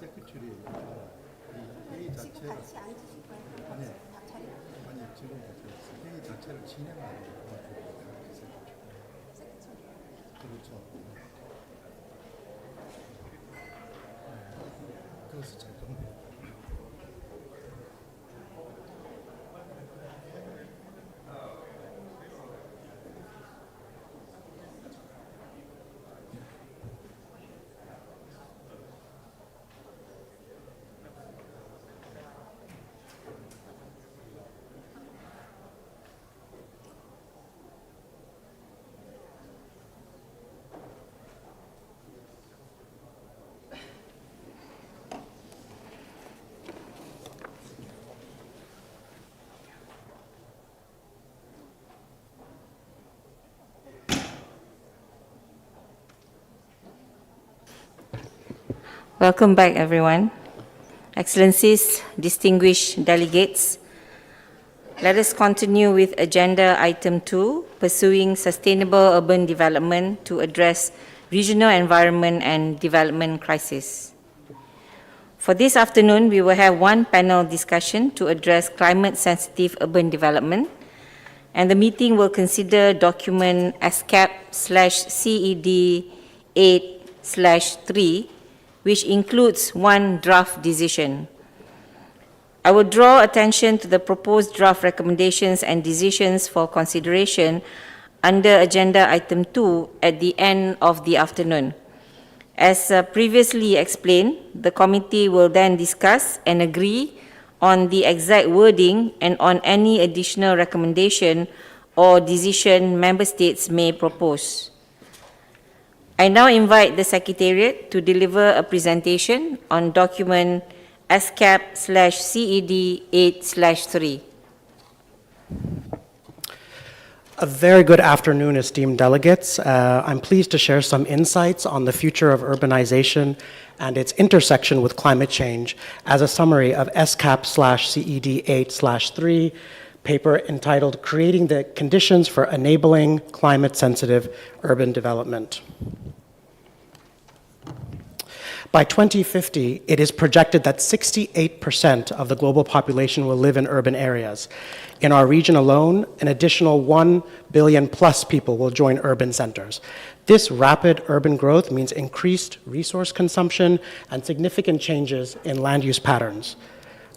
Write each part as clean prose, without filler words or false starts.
세크추리가 이 회의 자체 지금 같이 앉으실 거예요? 아니 다 차려. 아니 지금 회의 자체를 진행하는 세크처리. 그렇죠. 그것을 잘 돕니다. Welcome back, everyone. Excellencies, distinguished delegates, let us continue with Agenda Item 2, Pursuing Sustainable Urban Development to Address Regional Environment and Development Crisis. For this afternoon, we will have one panel discussion to address climate-sensitive urban development, and the meeting will consider document ESCAP/CED 8/3, which includes one draft decision. I will draw attention to the proposed draft recommendations and decisions for consideration under Agenda Item 2 at the end of the afternoon. As previously explained, the committee will then discuss and agree on the exact wording and on any additional recommendation or decision member states may propose. I now invite the Secretariat to deliver a presentation on document ESCAP/CED 8/3. A very good afternoon, esteemed delegates. I'm pleased to share some insights on the future of urbanization and its intersection with climate change as a summary of ESCAP/CED 8/3, paper entitled Creating the Conditions for Enabling Climate-Sensitive Urban Development. By 2050, it is projected that 68% of the global population will live in urban areas. In our region alone, an additional 1 billion plus people will join urban centers. This rapid urban growth means increased resource consumption and significant changes in land use patterns.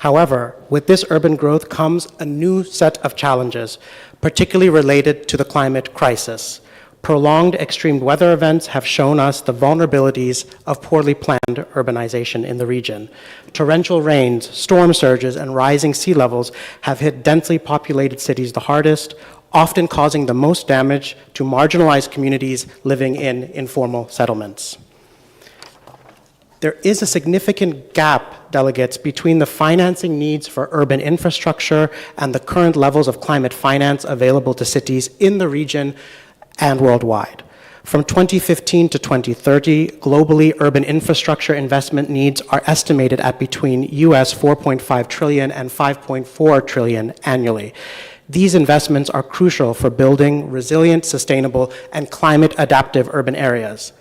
However, with this urban growth comes a new set of challenges, particularly related to the climate crisis. Prolonged extreme weather events have shown us the vulnerabilities of poorly planned urbanization in the region. Torrential rains, storm surges, and rising sea levels have hit densely populated cities the hardest, often causing the most damage to marginalized communities living in informal settlements. There is a significant gap, delegates, between the financing needs for urban infrastructure and the current levels of climate finance available to cities in the region and worldwide. From 2015 to 2030, globally, urban infrastructure investment needs are estimated at between US 4.5 trillion and 5.4 trillion annually. These investments are crucial for building resilient, sustainable, and climate-adaptive urban areas.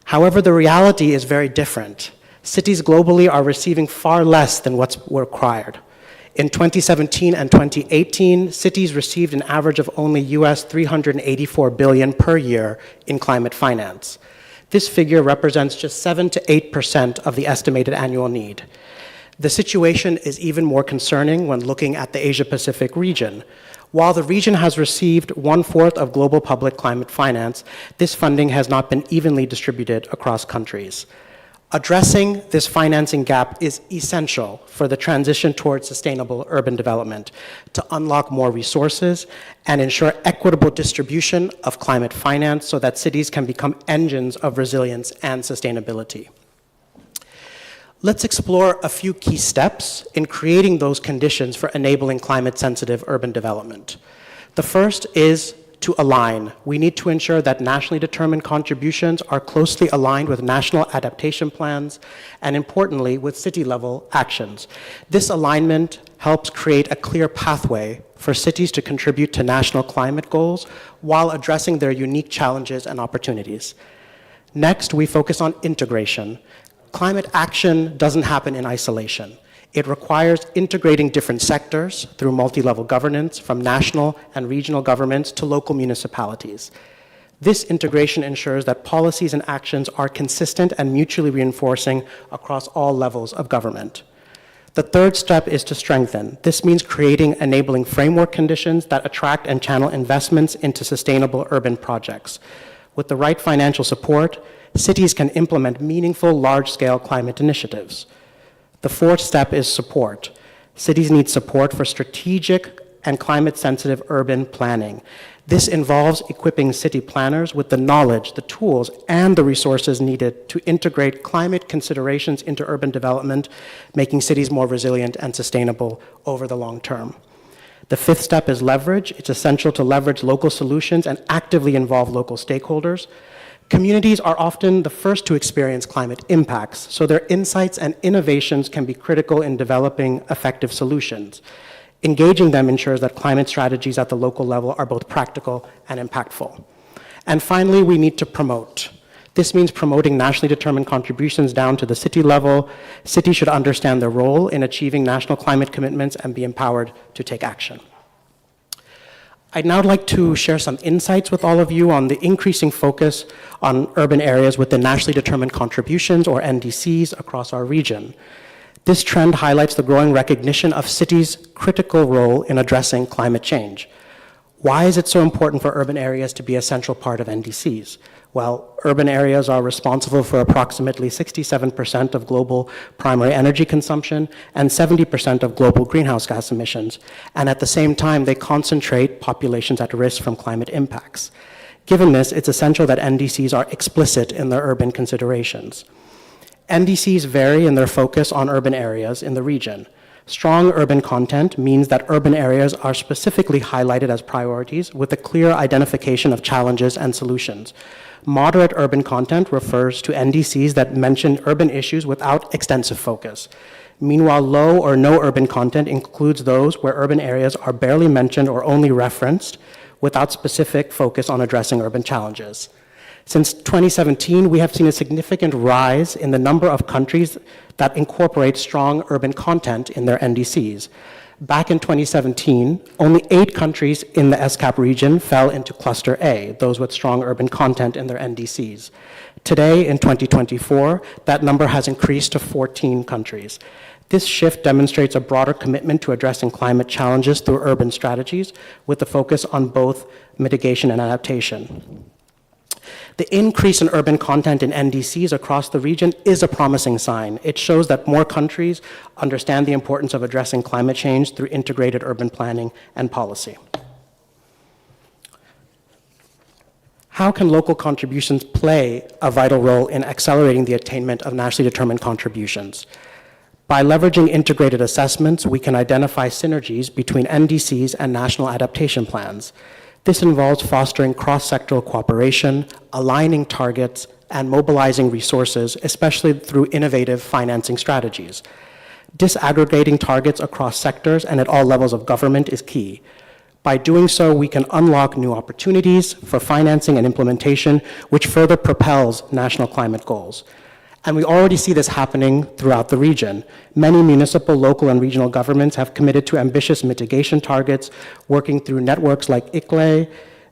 However, the reality is very different. Cities globally are receiving far less than what's required. In 2017 and 2018, cities received an average of only US 384 billion per year in climate finance. This figure represents just 7 to 8% of the estimated annual need. The situation is even more concerning when looking at the Asia-Pacific region. While the region has received 1/4 of global public climate finance, this funding has not been evenly distributed across countries. Addressing this financing gap is essential for the transition towards sustainable urban development to unlock more resources and ensure equitable distribution of climate finance so that cities can become engines of resilience and sustainability. Let's explore a few key steps in creating those conditions for enabling climate-sensitive urban development. The first is to align. We need to ensure that nationally determined contributions are closely aligned with national adaptation plans and, importantly, with city-level actions. This alignment helps create a clear pathway for cities to contribute to national climate goals while addressing their unique challenges and opportunities. Next, we focus on integration. Climate action doesn't happen in isolation. It requires integrating different sectors through multi-level governance, from national and regional governments to local municipalities. This integration ensures that policies and actions are consistent and mutually reinforcing across all levels of government. The third step is to strengthen. This means creating enabling framework conditions that attract and channel investments into sustainable urban projects. With the right financial support, cities can implement meaningful, large-scale climate initiatives. The fourth step is support. Cities need support for strategic and climate-sensitive urban planning. This involves equipping city planners with the knowledge, the tools, and the resources needed to integrate climate considerations into urban development, making cities more resilient and sustainable over the long term. The fifth step is leverage. It's essential to leverage local solutions and actively involve local stakeholders. Communities are often the first to experience climate impacts, so their insights and innovations can be critical in developing effective solutions. Engaging them ensures that climate strategies at the local level are both practical and impactful. And finally, we need to promote. This means promoting nationally determined contributions down to the city level. Cities should understand their role in achieving national climate commitments and be empowered to take action. I'd now like to share some insights with all of you on the increasing focus on urban areas with the nationally determined contributions, or NDCs, across our region. This trend highlights the growing recognition of cities' critical role in addressing climate change. Why is it so important for urban areas to be a central part of NDCs? Well, urban areas are responsible for approximately 67% of global primary energy consumption and 70% of global greenhouse gas emissions. And at the same time, they concentrate populations at risk from climate impacts. Given this, it's essential that NDCs are explicit in their urban considerations. NDCs vary in their focus on urban areas in the region. Strong urban content means that urban areas are specifically highlighted as priorities with a clear identification of challenges and solutions. Moderate urban content refers to NDCs that mention urban issues without extensive focus. Meanwhile, low or no urban content includes those where urban areas are barely mentioned or only referenced without specific focus on addressing urban challenges. Since 2017, we have seen a significant rise in the number of countries that incorporate strong urban content in their NDCs. Back in 2017, only 8 countries in the ESCAP region fell into Cluster A, those with strong urban content in their NDCs. Today, in 2024, that number has increased to 14 countries. This shift demonstrates a broader commitment to addressing climate challenges through urban strategies, with a focus on both mitigation and adaptation. The increase in urban content in NDCs across the region is a promising sign. It shows that more countries understand the importance of addressing climate change through integrated urban planning and policy. How can local contributions play a vital role in accelerating the attainment of nationally determined contributions? By leveraging integrated assessments, we can identify synergies between NDCs and national adaptation plans. This involves fostering cross-sectoral cooperation, aligning targets, and mobilizing resources, especially through innovative financing strategies. Disaggregating targets across sectors and at all levels of government is key. By doing so, we can unlock new opportunities for financing and implementation, which further propels national climate goals. And we already see this happening throughout the region. Many municipal, local, and regional governments have committed to ambitious mitigation targets, working through networks like ICLE,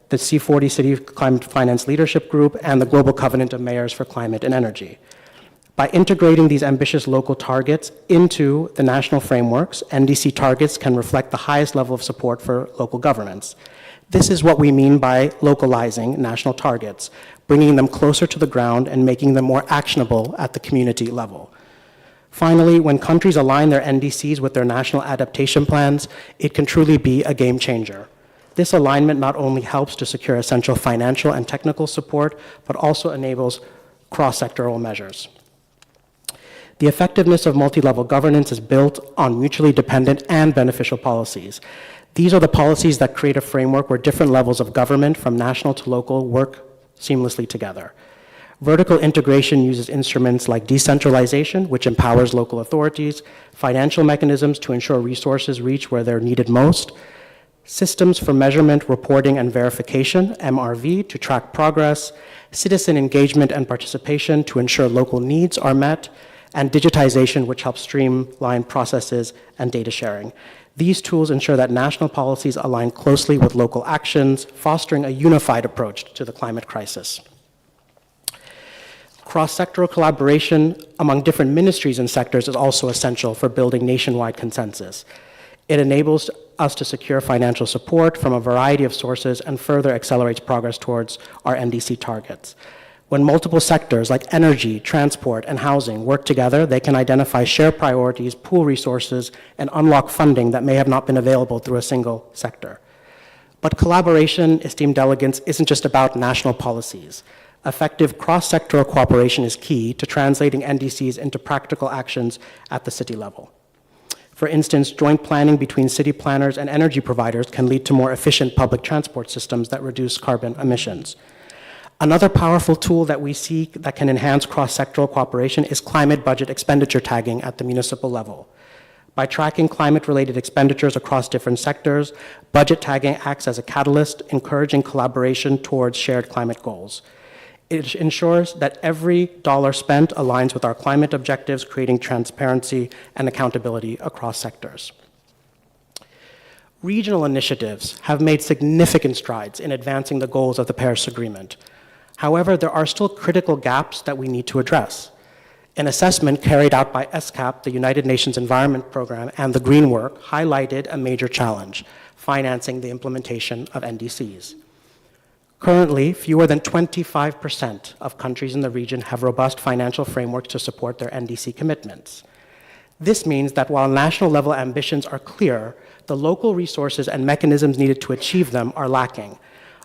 the C40 City Climate Finance Leadership Group, and the Global Covenant of Mayors for Climate and Energy. By integrating these ambitious local targets into the national frameworks, NDC targets can reflect the highest level of support for local governments. This is what we mean by localizing national targets, bringing them closer to the ground and making them more actionable at the community level. Finally, when countries align their NDCs with their national adaptation plans, it can truly be a game changer. This alignment not only helps to secure essential financial and technical support, but also enables cross-sectoral measures. The effectiveness of multi-level governance is built on mutually dependent and beneficial policies. These are the policies that create a framework where different levels of government, from national to local, work seamlessly together. Vertical integration uses instruments like decentralization, which empowers local authorities, financial mechanisms to ensure resources reach where they're needed most, systems for measurement, reporting, and verification, MRV, to track progress, citizen engagement and participation to ensure local needs are met, and digitization, which helps streamline processes and data sharing. These tools ensure that national policies align closely with local actions, fostering a unified approach to the climate crisis. Cross-sectoral collaboration among different ministries and sectors is also essential for building nationwide consensus. It enables us to secure financial support from a variety of sources and further accelerates progress towards our NDC targets. When multiple sectors like energy, transport, and housing work together, they can identify shared priorities, pool resources, and unlock funding that may have not been available through a single sector. But collaboration, esteemed delegates, isn't just about national policies. Effective cross-sectoral cooperation is key to translating NDCs into practical actions at the city level. For instance, joint planning between city planners and energy providers can lead to more efficient public transport systems that reduce carbon emissions. Another powerful tool that we see that can enhance cross-sectoral cooperation is climate budget expenditure tagging at the municipal level. By tracking climate-related expenditures across different sectors, budget tagging acts as a catalyst, encouraging collaboration towards shared climate goals. It ensures that every dollar spent aligns with our climate objectives, creating transparency and accountability across sectors. Regional initiatives have made significant strides in advancing the goals of the Paris Agreement. However, there are still critical gaps that we need to address. An assessment carried out by ESCAP, the United Nations Environment Programme, and the Green Work highlighted a major challenge: financing the implementation of NDCs. Currently, fewer than 25% of countries in the region have robust financial frameworks to support their NDC commitments. This means that while national level ambitions are clear, the local resources and mechanisms needed to achieve them are lacking.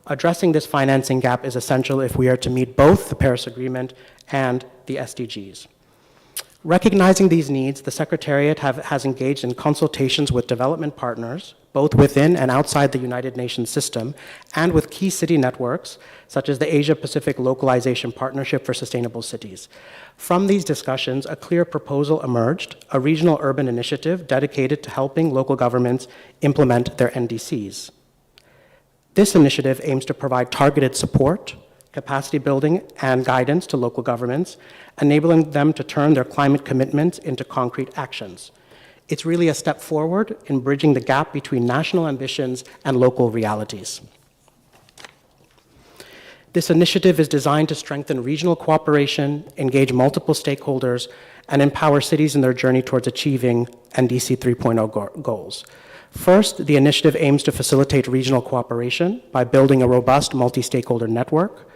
Addressing this financing gap is essential if we are to meet both the Paris Agreement and the SDGs. Recognizing these needs, the Secretariat has engaged in consultations with development partners, both within and outside the United Nations system, and with key city networks, such as the Asia-Pacific Localization Partnership for Sustainable Cities. From these discussions, a clear proposal emerged, a regional urban initiative dedicated to helping local governments implement their NDCs. This initiative aims to provide targeted support, capacity building, and guidance to local governments, enabling them to turn their climate commitments into concrete actions. It's really a step forward in bridging the gap between national ambitions and local realities. This initiative is designed to strengthen regional cooperation, engage multiple stakeholders, and empower cities in their journey towards achieving NDC 3.0 goals. First, the initiative aims to facilitate regional cooperation by building a robust multi-stakeholder network.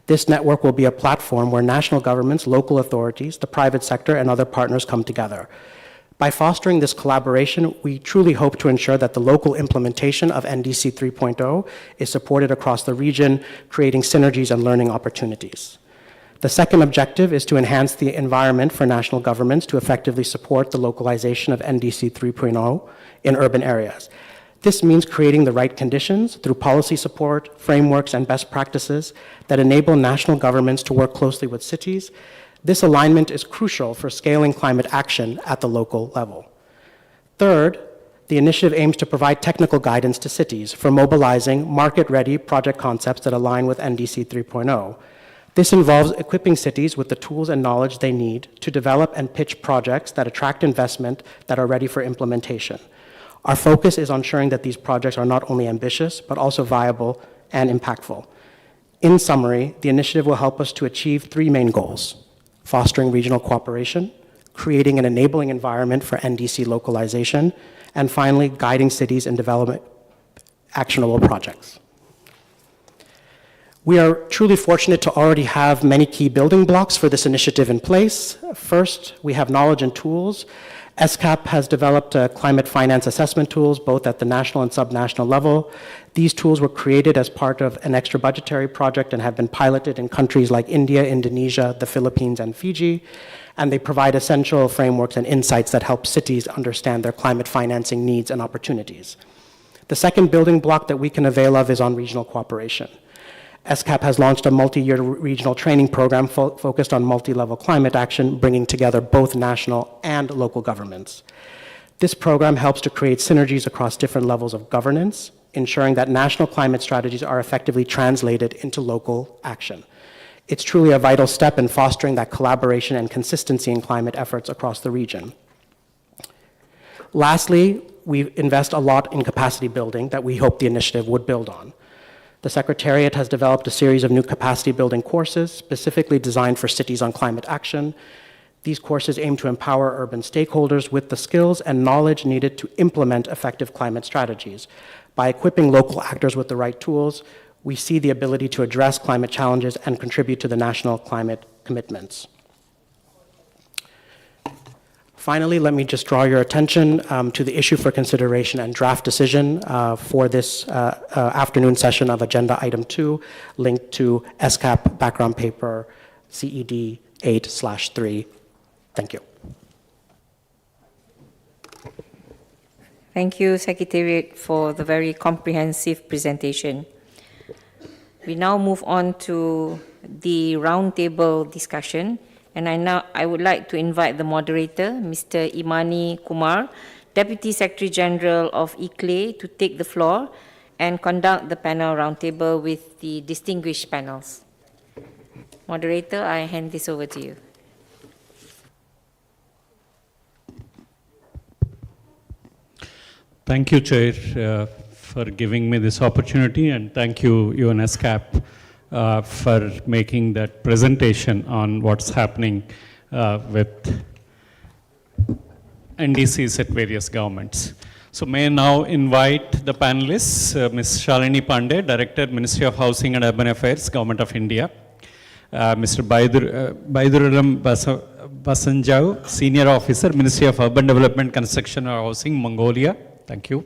This network will be a platform where national governments, local authorities, the private sector, and other partners come together. By fostering this collaboration, we truly hope to ensure that the local implementation of NDC 3.0 is supported across the region, creating synergies and learning opportunities. The second objective is to enhance the environment for national governments to effectively support the localization of NDC 3.0 in urban areas. This means creating the right conditions through policy support, frameworks, and best practices that enable national governments to work closely with cities. This alignment is crucial for scaling climate action at the local level. Third, the initiative aims to provide technical guidance to cities for mobilizing market-ready project concepts that align with NDC 3.0. This involves equipping cities with the tools and knowledge they need to develop and pitch projects that attract investment that are ready for implementation. Our focus is on ensuring that these projects are not only ambitious, but also viable and impactful. In summary, the initiative will help us to achieve three main goals: fostering regional cooperation, creating an enabling environment for NDC localization, and finally, guiding cities in developing actionable projects. We are truly fortunate to already have many key building blocks for this initiative in place. First, we have knowledge and tools. ESCAP has developed climate finance assessment tools, both at the national and subnational level. These tools were created as part of an extra budgetary project and have been piloted in countries like India, Indonesia, the Philippines, and Fiji. And they provide essential frameworks and insights that help cities understand their climate financing needs and opportunities. The second building block that we can avail of is on regional cooperation. ESCAP has launched a multi-year regional training program focused on multi-level climate action, bringing together both national and local governments. This program helps to create synergies across different levels of governance, ensuring that national climate strategies are effectively translated into local action. It's truly a vital step in fostering that collaboration and consistency in climate efforts across the region. Lastly, we invest a lot in capacity building that we hope the initiative would build on. The Secretariat has developed a series of new capacity building courses specifically designed for cities on climate action. These courses aim to empower urban stakeholders with the skills and knowledge needed to implement effective climate strategies. By equipping local actors with the right tools, we see the ability to address climate challenges and contribute to the national climate commitments. Finally, let me just draw your attention to the issue for consideration and draft decision for this afternoon session of Agenda Item 2, linked to ESCAP background paper CED 8/3. Thank you. Thank you, Secretariat, for the very comprehensive presentation. We now move on to the roundtable discussion. And I would like to invite the moderator, Mr. Imani Kumar, Deputy Secretary General of ECLAE, to take the floor and conduct the panel roundtable with the distinguished panels. Moderator, I hand this over to you. Thank you, Chair, for giving me this opportunity, and thank you, ESCAP, for making that presentation on what's happening with NDCs at various governments. So may I now invite the panelists, Ms. Shalini Pandey, Director, Ministry of Housing and Urban Affairs, Government of India, Mr. Baiduram Basanjau, Senior Officer, Ministry of Urban Development, Construction and Housing, Mongolia. Thank you.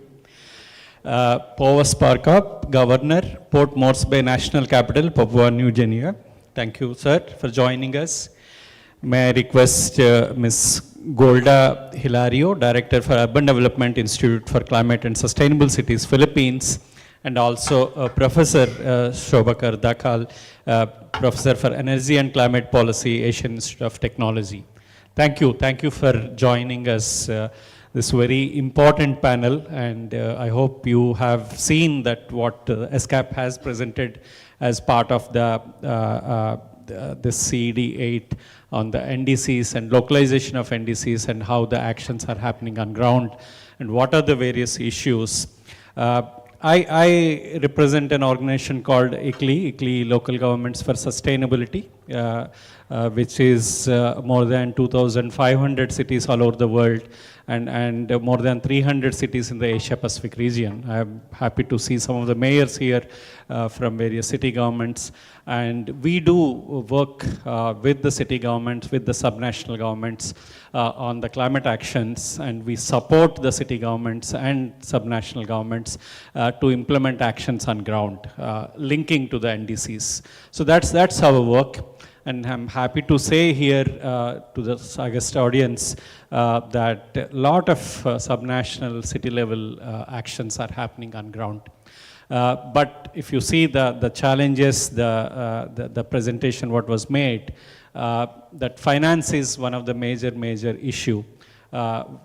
Povas Parkop, Governor, Port Moresby National Capital, Papua New Guinea. Thank you, sir, for joining us. May I request Ms. Golda Hilario, Director for Urban Development Institute for Climate and Sustainable Cities, Philippines, and also Professor Shobhakar Dakal, Professor for Energy and Climate Policy, Asian Institute of Technology. Thank you for joining us this very important panel, and I hope you have seen that what ESCAP has presented as part of this CED 8 on the NDCs and localization of NDCs and how the actions are happening on ground and what are the various issues. I represent an organization called ECLAE, Local Governments for Sustainability, which is more than 2,500 cities all over the world and more than 300 cities in the Asia Pacific region. I'm happy to see some of the mayors here from various city governments. And we do work with the city governments, with the subnational governments on the climate actions, and we support the city governments and subnational governments to implement actions on ground, linking to the NDCs. So that's our work. And I'm happy to say here to the August audience that a lot of subnational city level actions are happening on ground. But if you see the challenges, the presentation what was made, that finance is one of the major issue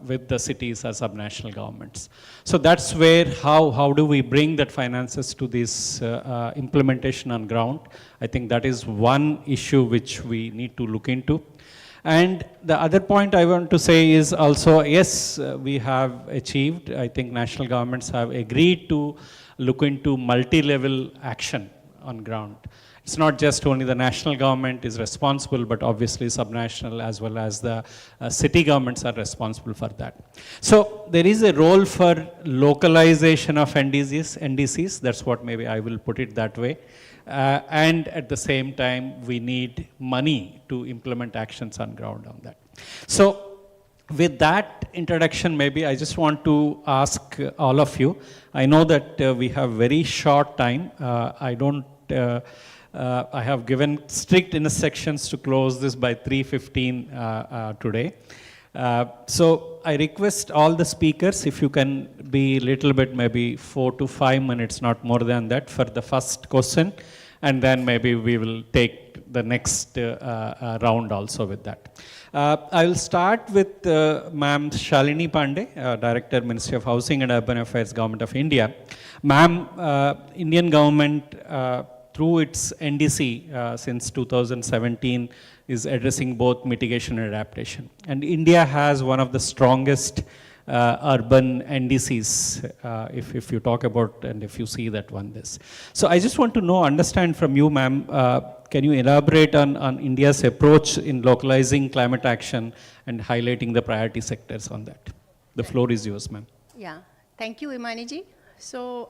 with the cities as subnational governments. So that's where, how do we bring that finances to this implementation on ground? I think that is one issue which we need to look into. And the other point I want to say is also, yes, we have achieved, I think national governments have agreed to look into multi-level action on ground. It's not just only the national government is responsible, but obviously subnational as well as the city governments are responsible for that. So there is a role for localization of NDCs, that's what maybe I will put it that way. And at the same time, we need money to implement actions on ground on that. So with that introduction, maybe I just want to ask all of you, I know that we have very short time. I have given strict instructions to close this by 3:15 today. So I request all the speakers, if you can be a little bit, maybe 4 to 5 minutes, not more than that, for the first question, and then maybe we will take the next round also with that. I will start with Ma'am Shalini Pandey, Director, Ministry of Housing and Urban Affairs, Government of India. Ma'am, Indian government through its NDC since 2017 is addressing both mitigation and adaptation. And India has one of the strongest urban NDCs, if you talk about and if you see that one this. So I just want to know, understand from you, ma'am, can you elaborate on India's approach in localizing climate action and highlighting the priority sectors on that? The floor is yours, ma'am. Yeah, thank you, Imaniji. So,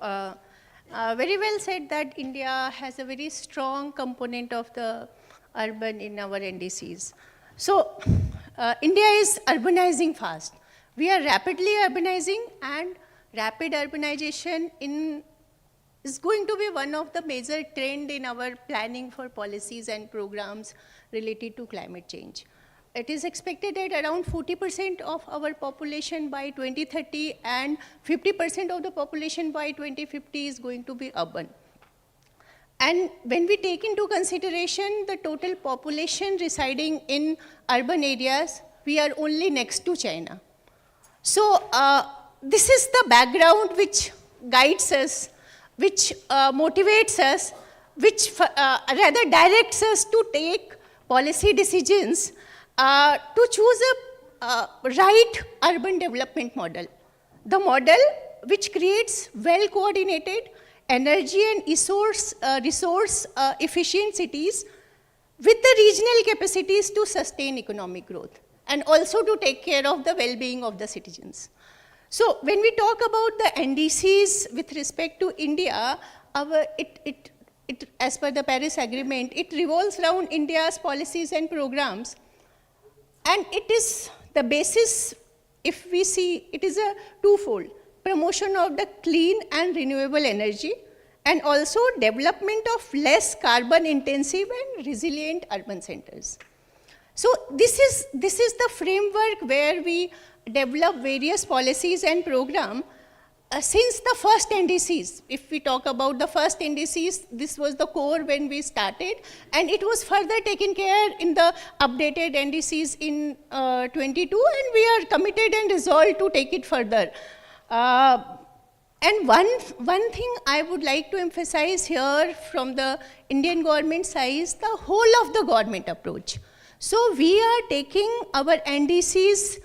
very well said that India has a very strong component of the urban in our NDCs. So, India is urbanizing fast. We are rapidly urbanizing, and rapid urbanization is going to be one of the major trends in our planning for policies and programs related to climate change. It is expected that around 40% of our population by 2030 and 50% of the population by 2050 is going to be urban. And when we take into consideration the total population residing in urban areas, we are only next to China. So this is the background which guides us, which motivates us, which rather directs us to take policy decisions to choose a right urban development model. The model which creates well-coordinated energy and resource efficient cities with the regional capacities to sustain economic growth and also to take care of the well-being of the citizens. So when we talk about the NDCs with respect to India, as per the Paris Agreement, it revolves around India's policies and programs. And it is the basis, if we see, it is a twofold: promotion of the clean and renewable energy, and also development of less carbon intensive and resilient urban centers. So this is the framework where we develop various policies and programs. Since the first NDCs, if we talk about the first NDCs, this was the core when we started, and it was further taken care in the updated NDCs in 22, and we are committed and resolved to take it further. And one thing I would like to emphasize here from the Indian government side is the whole of the government approach. So we are taking our NDCs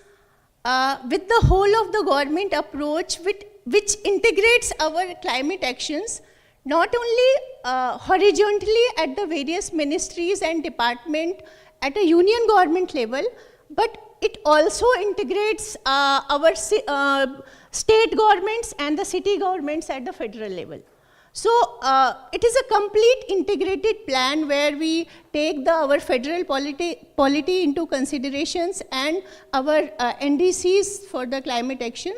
with the whole of the government approach, which integrates our climate actions, not only horizontally at the various ministries and departments at a union government level, but it also integrates our state governments and the city governments at the federal level. So it is a complete integrated plan where we take our federal polity into considerations and our NDCs for the climate action.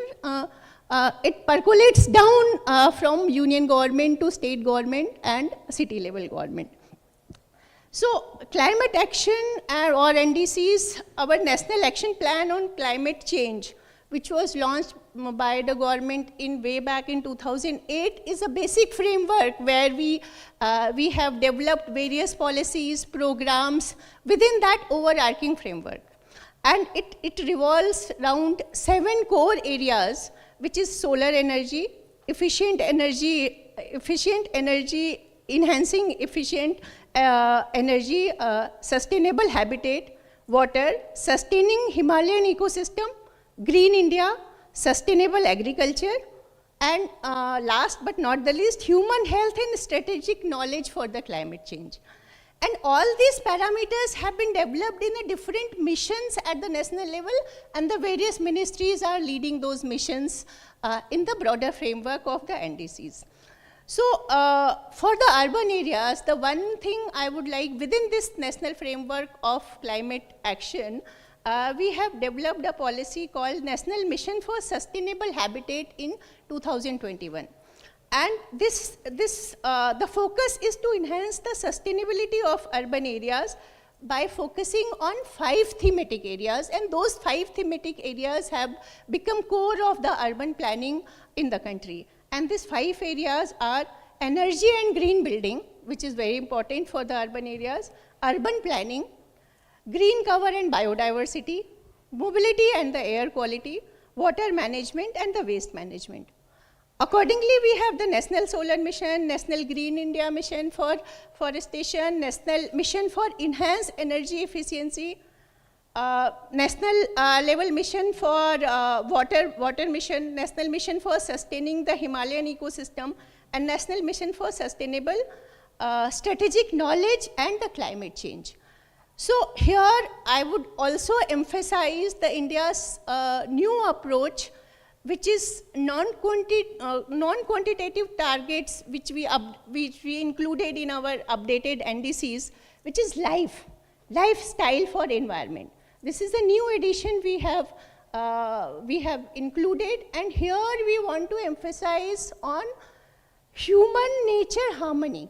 It percolates down from union government to state government and city level government. So climate action or NDCs, our National Action Plan on Climate Change, which was launched by the government way back in 2008, is a basic framework where we have developed various policies, programs within that overarching framework. And it revolves around 7 core areas, which is solar energy, efficient energy, enhancing efficient energy, sustainable habitat, water, sustaining Himalayan ecosystem, green India, sustainable agriculture, and last but not the least, human health and strategic knowledge for the climate change. And all these parameters have been developed in the different missions at the national level, and the various ministries are leading those missions in the broader framework of the NDCs. So for the urban areas, the one thing I would like within this national framework of climate action, we have developed a policy called National Mission for Sustainable Habitat in 2021. And the focus is to enhance the sustainability of urban areas by focusing on 5 thematic areas, and those 5 thematic areas have become core of the urban planning in the country. And these 5 areas are energy and green building, which is very important for the urban areas, urban planning, green cover and biodiversity, mobility and the air quality, water management and the waste management. Accordingly, we have the National Solar Mission, National Green India Mission for forestation, National Mission for Enhanced Energy Efficiency, National level mission for water mission, National Mission for Sustaining the Himalayan Ecosystem, and National Mission for Sustainable Strategic Knowledge and the Climate Change. So here I would also emphasize the India's new approach, which is non-quantitative targets which we included in our updated NDCs, which is lifestyle for environment. This is a new addition we have included, and here we want to emphasize on human nature harmony.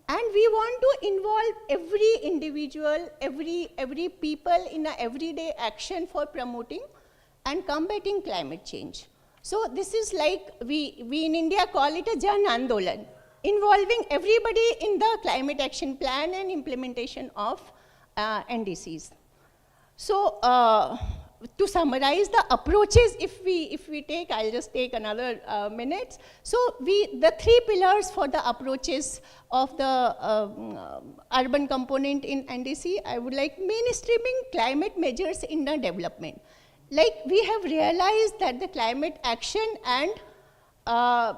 And we want to involve every individual, every people in a everyday action for promoting and combating climate change. So this is like we in India call it a Jan Andolan, involving everybody in the climate action plan and implementation of NDCs. So to summarize the approaches, if we take, I'll just take another minute. So the three pillars for the approaches of the urban component in NDC, I would like mainstreaming climate measures in the development. Like we have realized that the climate action and the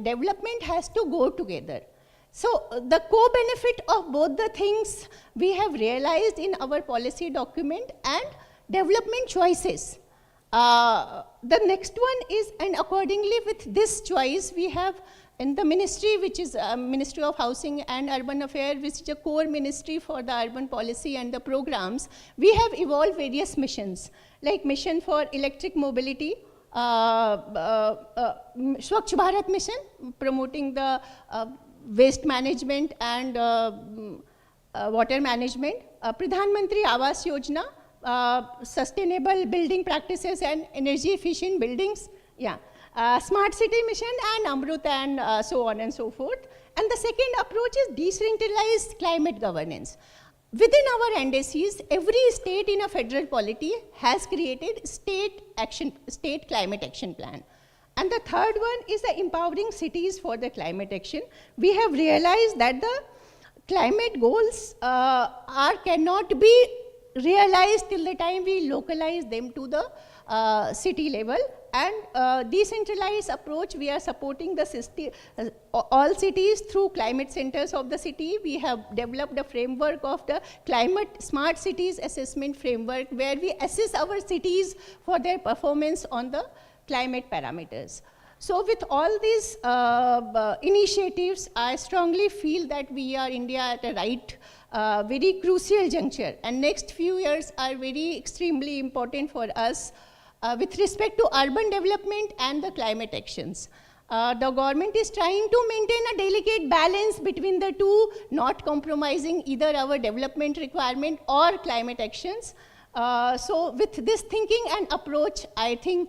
development has to go together. So the co-benefit of both the things we have realized in our policy document and development choices. The next one is, and accordingly with this choice, we have in the ministry, which is Ministry of Housing and Urban Affairs, which is a core ministry for the urban policy and the programs, we have evolved various missions, like mission for electric mobility, Swachh Bharat mission, promoting the waste management and water management, Pradhan Mantri Awas Yojana, sustainable building practices and energy efficient buildings, smart city mission and Amrut and so on and so forth. And the second approach is decentralized climate governance. Within our NDCs, every state in a federal polity has created state climate action plan. And the third one is the empowering cities for the climate action. We have realized that the climate goals cannot be realized till the time we localize them to the city level. And decentralized approach, we are supporting the all cities through climate centers of the city. We have developed a framework of the climate smart cities assessment framework, where we assess our cities for their performance on the climate parameters. So with all these initiatives, I strongly feel that we are India at a very crucial juncture, and next few years are extremely important for us with respect to urban development and the climate actions. The government is trying to maintain a delicate balance between the two, not compromising either our development requirement or climate actions. So with this thinking and approach, I think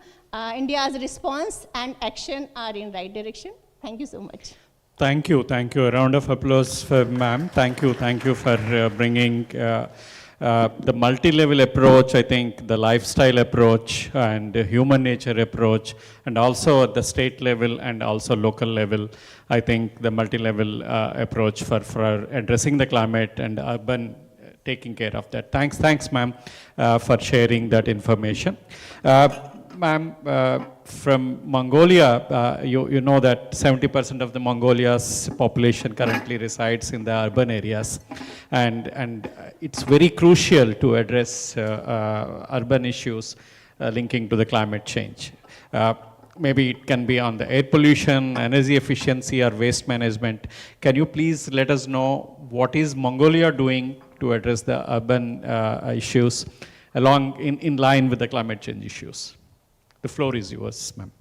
India's response and action are in right direction. Thank you so much. Thank you. A round of applause for ma'am. Thank you for bringing the multi-level approach, I think the lifestyle approach and the human nature approach, and also at the state level and also local level. I think the multi-level approach for addressing the climate and urban taking care of that. Thanks ma'am for sharing that information. Ma'am, from Mongolia, you know that 70% of the Mongolia's population currently resides in the urban areas, and it's very crucial to address urban issues linking to the climate change. Maybe it can be on the air pollution, energy efficiency, or waste management. Can you please let us know what is Mongolia doing to address the urban issues in line with the climate change issues? The floor is yours, ma'am.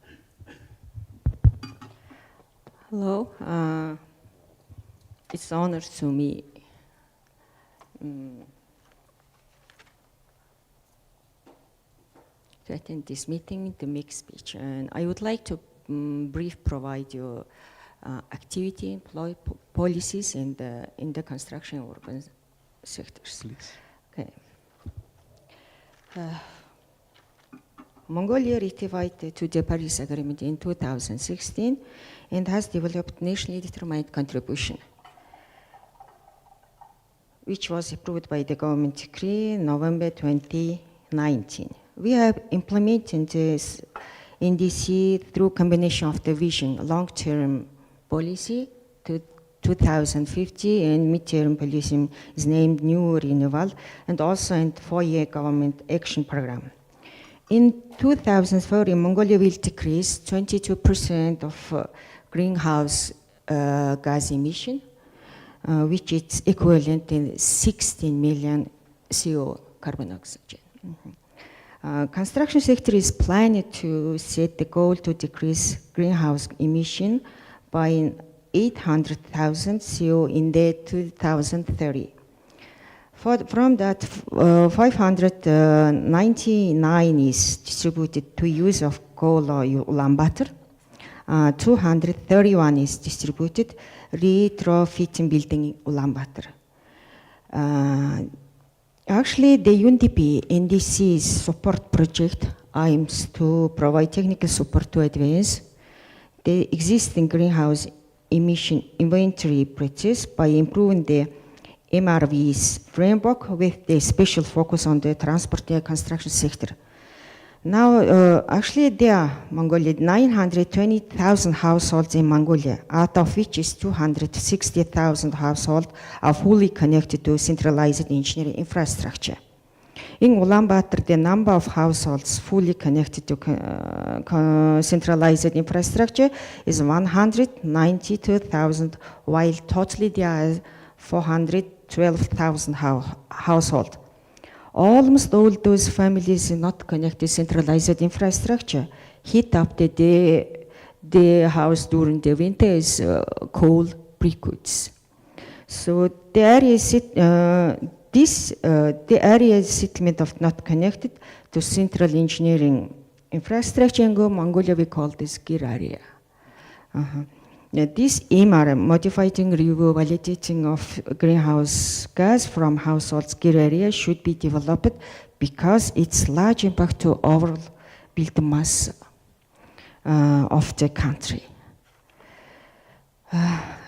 Hello. It's an honor to me to attend this meeting, to make speech. And I would like to provide you activity, employ policies in the construction and urban sectors. Please. Okay. Mongolia ratified to the Paris Agreement in 2016 and has developed nationally determined contribution, which was approved by the government decree in November 2019. We have implemented this NDC through combination of the vision, long-term policy to 2050 and mid-term policy is named New Renewal, and also in the 4-year government action program. In 2030, Mongolia will decrease 22% of greenhouse gas emission, which is equivalent to 16 million CO carbon oxygen. Construction sector is planned to set the goal to decrease greenhouse emission by 800,000 CO in the 2030. From that, 599 is distributed to use of coal or Ulaanbaatar. 231 is distributed retrofitting building Ulaanbaatar. Actually, the UNDP NDC's support project aims to provide technical support to advance the existing greenhouse emission inventory practice by improving the MRV's framework with the special focus on the transport and construction sector. Now, actually, there are 920,000 households in Mongolia, out of which is 260,000 households are fully connected to centralized engineering infrastructure. In Ulaanbaatar, the number of households fully connected to centralized infrastructure is 192,000, while totally there are 412,000 households. Almost all those families not connected to centralized infrastructure heat up the house during the winter is coal briquettes. So the area settlement of not connected to central engineering infrastructure in Mongolia, we call this GIR area. This MR, modifying review validating of greenhouse gas from households GIR area, should be developed because it's large impact to overall built mass of the country.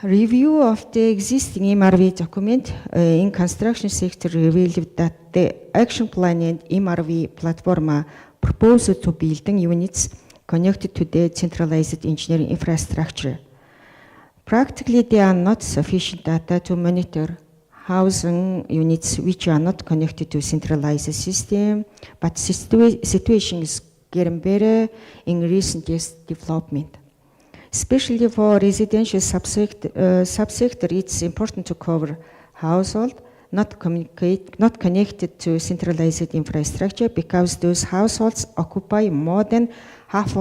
Review of the existing MRV document in construction sector revealed that the action plan and MRV platform are proposed to building units connected to the centralized engineering infrastructure. Practically, there are not sufficient data to monitor housing units which are not connected to centralized system, but situation is getting better in recent years development. Especially for residential subsector, it's important to cover household not connected to centralized infrastructure because those households occupy more than half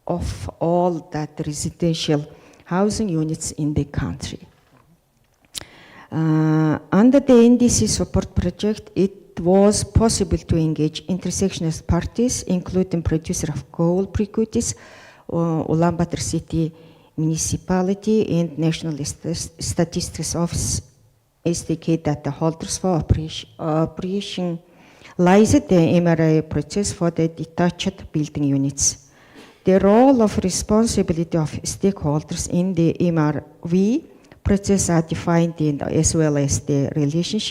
of all that residential housing units in the country. Under the NDC support project, it was possible to engage intersectional parties, including producer of coal briquettes, Ulaanbaatar City Municipality and National Statistics Office SDK data holders for operationalized the MRI process for the detached building units. The role of responsibility of stakeholders in the MRV process are defined in, as well as the relations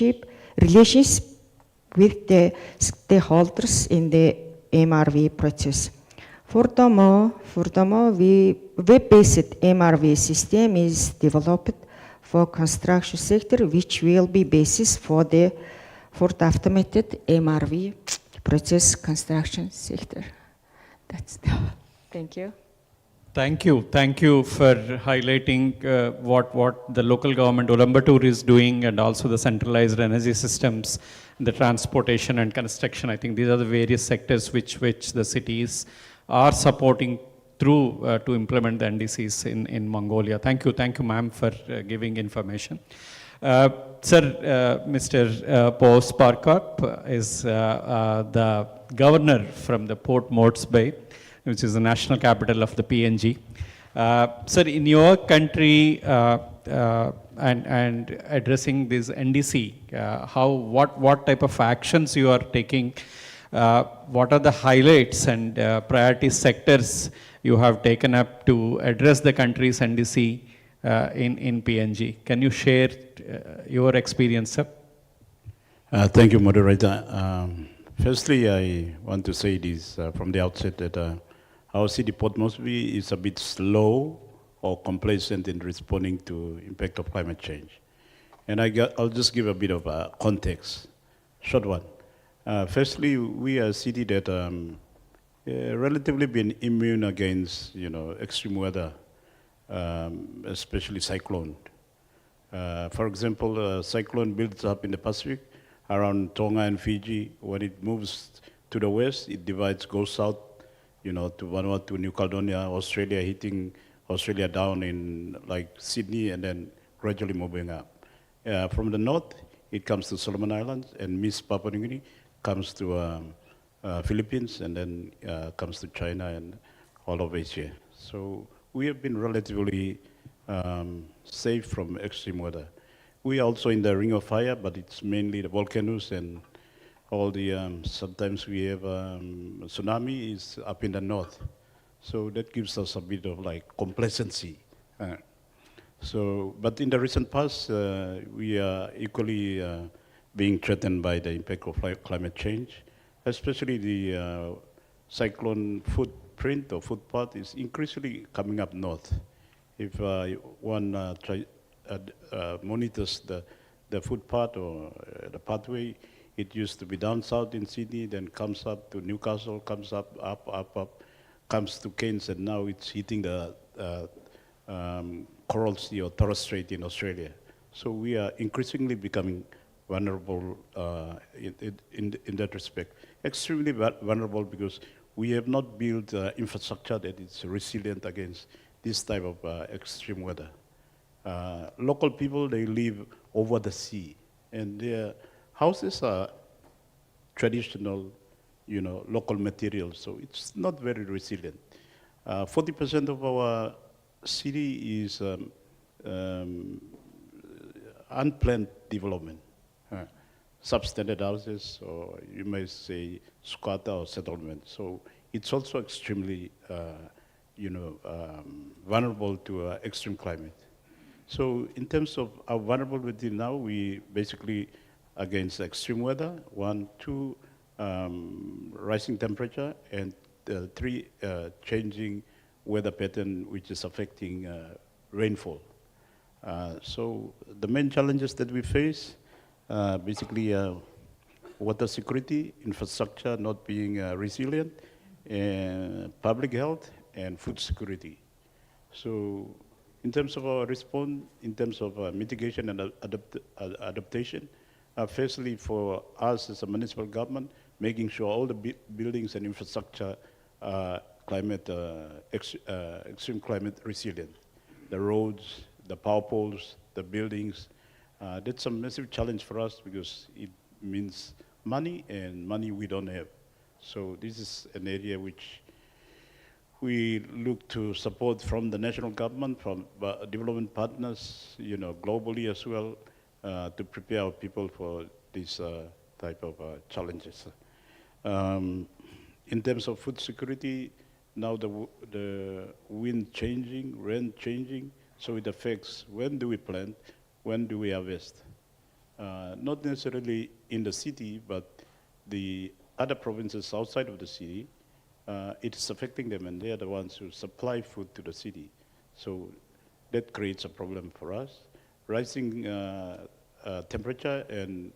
with the stakeholders in the MRV process. Furthermore, web-based MRV system is developed for construction sector, which will be basis for the automated MRV process construction sector. That's the. Thank you. Thank you. Thank you for highlighting what the local government Ulaanbaatar is doing and also the centralized energy systems, the transportation and construction. I think these are the various sectors which the cities are supporting through to implement the NDCs in Mongolia. Thank you, ma'am, for giving information. Sir, Mr. Bose Parkop is the governor from the Port Moresby, which is the national capital of the PNG. Sir, in your country, and addressing this NDC, what type of actions you are taking? What are the highlights and priority sectors you have taken up to address the country's NDC in PNG? Can you share your experience, sir? Thank you, moderator. Firstly, I want to say this from the outset that our city Port Moresby is a bit slow or complacent in responding to impact of climate change. And I'll just give a bit of context, short one. Firstly, we are a city that relatively been immune against, extreme weather, especially cyclone. For example, a cyclone builds up in the Pacific around Tonga and Fiji. When it moves to the west, it divides, goes south, to Vanuatu, New Caledonia, Australia, hitting Australia down in like Sydney and then gradually moving up. From the north, it comes to Solomon Islands and Miss Papua New Guinea, comes to Philippines and then comes to China and all of Asia. So we have been relatively safe from extreme weather. We are also in the ring of fire, but it's mainly the volcanoes and all the, sometimes we have tsunami is up in the north. So that gives us a bit of like complacency. But in the recent past, we are equally being threatened by the impact of climate change, especially the cyclone footprint or footpath is increasingly coming up north. If one monitors the footpath or the pathway, it used to be down south in Sydney, then comes up to Newcastle, comes up, comes to Cairns, and now it's hitting the Coral Sea or Torres Strait in Australia. So we are increasingly becoming vulnerable in that respect. Extremely vulnerable because we have not built infrastructure that is resilient against this type of extreme weather. Local people, they live over the sea, and their houses are traditional, local materials, so it's not very resilient. 40% of our city is unplanned development, substandard houses, or you may say squatter or settlement. So it's also extremely, vulnerable to extreme climate. So in terms of our vulnerability now, we basically against extreme weather, 1, 2, rising temperature, and 3, changing weather pattern, which is affecting rainfall. So the main challenges that we face, basically water security, infrastructure not being resilient, public health, and food security. So in terms of our response, in terms of mitigation and adaptation, firstly for us as a municipal government, making sure all the buildings and infrastructure are extreme climate resilient. The roads, the power poles, the buildings, that's a massive challenge for us because it means money, and money we don't have. So this is an area which we look to support from the national government, from development partners, globally as well, to prepare our people for this type of challenges. In terms of food security, now the wind changing, rain changing, so it affects when do we plant, when do we harvest. Not necessarily in the city, but the other provinces outside of the city, it is affecting them, and they are the ones who supply food to the city. So that creates a problem for us. Rising temperature and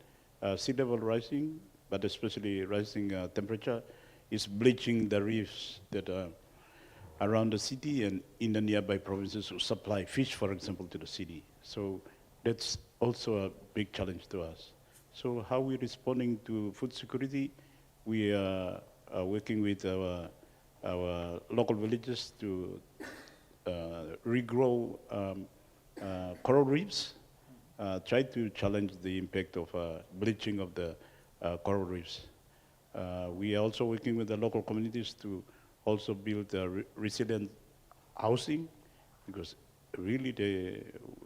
sea level rising, but especially rising temperature, is bleaching the reefs that are around the city and in the nearby provinces who supply fish, for example, to the city. So that's also a big challenge to us. So how we're responding to food security, we are working with our local villages to regrow coral reefs, try to challenge the impact of bleaching of the coral reefs. We are also working with the local communities to also build resilient housing because really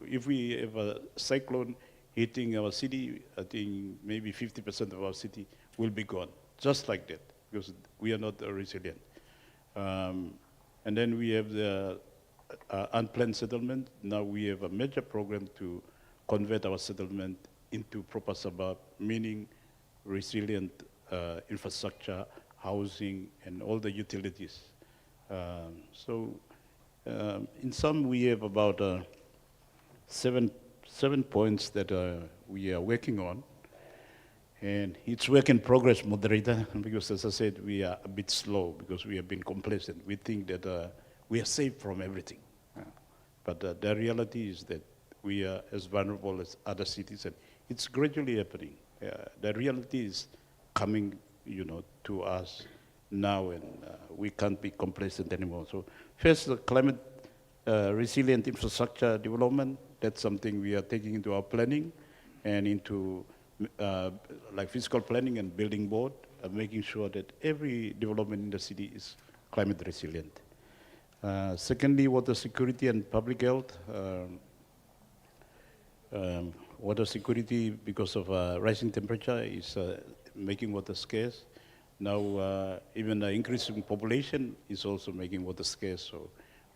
if we have a cyclone hitting our city, I think maybe 50% of our city will be gone, just like that, because we are not resilient. And then we have the unplanned settlement. Now we have a major program to convert our settlement into proper suburb, meaning resilient infrastructure, housing, and all the utilities. In sum, we have about seven points that we are working on. And it's work in progress, moderator, because as I said, we are a bit slow because we have been complacent. We think that we are safe from everything. But the reality is that we are as vulnerable as other cities, and it's gradually happening. The reality is coming, to us now, and we can't be complacent anymore. So first, the climate resilient infrastructure development, that's something we are taking into our planning and into like fiscal planning and building board, making sure that every development in the city is climate resilient. Secondly, water security and public health. Water security, because of rising temperature, is making water scarce. Now, even the increasing population is also making water scarce. So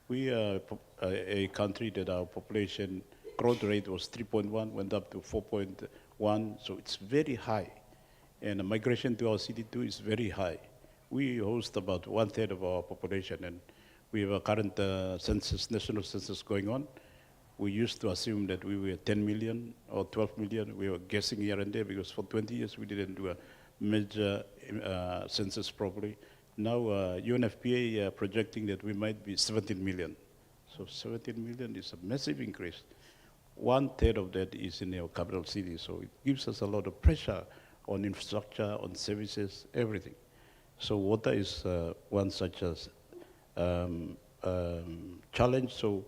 we are a country that our population growth rate was 3.1, went up to 4.1, so it's very high. And the migration to our city too is very high. We host about 1/3 of our population, and we have a current census, national census going on. We used to assume that we were 10 million or 12 million. We were guessing here and there because for 20 years we didn't do a major census properly. Now UNFPA projecting that we might be 17 million. So 17 million is a massive increase. 1/3 of that is in our capital city, so it gives us a lot of pressure on infrastructure, on services, everything. So water is one such as challenge. So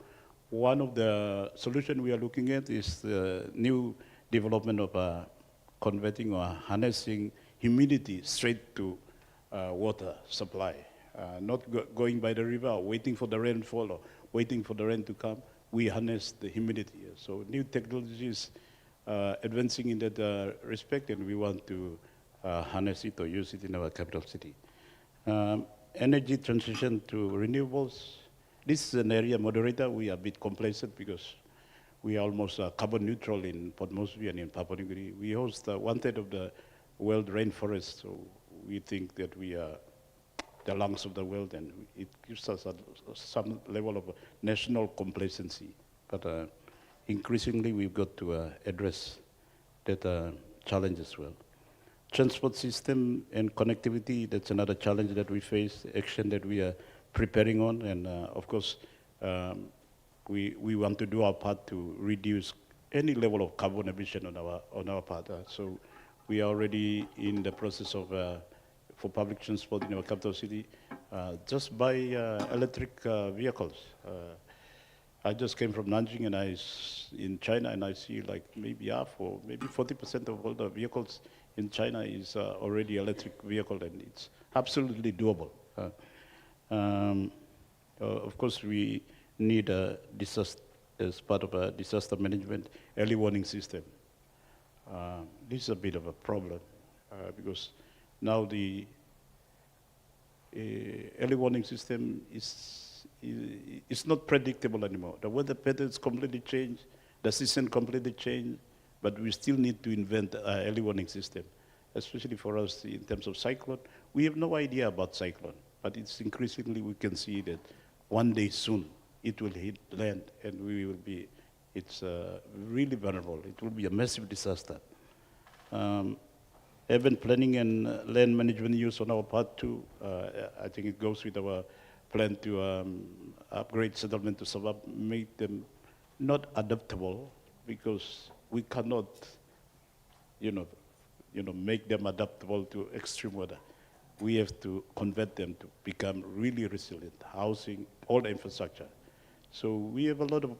one of the solutions we are looking at is the new development of converting or harnessing humidity straight to water supply. Not going by the river or waiting for the rainfall or waiting for the rain to come. We harness the humidity. So new technologies advancing in that respect, and we want to harness it or use it in our capital city. Energy transition to renewables. This is an area, moderator, we are a bit complacent because we are almost carbon neutral in Port Moresby and in Papua New Guinea. We host 1/3 of the world rainforest, so we think that we are the lungs of the world, and it gives us some level of national complacency. But increasingly, we've got to address that challenge as well. Transport system and connectivity, that's another challenge that we face, action that we are preparing on, and of course, we want to do our part to reduce any level of carbon emission on our part. So we are already in the process of, for public transport in our capital city, just buy electric vehicles. I just came from Nanjing and in China, and I see like maybe half or maybe 40% of all the vehicles in China is already electric vehicle, and it's absolutely doable. Of course, we need as part of a disaster management, early warning system. This is a bit of a problem because now the early warning system is not predictable anymore. The weather patterns completely change, the season completely change, but we still need to invent an early warning system, especially for us in terms of cyclone. We have no idea about cyclone, but it's increasingly we can see that one day soon it will hit land, and we will be, it's really vulnerable. It will be a massive disaster. Urban planning and land management use on our part too. I think it goes with our plan to upgrade settlement to suburb, make them not adaptable, because we cannot, make them adaptable to extreme weather. We have to convert them to become really resilient, housing, all the infrastructure. So we have a lot of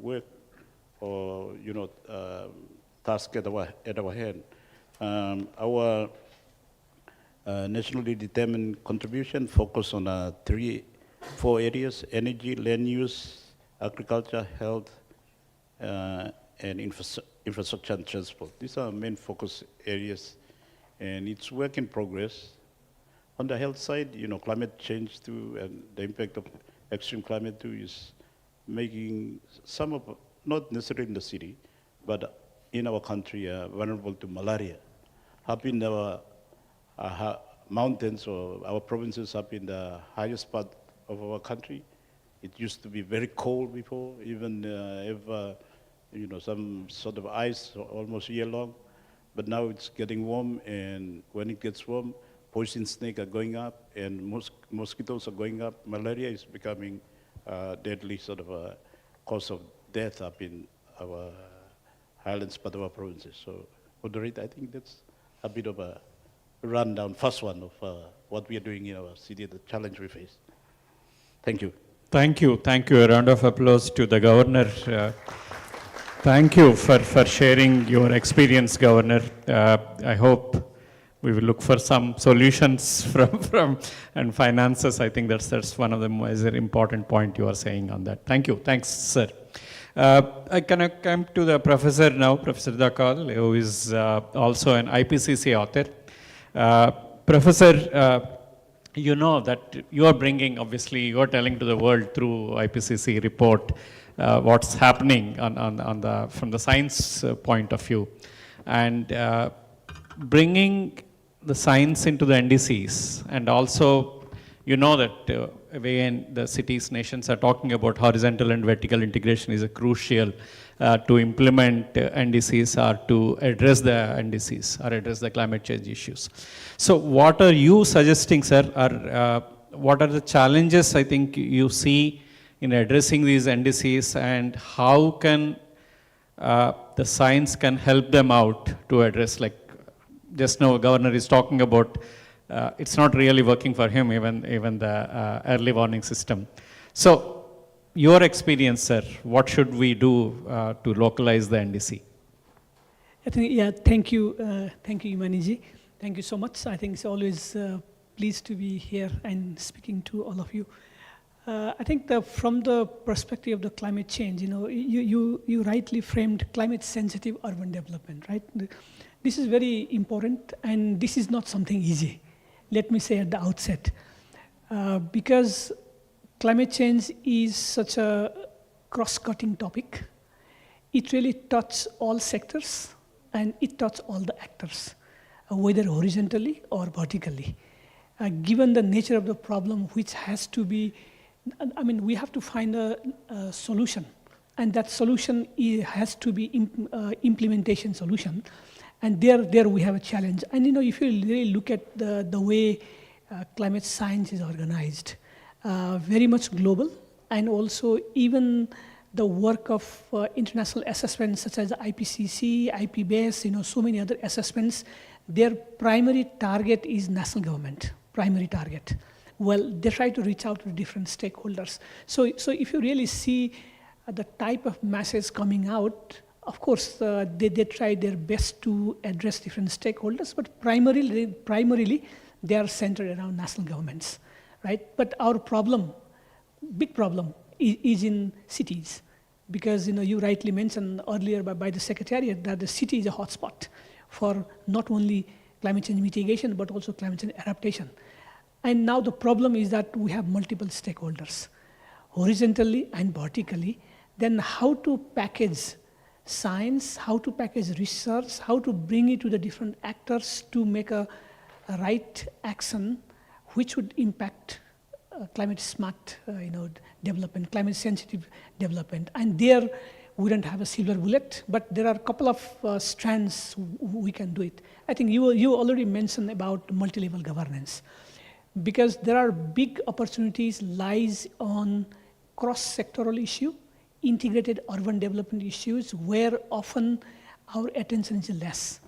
work or, task at our hand. Our nationally determined contribution focus on three 4 areas: energy, land use, agriculture, health, and infrastructure and transport. These are main focus areas, and it's work in progress. On the health side, climate change too, and the impact of extreme climate too is making some of, not necessarily in the city, but in our country, vulnerable to malaria. Up in our mountains or our provinces, up in the highest part of our country, it used to be very cold before, even some sort of ice almost year long. But now it's getting warm, and when it gets warm, poison snakes are going up, and mosquitoes are going up. Malaria is becoming a deadly sort of a cause of death up in our highlands part of our provinces. So, Moderate, I think that's a bit of a rundown, first one of what we are doing in our city, the challenge we face. Thank you. Thank you. Thank you. A round of applause to the Governor. Thank you for sharing your experience, Governor. I hope we will look for some solutions from and finances. I think that's one of the most important point you are saying on that. Thank you. Thanks, sir. I can come to the professor now, Professor Dakal, who is also an IPCC author. Professor, you know that you are bringing, obviously, you are telling to the world through IPCC report what's happening from the science point of view, and bringing the science into the NDCs, and also you know that when the cities, nations are talking about horizontal and vertical integration is a crucial to implement NDCs or to address the NDCs or address the climate change issues. So what are you suggesting, sir, or what are the challenges I think you see in addressing these NDCs, and how can the science can help them out to address, like just now Governor is talking about, it's not really working for him, even the early warning system. So your experience, sir, what should we do to localize the NDC? I think, thank you, Imaniji. Thank you so much. I think it's always pleased to be here and speaking to all of you. I think from the perspective of the climate change, you rightly framed climate-sensitive urban development, right? This is very important, and this is not something easy. Let me say at the outset, because climate change is such a cross-cutting topic. It really touches all sectors, and it touches all the actors, whether horizontally or vertically. Given the nature of the problem, which has to be, we have to find a solution, and that solution has to be implementation solution, and there we have a challenge. And if you really look at the way climate science is organized, very much global, and also even the work of international assessments such as IPCC, IPBES, so many other assessments, their primary target is national government, primary target. Well, they try to reach out to different stakeholders. So if you really see the type of message coming out, of course, they try their best to address different stakeholders, but primarily they are centered around national governments, right? But our problem, big problem, is in cities, because you rightly mentioned earlier by the Secretariat that the city is a hotspot for not only climate change mitigation, but also climate change adaptation. And now the problem is that we have multiple stakeholders, horizontally and vertically. Then how to package science, how to package research, how to bring it to the different actors to make a right action which would impact climate smart development, climate sensitive development. And there we don't have a silver bullet, but there are a couple of strands we can do it. I think you already mentioned about multi-level governance, because there are big opportunities lies on cross-sectoral issue, integrated urban development issues, where often our attention is less.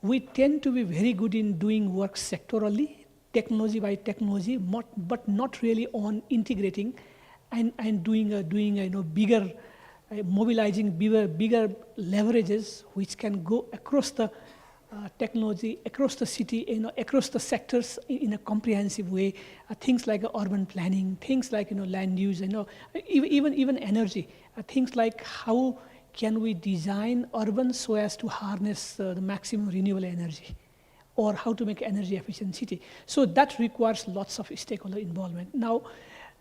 We tend to be very good in doing work sectorally, technology by technology, but not really on integrating and doing bigger, mobilizing bigger leverages which can go across the technology across the city, across the sectors in a comprehensive way. Things like urban planning, things like land use, even energy. Things like how can we design urban so as to harness the maximum renewable energy, or how to make energy efficient city. So that requires lots of stakeholder involvement.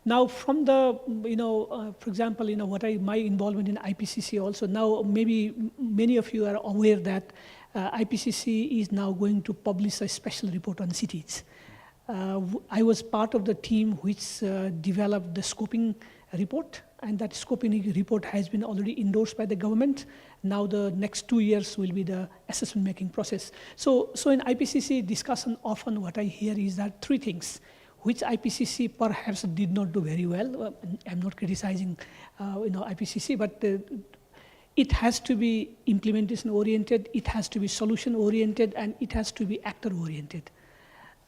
Now from the, for example, my involvement in IPCC also, now maybe many of you are aware that IPCC is now going to publish a special report on cities. I was part of the team which developed the scoping report, and that scoping report has been already endorsed by the government. Now the next 2 years will be the assessment making process. So in IPCC discussion, often what I hear is that 3 things which IPCC perhaps did not do very well. I'm not criticizing IPCC, but it has to be implementation oriented, it has to be solution oriented, and it has to be actor oriented.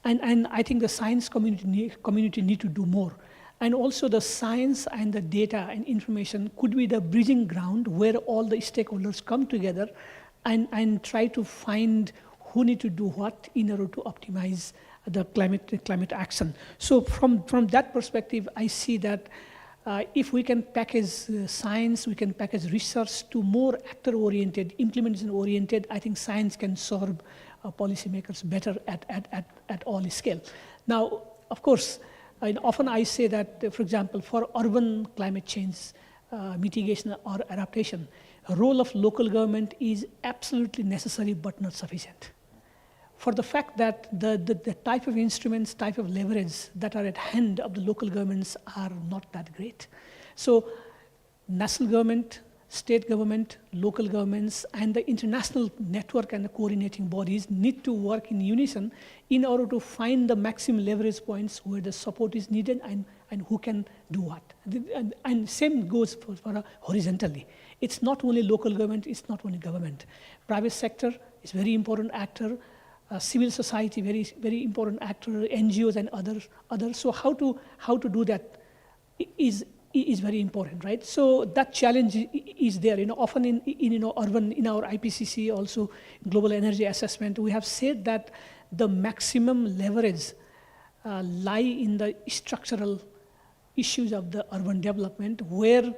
And I think the science community need to do more. And also the science and the data and information could be the bridging ground where all the stakeholders come together and try to find who need to do what in order to optimize the climate action. So from that perspective, I see that if we can package science, we can package research to more actor-oriented, implementation-oriented, I think science can serve policymakers better at all scale. Now, of course, often I say that, for example, for urban climate change mitigation or adaptation, a role of local government is absolutely necessary but not sufficient. For the fact that the type of instruments, type of leverage that are at hand of the local governments are not that great. So national government, state government, local governments, and the international network and the coordinating bodies need to work in unison in order to find the maximum leverage points where the support is needed and who can do what. And same goes for horizontally. It's not only local government, it's not only government. Private sector is very important actor. Civil society, very, very important actor, NGOs and others. So how to do that is very important, right? So that challenge is there. Often in urban, in our IPCC also global energy assessment, we have said that the maximum leverage lie in the structural issues of the urban development, where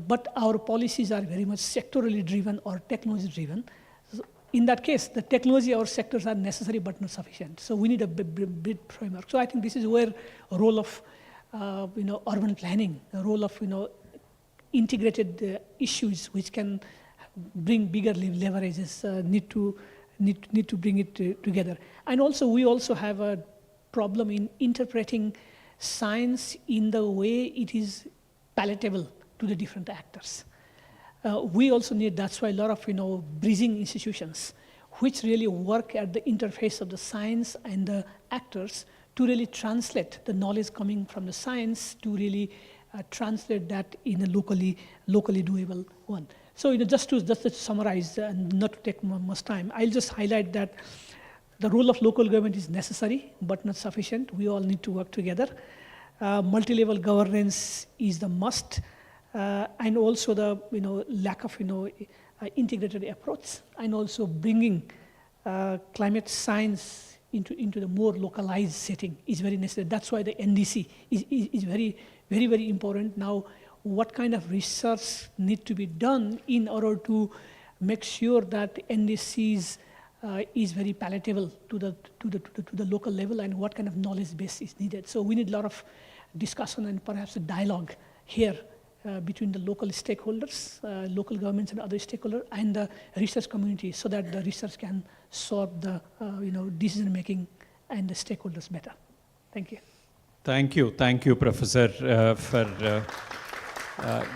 but our policies are very much sectorally driven or technology driven. In that case, the technology or sectors are necessary but not sufficient. So we need a big framework. So I think this is where a role of urban planning, a role of integrated issues which can bring bigger leverages need to bring it together. And also we also have a problem in interpreting science in the way it is palatable to the different actors. We also need, that's why a lot of bridging institutions which really work at the interface of the science and the actors to really translate the knowledge coming from the science to really translate that in a locally doable one. So just to summarize and not to take much time, I'll just highlight that the role of local government is necessary but not sufficient. We all need to work together. Multi-level governance is the must. And also the lack of integrated approach, and also bringing climate science into the more localized setting is very necessary. That's why the NDC is very, very, very important. Now, what kind of research need to be done in order to make sure that NDCs is very palatable to the local level, and what kind of knowledge base is needed. So we need a lot of discussion and perhaps a dialogue here between the local stakeholders, local governments and other stakeholders, and the research community, so that the research can solve the decision making and the stakeholders better. Thank you. Thank you, Professor, for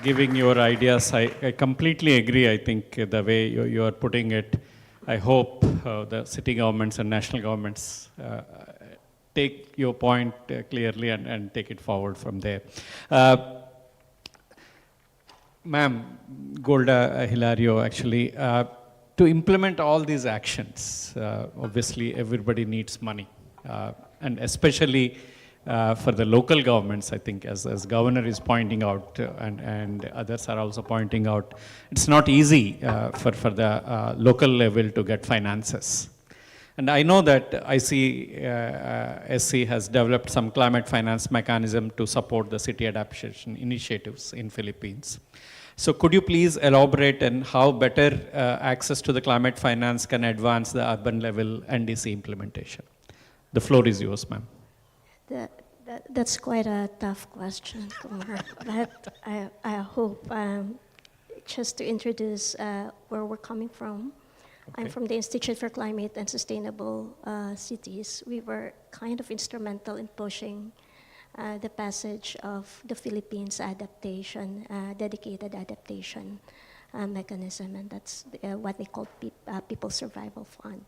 giving your ideas. I completely agree. I think the way you are putting it, I hope the city governments and national governments take your point clearly and take it forward from there. Ma'am, Golda Hilario, actually, to implement all these actions, obviously everybody needs money. And especially for the local governments, I think, as governor is pointing out, and others are also pointing out, it's not easy for the local level to get finances. And I know that ICSC has developed some climate finance mechanism to support the city adaptation initiatives in Philippines. So could you please elaborate on how better access to the climate finance can advance the urban level NDC implementation? The floor is yours, ma'am. That's quite a tough question, Kumar. But I hope, just to introduce where we're coming from. Okay. I'm from the Institute for Climate and Sustainable Cities. We were kind of instrumental in pushing the passage of the Philippines adaptation, dedicated adaptation mechanism, and that's what they call People Survival Fund.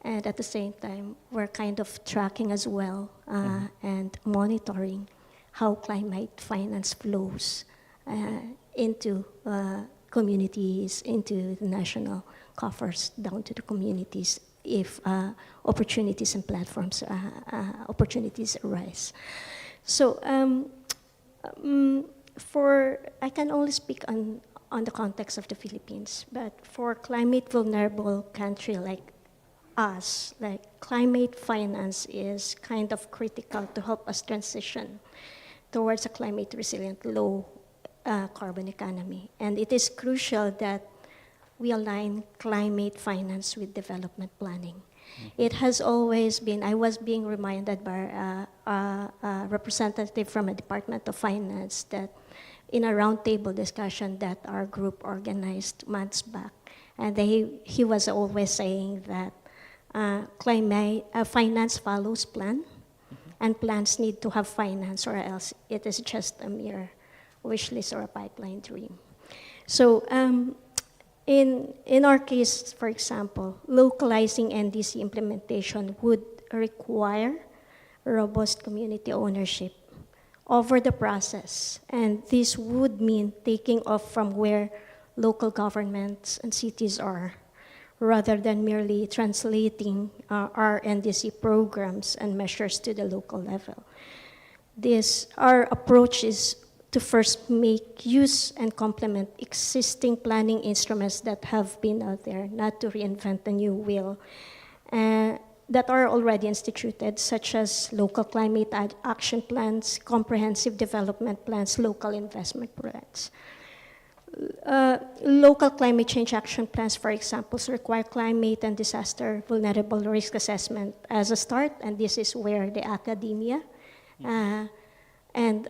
And at the same time, we're kind of tracking as well and monitoring how climate finance flows into communities, into the national coffers, down to the communities if opportunities and platforms, opportunities arise. So I can only speak on the context of the Philippines, but for climate vulnerable country like us, like climate finance is kind of critical to help us transition towards a climate resilient, low carbon economy. And it is crucial that we align climate finance with development planning. It has always been, I was being reminded by a representative from a Department of Finance that in a roundtable discussion that our group organized months back, and he was always saying that climate finance follows plan, and plans need to have finance, or else it is just a mere wish list or a pipeline dream. So in our case, for example, localizing NDC implementation would require robust community ownership over the process, and this would mean taking off from where local governments and cities are, rather than merely translating our NDC programs and measures to the local level. Our approach is to first make use and complement existing planning instruments that have been out there, not to reinvent a new wheel, that are already instituted, such as local climate action plans, comprehensive development plans, local investment plans. Local climate change action plans, for example, require climate and disaster vulnerable risk assessment as a start, and this is where the academia and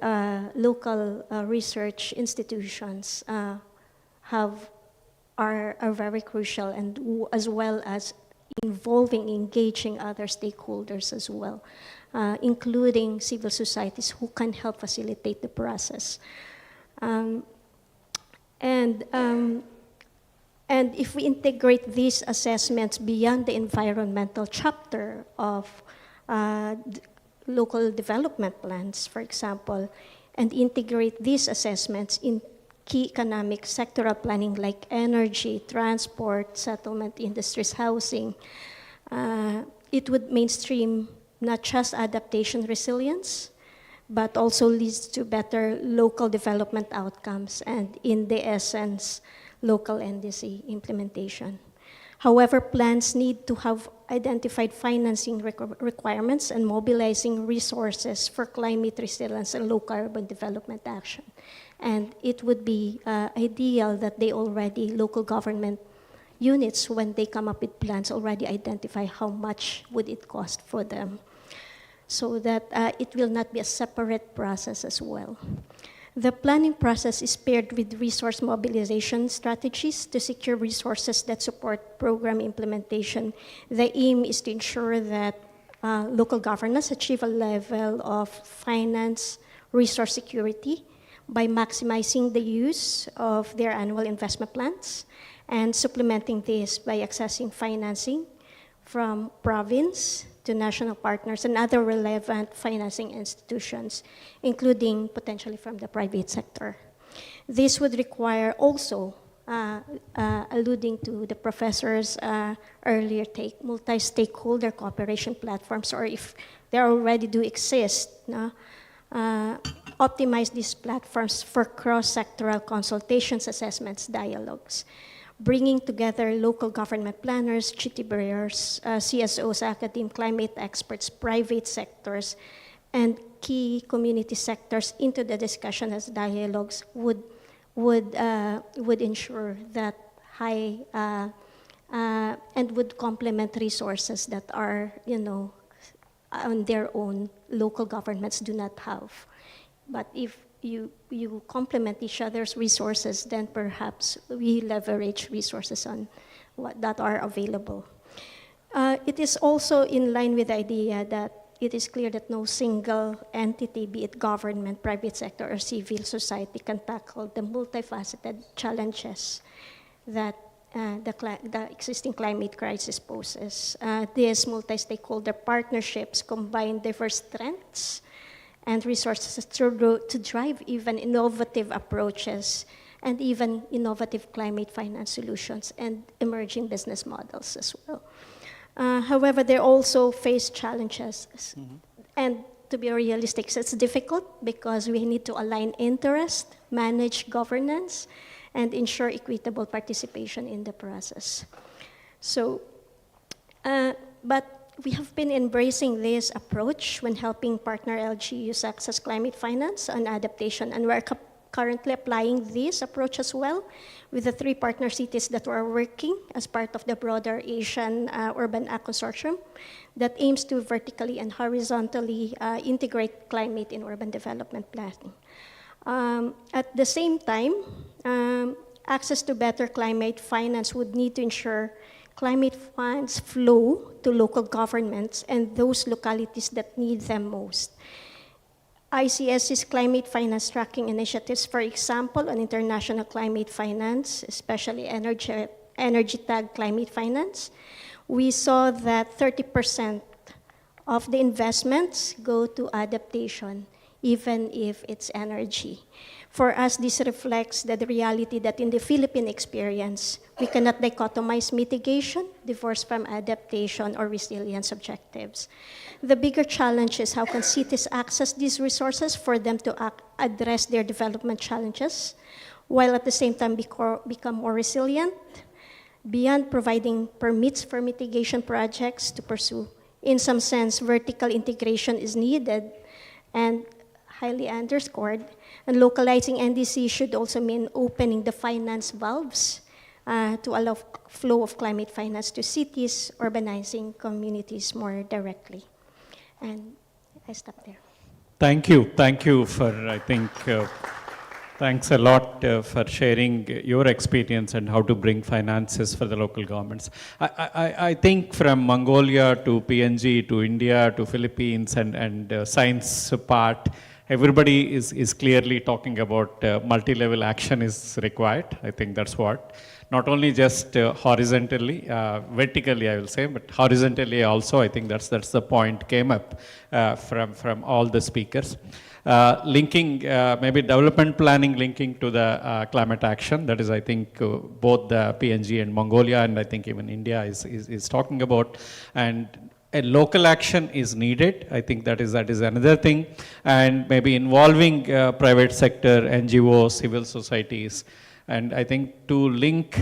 local research institutions are very crucial, and as well as engaging other stakeholders as well, including civil societies who can help facilitate the process. And if we integrate these assessments beyond the environmental chapter of local development plans, for example, and integrate these assessments in key economic sectoral planning like energy, transport, settlement industries, housing, it would mainstream not just adaptation resilience, but also leads to better local development outcomes and, in the essence, local NDC implementation. However, plans need to have identified financing requirements and mobilizing resources for climate resilience and low carbon development action. And it would be ideal that local government units, when they come up with plans, already identify how much would it cost for them, so that it will not be a separate process as well. The planning process is paired with resource mobilization strategies to secure resources that support program implementation. The aim is to ensure that local governments achieve a level of finance resource security by maximizing the use of their annual investment plans and supplementing this by accessing financing from province to national partners and other relevant financing institutions, including potentially from the private sector. This would require also alluding to the professor's earlier take, multi-stakeholder cooperation platforms, or if they already do exist, no? Optimize these platforms for cross-sectoral consultations, assessments, dialogues, bringing together local government planners, GTBers, CSOs, academic, climate experts, private sectors, and key community sectors into the discussion as dialogues would ensure that high and would complement resources that are, on their own, local governments do not have. But if you complement each other's resources, then perhaps we leverage resources on that are available. It is also in line with the idea that it is clear that no single entity, be it government, private sector, or civil society, can tackle the multifaceted challenges that the existing climate crisis poses. These multi-stakeholder partnerships combine diverse strengths and resources to drive even innovative approaches and even innovative climate finance solutions and emerging business models as well. However, they also face challenges. And to be realistic, it's difficult because we need to align interest, manage governance, and ensure equitable participation in the process. So, but we have been embracing this approach when helping partner LGUs access climate finance and adaptation, and we're currently applying this approach as well with the 3 partner cities that are working as part of the broader Asian Urban Act Consortium that aims to vertically and horizontally integrate climate in urban development planning. At the same time, access to better climate finance would need to ensure climate funds flow to local governments and those localities that need them most. ICS's climate finance tracking initiatives, for example, on international climate finance, especially energy tag climate finance, we saw that 30% of the investments go to adaptation, even if it's energy. For us, this reflects the reality that in the Philippine experience, we cannot dichotomize mitigation, divorced from adaptation or resilience objectives. The bigger challenge is how can cities access these resources for them to address their development challenges, while at the same time become more resilient, beyond providing permits for mitigation projects to pursue. In some sense, vertical integration is needed and highly underscored, and localizing NDC should also mean opening the finance valves to allow flow of climate finance to cities, urbanizing communities more directly. And I stop there. Thank you for, I think, thanks a lot for sharing your experience and how to bring finances for the local governments. I think from Mongolia to PNG to India to Philippines and science part, everybody is clearly talking about multi-level action is required. I think that's what. Not only just horizontally, vertically I will say, but horizontally also. I think that's the point came up from all the speakers. Linking maybe development planning linking to the climate action. That is, I think, both the PNG and Mongolia, and I think even India is talking about. And a local action is needed. I think that is another thing, and maybe involving private sector, NGOs, civil societies. And I think to link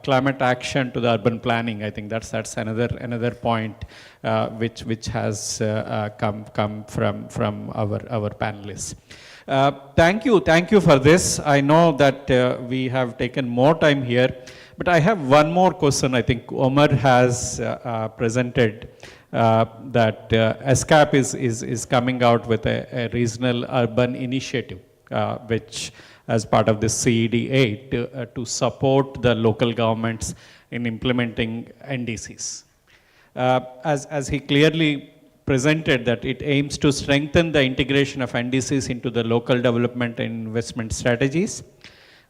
climate action to the urban planning, I think that's another point which has come from our panelists. Thank you for this. I know that we have taken more time here, but I have one more question. I think Omar has presented that ESCAP is coming out with a regional urban initiative, which as part of the CED8 to support the local governments in implementing NDCs. As he clearly presented, that it aims to strengthen the integration of NDCs into the local development and investment strategies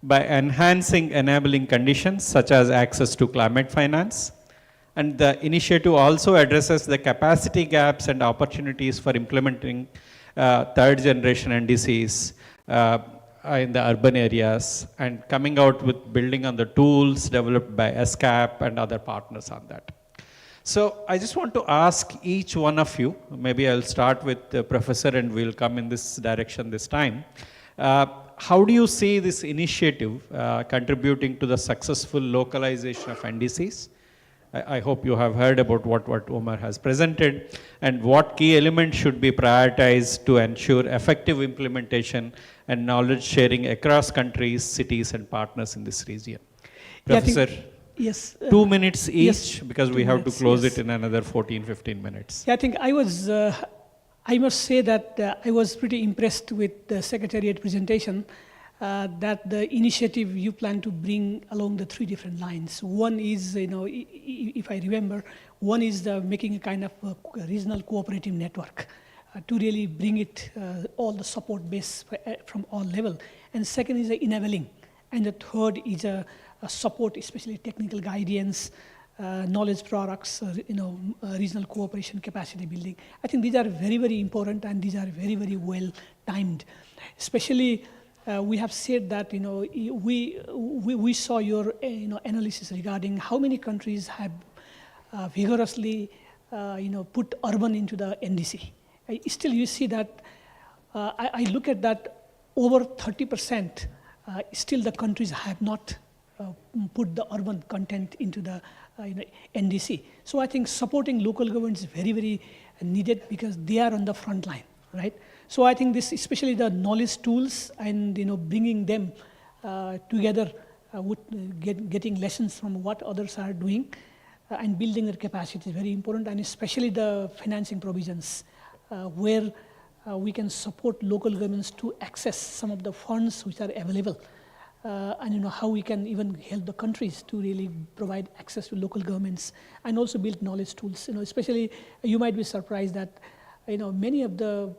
by enhancing enabling conditions such as access to climate finance. And the initiative also addresses the capacity gaps and opportunities for implementing third generation NDCs in the urban areas and coming out with building on the tools developed by ESCAP and other partners on that. So I just want to ask each one of you, maybe I'll start with the professor and we'll come in this direction this time. How do you see this initiative contributing to the successful localization of NDCs? I hope you have heard about what Omar has presented and what key elements should be prioritized to ensure effective implementation and knowledge sharing across countries, cities and partners in this region. Yeah, I think- Professor, Yes. 2 minutes each yes, because 2 we have minutes, to close yes. it in another 15 minutes. Yeah, I think I must say that I was pretty impressed with the Secretariat presentation, that the initiative you plan to bring along the 3 different lines. One is, if I remember, one is making a kind of a regional cooperative network to really bring it, all the support base from all level. And second is the enabling. And the third is a support, especially technical guidance, knowledge products, regional cooperation, capacity building. I think these are very, very important and these are very, very well timed. Especially, we have said that we saw your analysis regarding how many countries have vigorously put urban into the NDC. Still, you see that I look at that over 30%. Still, the countries have not put the urban content into the NDC. So I think supporting local governments is very, very needed because they are on the front line, right? So I think this, especially the knowledge tools and bringing them together with getting lessons from what others are doing and building their capacity is very important, and especially the financing provisions where we can support local governments to access some of the funds which are available. And how we can even help the countries to really provide access to local governments and also build knowledge tools. Especially you might be surprised that many of the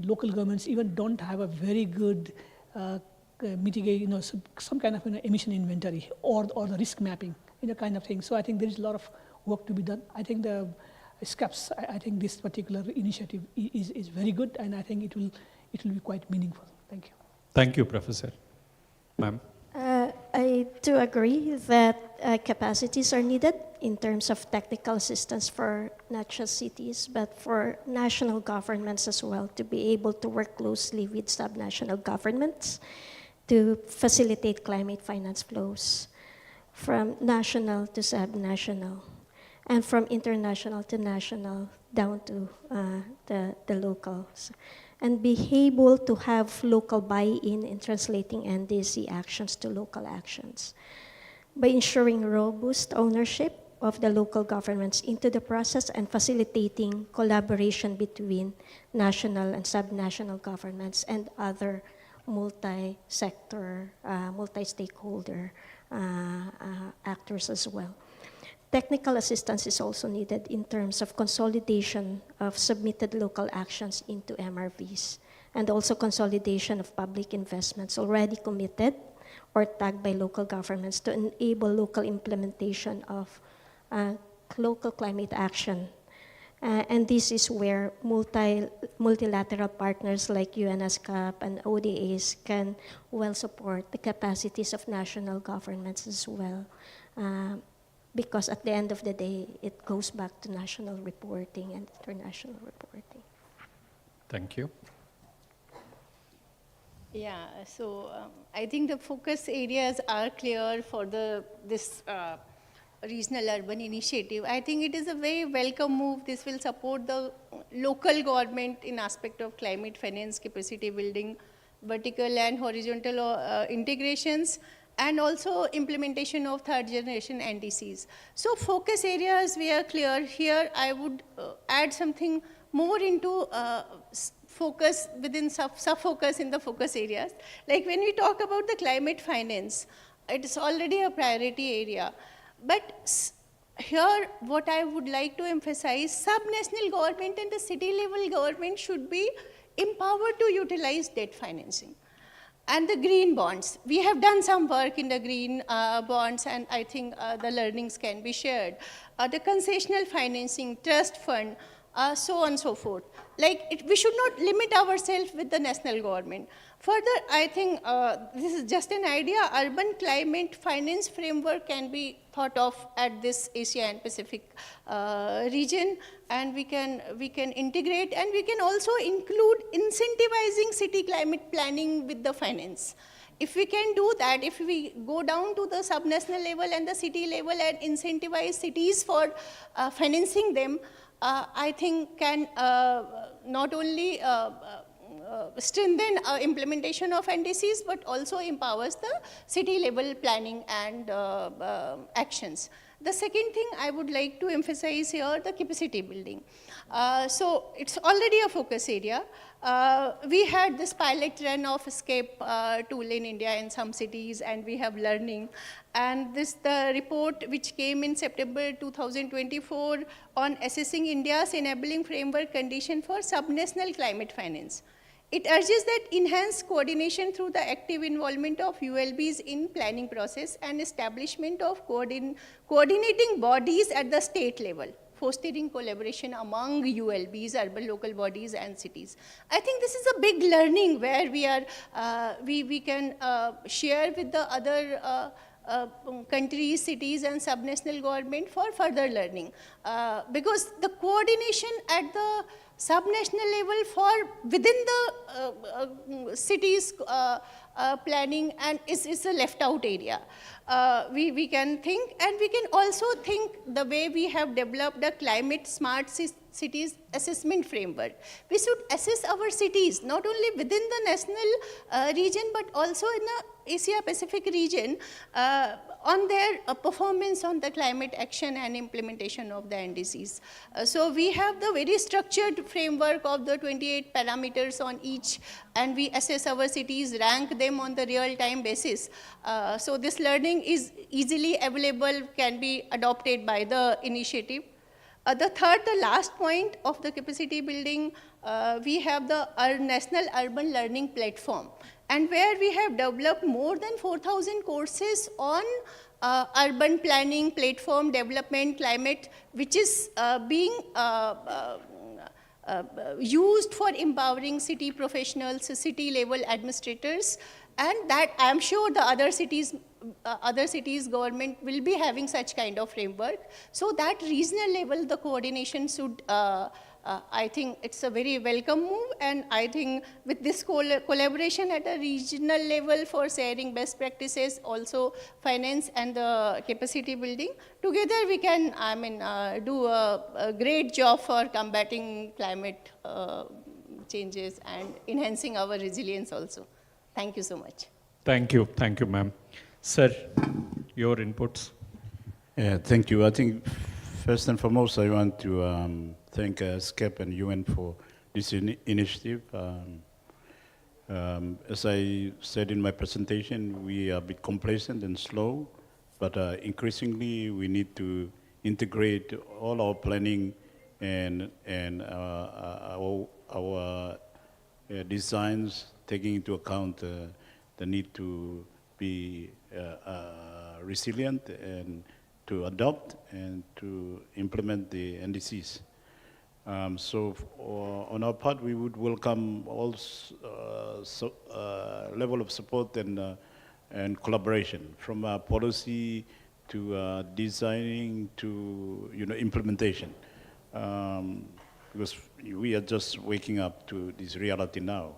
local governments even don't have a very good mitigate, some kind of emission inventory or the risk mapping, kind of thing. So I think there is a lot of work to be done. I think the ESCAPs, I think this particular initiative is very good, and I think it will be quite meaningful. Thank you. Thank you, Professor. Ma'am. I do agree that capacities are needed in terms of technical assistance for not just cities, but for national governments as well, to be able to work closely with subnational governments to facilitate climate finance flows from national to subnational and from international to national down to the locals. And be able to have local buy-in in translating NDC actions to local actions by ensuring robust ownership of the local governments into the process and facilitating collaboration between national and subnational governments and other multi-sector, multi-stakeholder actors as well. Technical assistance is also needed in terms of consolidation of submitted local actions into MRVs and also consolidation of public investments already committed or tagged by local governments to enable local implementation of local climate action. And this is where multilateral partners like ESCAP and ODAs can well support the capacities of national governments as well. Because at the end of the day, it goes back to national reporting and international reporting. Thank you. Yeah, so I think the focus areas are clear for this regional urban initiative. I think it is a very welcome move. This will support the local government in aspect of climate finance, capacity building, vertical and horizontal integrations, and also implementation of third generation NDCs. So focus areas, we are clear. Here I would add something more into focus within sub-focus in the focus areas. Like when we talk about the climate finance, it is already a priority area. But here what I would like to emphasize, sub-national government and the city level government should be empowered to utilize debt financing. And the green bonds, we have done some work in the green bonds, and I think the learnings can be shared. The concessional financing, trust fund, so on and so forth. We should not limit ourselves with the national government. Further, I think this is just an idea. Urban climate finance framework can be thought of at this Asia and Pacific region, and we can integrate, and we can also include incentivizing city climate planning with the finance. If we can do that, if we go down to the subnational level and the city level and incentivize cities for financing them, I think can not only strengthen implementation of NDCs, but also empowers the city level planning and actions. The second thing I would like to emphasize here, the capacity building. So it's already a focus area. We had this pilot run of ESCAP tool in India in some cities, and we have learning. And the report which came in September 2024 on assessing India's enabling framework condition for subnational climate finance. It urges that enhanced coordination through the active involvement of ULBs in planning process and establishment of coordinating bodies at the state level, fostering collaboration among ULBs, urban local bodies, and cities. I think this is a big learning where we can share with the other countries, cities, and subnational government for further learning. Because the coordination at the subnational level for within the cities planning and is a left out area. We can think, and we can also think the way we have developed a climate smart cities assessment framework. We should assess our cities not only within the national region but also in the Asia Pacific region on their performance on the climate action and implementation of the NDCs. So we have the very structured framework of the 28 parameters on each, and we assess our cities, rank them on the real-time basis. So this learning is easily available, can be adopted by the initiative. The third, the last point of the capacity building, we have the National Urban Learning Platform, and where we have developed more than 4,000 courses on urban planning, platform development, climate, which is being used for empowering city professionals, city level administrators, and that I am sure the other cities government will be having such kind of framework. So that regional level, the coordination should, I think it's a very welcome move, and I think with this collaboration at a regional level for sharing best practices, also finance and the capacity building, together we can, do a great job for combating climate changes and enhancing our resilience also. Thank you so much. Thank you, ma'am. Sir, your inputs. Yeah, thank you. I think first and foremost, I want to thank ESCAP and UN for this initiative. As I said in my presentation, we are a bit complacent and slow, but increasingly we need to integrate all our planning and our designs, taking into account the need to be resilient and to adopt and to implement the NDCs. So on our part, we would welcome all level of support and collaboration, from policy to designing to implementation. Because we are just waking up to this reality now.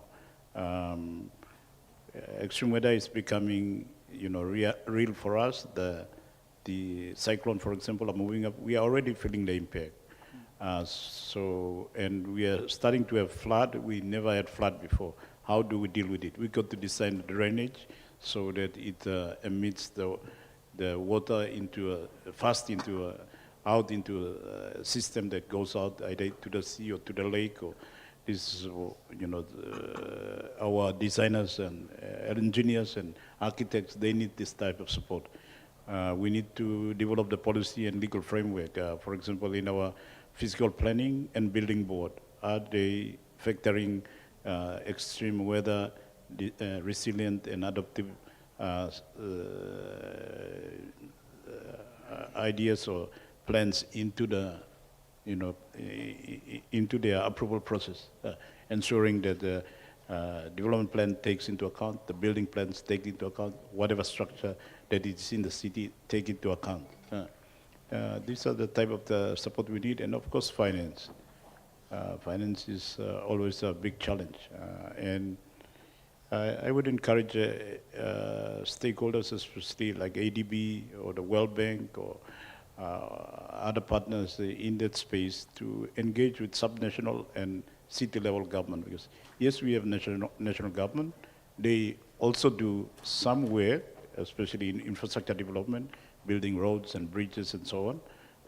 Extreme weather is becoming, real for us. The cyclone, for example, are moving up. We are already feeling the impact. And we are starting to have flood. We never had flood before. How do we deal with it? We got to design the drainage so that it emits the water out into a system that goes out either to the sea or to the lake. Or this is, our designers and engineers and architects, they need this type of support. We need to develop the policy and legal framework. For example, in our physical planning and building board, are they factoring extreme weather, resilient and adaptive ideas or plans into the into their approval process, ensuring that the development plan takes into account, the building plans take into account, whatever structure that is in the city take into account. These are the type of the support we need, and of course finance. Finance is always a big challenge, and I would encourage stakeholders, especially like ADB or the World Bank or other partners in that space, to engage with subnational and city-level government. Because yes, we have national government. They also do somewhere, especially in infrastructure development, building roads and bridges and so on.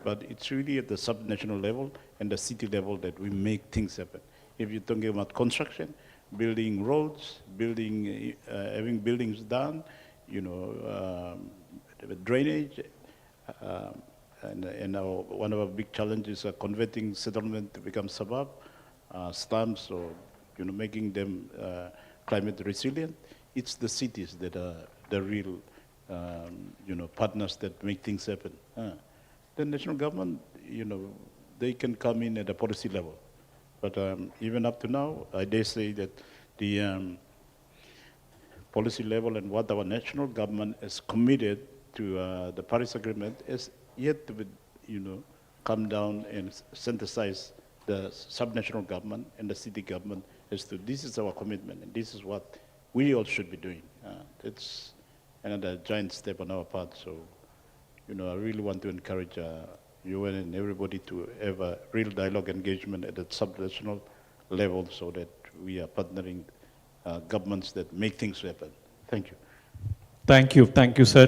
But it's really at the subnational level and the city level that we make things happen. If you're talking about construction, building roads, having buildings done, drainage, and one of our big challenges are converting settlement to become suburb, slums, or making them climate resilient. It's the cities that are the real partners that make things happen. The national government, they can come in at a policy level. But even up to now, I dare say that the policy level and what our national government is committed to the Paris Agreement is yet to be, come down and synthesize the subnational government and the city government as to this is our commitment and this is what we all should be doing. It's another giant step on our part. So, I really want to encourage you and everybody to have a real dialogue engagement at the subnational level so that we are partnering governments that make things happen. Thank you. Thank you, sir.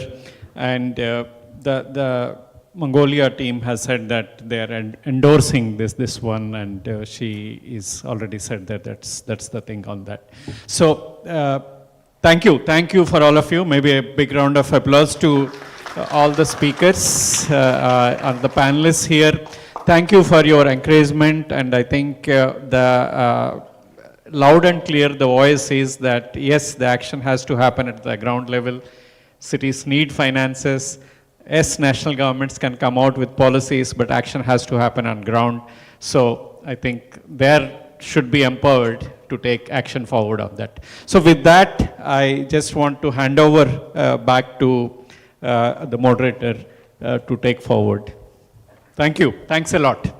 And the Mongolia team has said that they are endorsing this one, and she is already said that that's the thing on that. So thank you for all of you. Maybe a big round of applause to all the speakers and the panelists here. Thank you for your encouragement, and I think the loud and clear the voice is that yes, the action has to happen at the ground level. Cities need finances. Yes, national governments can come out with policies, but action has to happen on ground. So I think there should be empowered to take action forward on that. So with that, I just want to hand over back to the moderator to take forward. Thank you. Thanks a lot.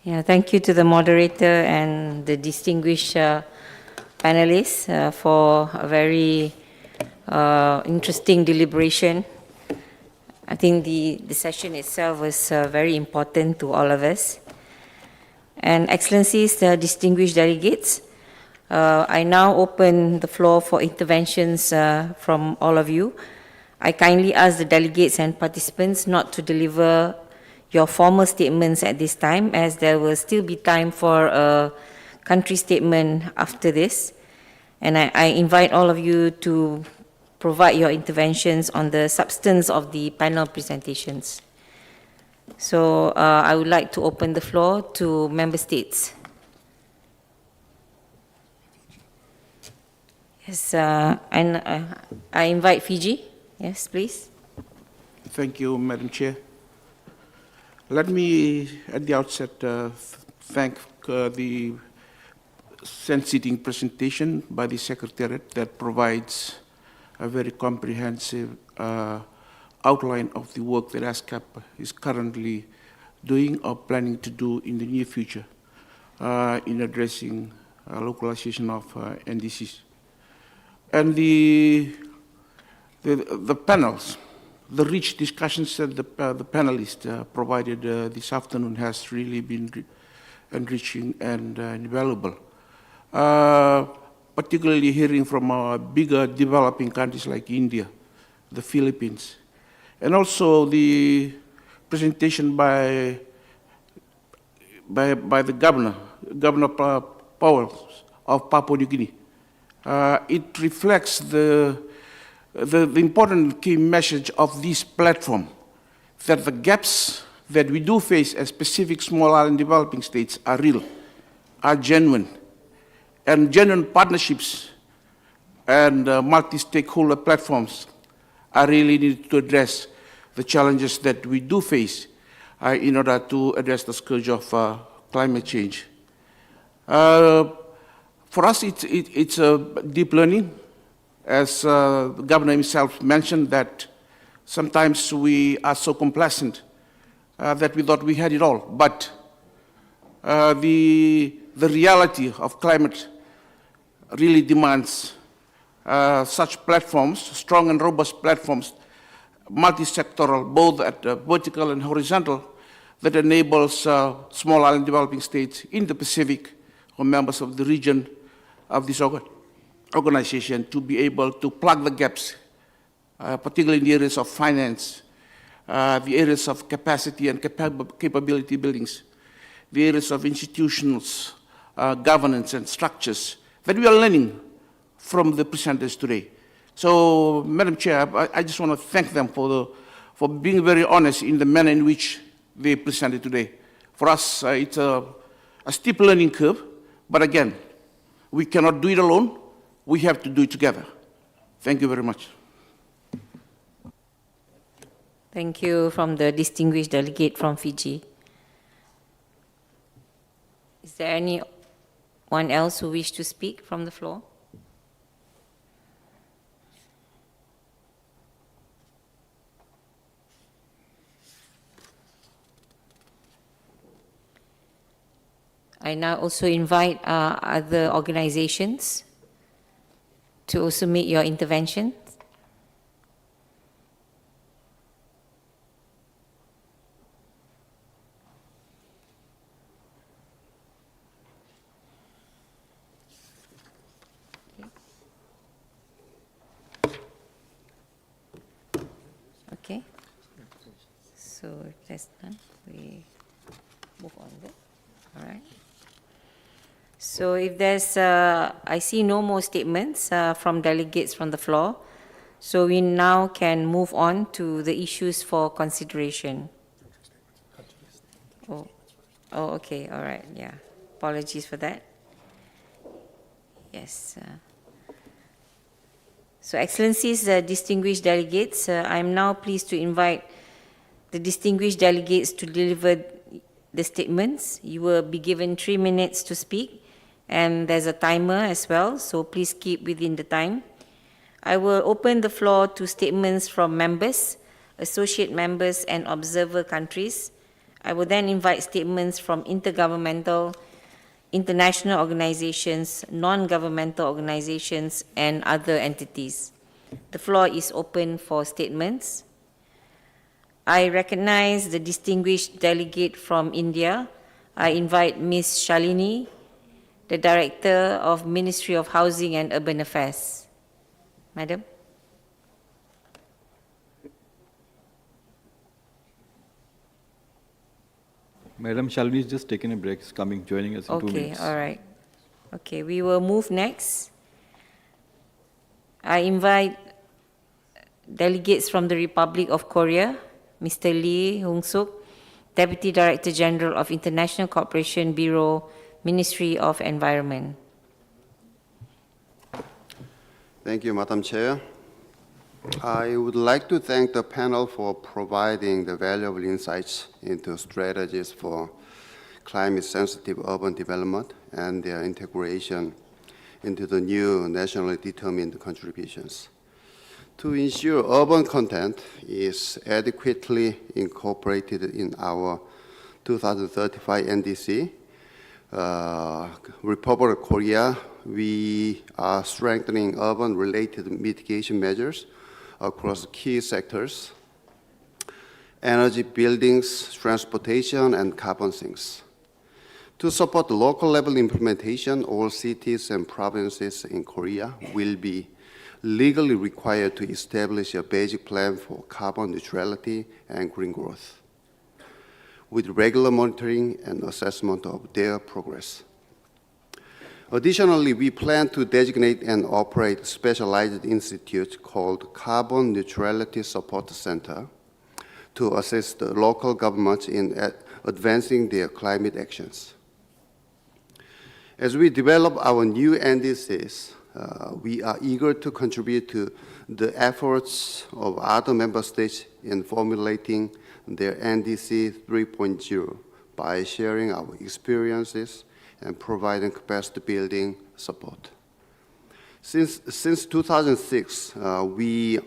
Yeah, thank you to the moderator and the distinguished panelists for a very interesting deliberation. I think the session itself was very important to all of us. And Excellencies, the distinguished delegates, I now open the floor for interventions from all of you. I kindly ask the delegates and participants not to deliver your formal statements at this time, as there will still be time for a country statement after this. And I invite all of you to provide your interventions on the substance of the panel presentations. So I would like to open the floor to member states. Yes, and I invite Fiji. Yes, please. Thank you, Madam Chair. Let me, at the outset, thank the sense-seating presentation by the Secretariat that provides a very comprehensive outline of the work that ESCAP is currently doing or planning to do in the near future in addressing localization of NDCs. And the panels, the rich discussions that the panelists provided this afternoon has really been enriching and invaluable. Particularly hearing from our bigger developing countries like India, the Philippines, and also the presentation by the Governor Powell of Papua New Guinea, it reflects the important key message of this platform, that the gaps that we do face as specific small island developing states are real, are genuine, and genuine partnerships and multi-stakeholder platforms are really needed to address the challenges that we do face in order to address the scourge of climate change. For us, it's a deep learning. As the governor himself mentioned, that sometimes we are so complacent that we thought we had it all. But the reality of climate really demands such platforms, strong and robust platforms, multi-sectoral, both at vertical and horizontal, that enables small island developing states in the Pacific or members of the region of this organization to be able to plug the gaps, particularly in the areas of finance, the areas of capacity and capability buildings, the areas of institutions, governance and structures that we are learning from the presenters today. So, Madam Chair, I just want to thank them for being very honest in the manner in which they presented today. For us, it's a steep learning curve, but again, we cannot do it alone. We have to do it together. Thank you very much. Thank you from the distinguished delegate from Fiji. Is there anyone else who wishes to speak from the floor? I now also invite other organizations to also make your intervention. Okay. So if that's done, we move on there. All right. So if there's, I see no more statements from delegates from the floor. So we now can move on to the issues for consideration. Oh, okay, all right, yeah. Apologies for that. Yes. So Excellencies, distinguished delegates, I'm now pleased to invite the distinguished delegates to deliver the statements. You will be given 3 minutes to speak. And there's a timer as well, so please keep within the time. I will open the floor to statements from members, associate members, and observer countries. I will then invite statements from intergovernmental, international organizations, non-governmental organizations, and other entities. The floor is open for statements. I recognize the distinguished delegate from India. I invite Ms. Shalini, the Director of Ministry of Housing and Urban Affairs. Madam. Madam Shalini is just taking a break, is joining us in 2 minutes. Okay, all right. Okay, we will move next. I invite delegates from the Republic of Korea, Mr. Lee Hung-suk, Deputy Director General of International Cooperation Bureau, Ministry of Environment. Thank you, Madam Chair. I would like to thank the panel for providing the valuable insights into strategies for climate-sensitive urban development and their integration into the new nationally determined contributions. To ensure urban content is adequately incorporated in our 2035 NDC, Republic of Korea, we are strengthening urban-related mitigation measures across key sectors: energy, buildings, transportation, and carbon sinks. To support the local level implementation, all cities and provinces in Korea will be legally required to establish a basic plan for carbon neutrality and green growth, with regular monitoring and assessment of their progress. Additionally, we plan to designate and operate a specialized institute called Carbon Neutrality Support Center to assist the local governments in advancing their climate actions. As we develop our new NDCs, we are eager to contribute to the efforts of other member states in formulating their NDC 3.0 by sharing our experiences and providing capacity building support. Since 2006, we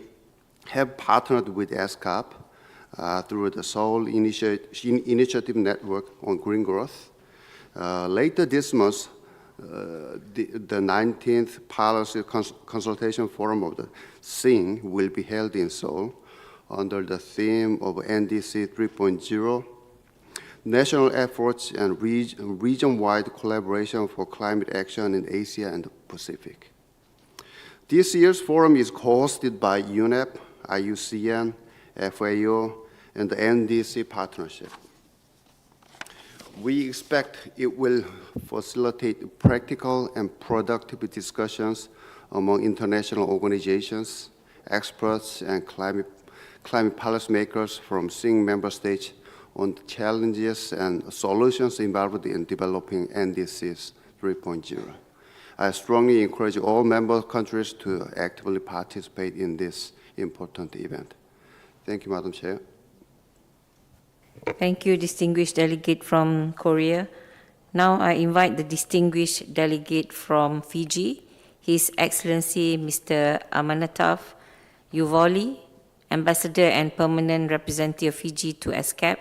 have partnered with ESCAP through the Seoul Initiative Network on Green Growth. Later this month, the 19th Policy Consultation Forum of the SING will be held in Seoul under the theme of NDC 3.0, National Efforts and Region-Wide Collaboration for Climate Action in Asia and the Pacific. This year's forum is hosted by UNEP, IUCN, FAO, and the NDC Partnership. We expect it will facilitate practical and productive discussions among international organizations, experts, and climate policymakers from SING member states on the challenges and solutions involved in developing NDCs 3.0. I strongly encourage all member countries to actively participate in this important event. Thank you, Madam Chair. Thank you, distinguished delegate from Korea. Now I invite the distinguished delegate from Fiji, His Excellency Mr. Amanatav Yuvoli, Ambassador and Permanent Representative of Fiji to ESCAP,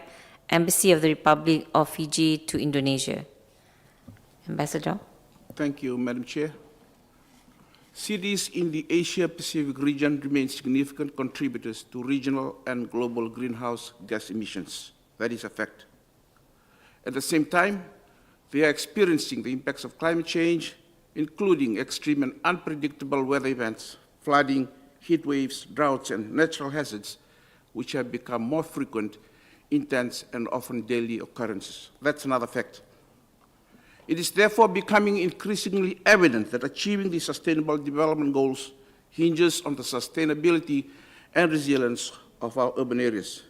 Embassy of the Republic of Fiji to Indonesia. Ambassador. Thank you, Madam Chair. Cities in the Asia-Pacific region remain significant contributors to regional and global greenhouse gas emissions. That is a fact. At the same time, they are experiencing the impacts of climate change, including extreme and unpredictable weather events, flooding, heat waves, droughts, and natural hazards, which have become more frequent, intense, and often daily occurrences. That's another fact. It is therefore becoming increasingly evident that achieving the Sustainable Development Goals hinges on the sustainability and resilience of our urban areas.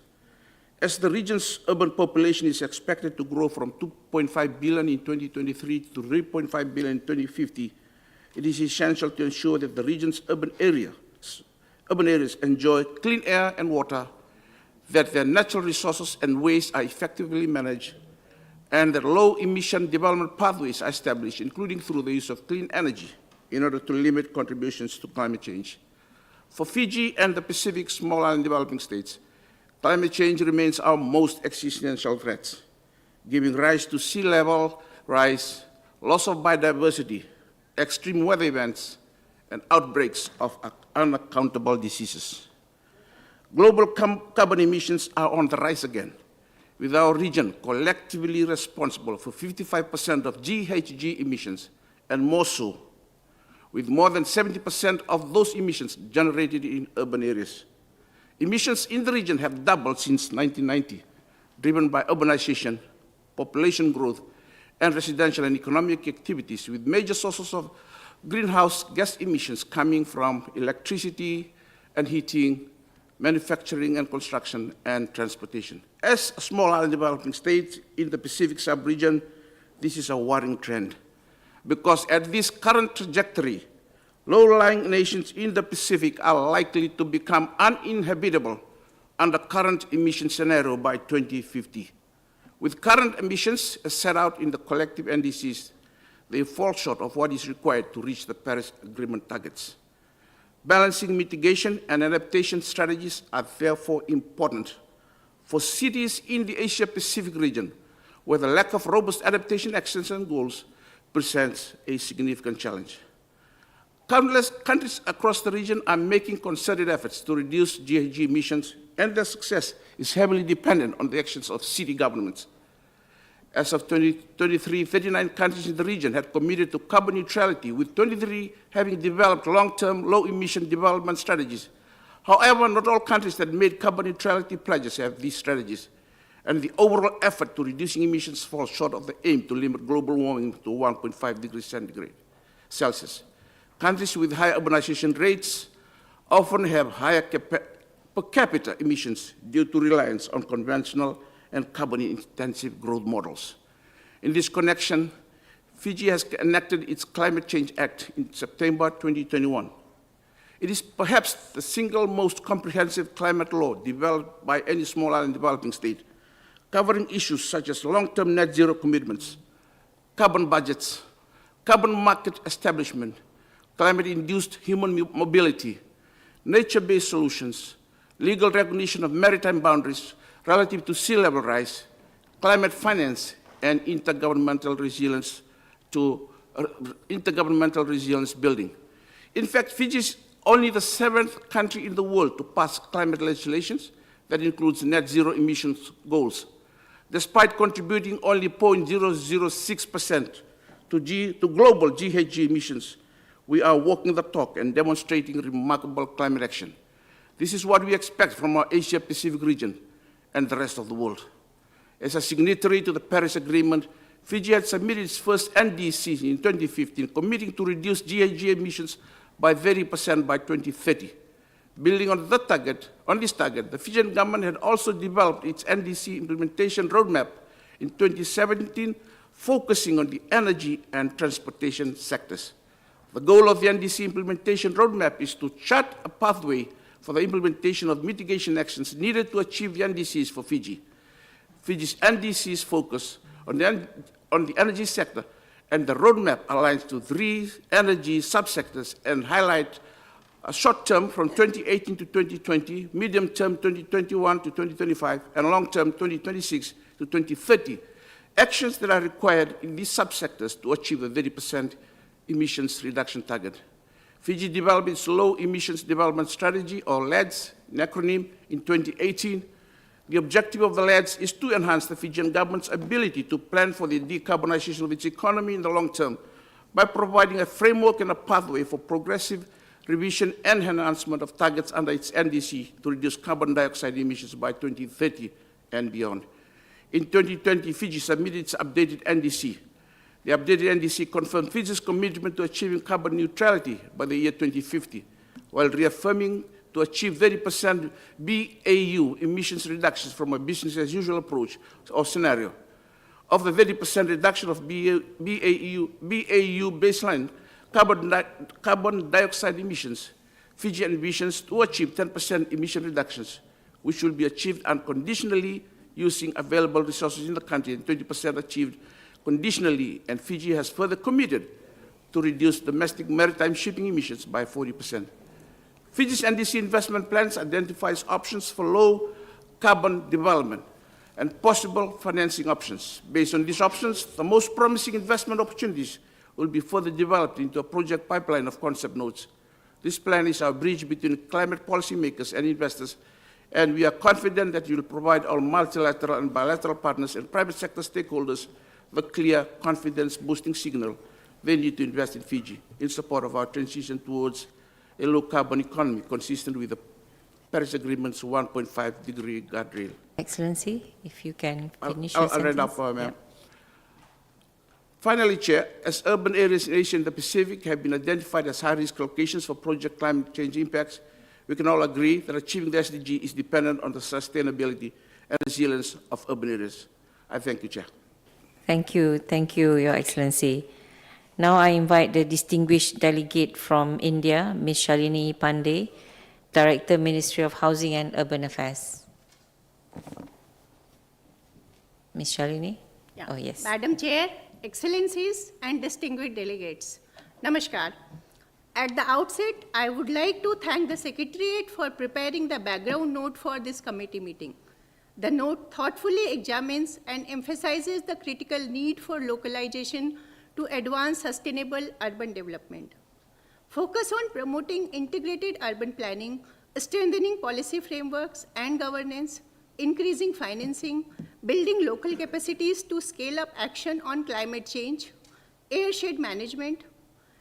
As the region's urban population is expected to grow from 2.5 billion in 2023 to 3.5 billion in 2050, it is essential to ensure that the region's urban areas enjoy clean air and water, that their natural resources and waste are effectively managed, and that low-emission development pathways are established, including through the use of clean energy, in order to limit contributions to climate change. For Fiji and the Pacific small island developing states, climate change remains our most existential threat, giving rise to sea level rise, loss of biodiversity, extreme weather events, and outbreaks of unaccountable diseases. Global carbon emissions are on the rise again, with our region collectively responsible for 55% of GHG emissions, and more so, with more than 70% of those emissions generated in urban areas. Emissions in the region have doubled since 1990, driven by urbanization, population growth, and residential and economic activities, with major sources of greenhouse gas emissions coming from electricity and heating, manufacturing and construction, and transportation. As a small island developing state in the Pacific sub-region, this is a worrying trend, because at this current trajectory, low-lying nations in the Pacific are likely to become uninhabitable under current emission scenario by 2050. With current emissions as set out in the collective NDCs, they fall short of what is required to reach the Paris Agreement targets. Balancing mitigation and adaptation strategies are therefore important for cities in the Asia-Pacific region, where the lack of robust adaptation actions and goals presents a significant challenge. Countless countries across the region are making concerted efforts to reduce GHG emissions, and their success is heavily dependent on the actions of city governments. As of 2023, 39 countries in the region had committed to carbon neutrality, with 23 having developed long-term low-emission development strategies. However, not all countries that made carbon neutrality pledges have these strategies. and the overall effort to reducing emissions falls short of the aim to limit global warming to 1.5 degrees Celsius. Countries with high urbanization rates often have higher per capita emissions due to reliance on conventional and carbon-intensive growth models. In this connection, Fiji has enacted its Climate Change Act in September 2021. It is perhaps the single most comprehensive climate law developed by any small island developing state, covering issues such as long-term net zero commitments, carbon budgets, carbon market establishment, climate-induced human mobility, nature-based solutions, legal recognition of maritime boundaries relative to sea level rise, climate finance, and intergovernmental resilience building. In fact, Fiji is only the 7th country in the world to pass climate legislations that includes net zero emissions goals. Despite contributing only 0.006% to global GHG emissions, we are walking the talk and demonstrating remarkable climate action. This is what we expect from our Asia-Pacific region and the rest of the world. As a signatory to the Paris Agreement, Fiji had submitted its first NDC in 2015, committing to reduce GHG emissions by 30% by 2030. Building on this target, the Fijian government had also developed its NDC implementation roadmap in 2017, focusing on the energy and transportation sectors. The goal of the NDC implementation roadmap is to chart a pathway for the implementation of mitigation actions needed to achieve the NDCs for Fiji. Fiji's NDCs focus on the energy sector, and the roadmap aligns to 3 energy subsectors and highlight a short-term from 2018 to 2020, medium-term 2021 to 2025, and long-term 2026 to 2030, actions that are required in these subsectors to achieve the 30% emissions reduction target. Fiji developed its Low Emissions Development Strategy, or LEDS, in acronym, in 2018. The objective of the LEDS is to enhance the Fijian government's ability to plan for the decarbonization of its economy in the long term by providing a framework and a pathway for progressive revision and enhancement of targets under its NDC to reduce carbon dioxide emissions by 2030 and beyond. In 2020, Fiji submitted its updated NDC. The updated NDC confirmed Fiji's commitment to achieving carbon neutrality by the year 2050, while reaffirming to achieve 30% BAU emissions reductions from a business-as-usual approach or scenario. Of the 30% reduction of BAU baseline carbon dioxide emissions, Fiji envisions to achieve 10% emission reductions, which will be achieved unconditionally using available resources in the country, and 20% achieved conditionally, and Fiji has further committed to reduce domestic maritime shipping emissions by 40%. Fiji's NDC investment plans identifies options for low carbon development and possible financing options. Based on these options, the most promising investment opportunities will be further developed into a project pipeline of concept nodes. This plan is our bridge between climate policymakers and investors, and we are confident that it will provide all multilateral and bilateral partners and private sector stakeholders the clear confidence-boosting signal they need to invest in Fiji in support of our transition towards a low-carbon economy consistent with the Paris Agreement's 1.5-degree guardrail. Excellency, if you can finish your I'll read sentence. up, ma'am. Finally, Chair, as urban areas in Asia and the Pacific have been identified as high-risk locations for project climate change impacts, we can all agree that achieving the SDG is dependent on the sustainability and resilience of urban areas. I thank you, Chair. Thank you, Your Excellency. Now I invite the distinguished delegate from India, Ms. Shalini Pandey, Director, Ministry of Housing and Urban Affairs. Ms. Shalini? Yeah. Oh, yes. Madam Chair, Excellencies and distinguished delegates, Namaskar. At the outset, I would like to thank the Secretariat for preparing the background note for this committee meeting. The note thoughtfully examines and emphasizes the critical need for localization to advance sustainable urban development. Focus on promoting integrated urban planning, strengthening policy frameworks and governance, increasing financing, building local capacities to scale up action on climate change, airshed management,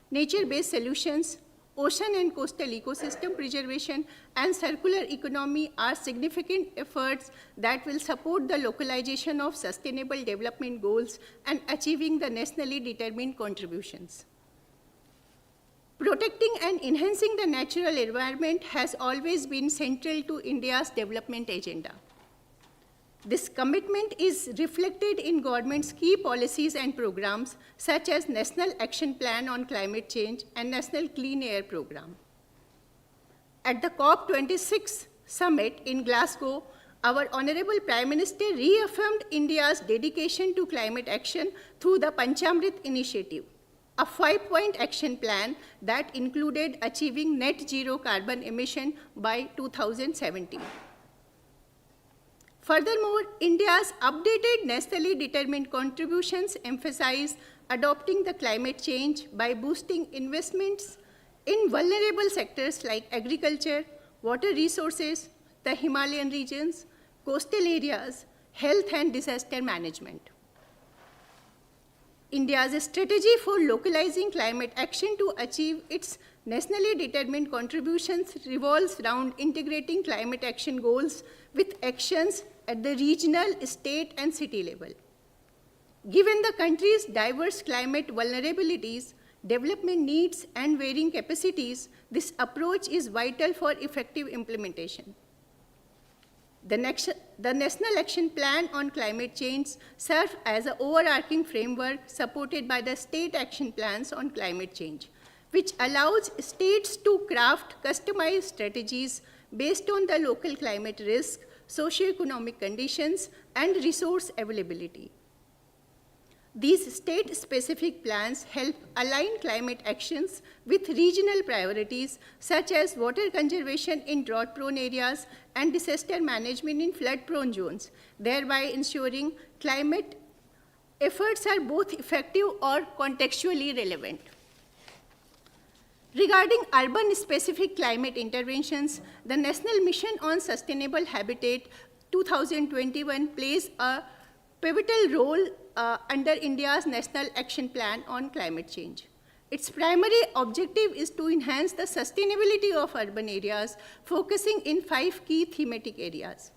nature-based solutions, ocean and coastal ecosystem preservation, and circular economy are significant efforts that will support the localization of sustainable development goals and achieving the nationally determined contributions. Protecting and enhancing the natural environment has always been central to India's development agenda. This commitment is reflected in government's key policies and programs such as National Action Plan on Climate Change and National Clean Air Program. At the COP26 summit in Glasgow, our Honorable Prime Minister reaffirmed India's dedication to climate action through the Panchamrit Initiative, a 5-point action plan that included achieving net zero carbon emission by 2017. Furthermore, India's updated nationally determined contributions emphasize adopting the climate change by boosting investments in vulnerable sectors like agriculture, water resources, the Himalayan regions, coastal areas, health and disaster management. India's strategy for localizing climate action to achieve its nationally determined contributions revolves around integrating climate action goals with actions at the regional, state, and city level. Given the country's diverse climate vulnerabilities, development needs, and varying capacities, this approach is vital for effective implementation. The National Action Plan on Climate Change serves as an overarching framework supported by the state action plans on climate change, which allows states to craft customized strategies based on the local climate risk, socioeconomic conditions, and resource availability. These state-specific plans help align climate actions with regional priorities such as water conservation in drought-prone areas and disaster management in flood-prone zones, thereby ensuring climate efforts are both effective or contextually relevant. Regarding urban-specific climate interventions, the National Mission on Sustainable Habitat 2021 plays a pivotal role under India's National Action Plan on Climate Change. Its primary objective is to enhance the sustainability of urban areas, focusing in 5 key thematic areas: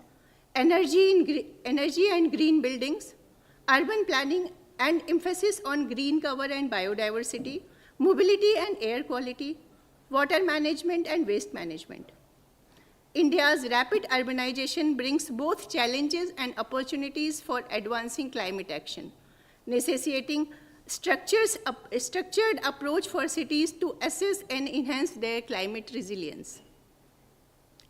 energy and green buildings, urban planning and emphasis on green cover and biodiversity, mobility and air quality, water management and waste management. India's rapid urbanization brings both challenges and opportunities for advancing climate action, necessitating a structured approach for cities to assess and enhance their climate resilience.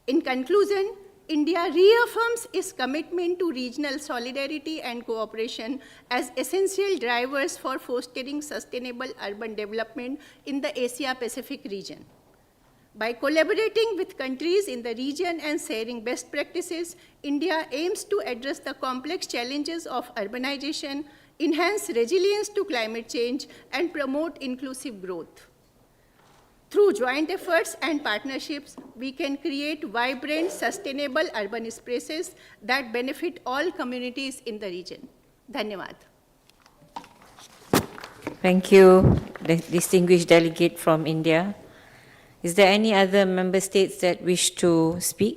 In conclusion, India reaffirms its commitment to regional solidarity and cooperation as essential drivers for fostering sustainable urban development in the Asia-Pacific region. By collaborating with countries in the region and sharing best practices, India aims to address the complex challenges of urbanization, enhance resilience to climate change, and promote inclusive growth. Through joint efforts and partnerships, we can create vibrant, sustainable urban spaces that benefit all communities in the region. Dhanyawad. Thank you, the distinguished delegate from India. Is there any other member states that wish to speak?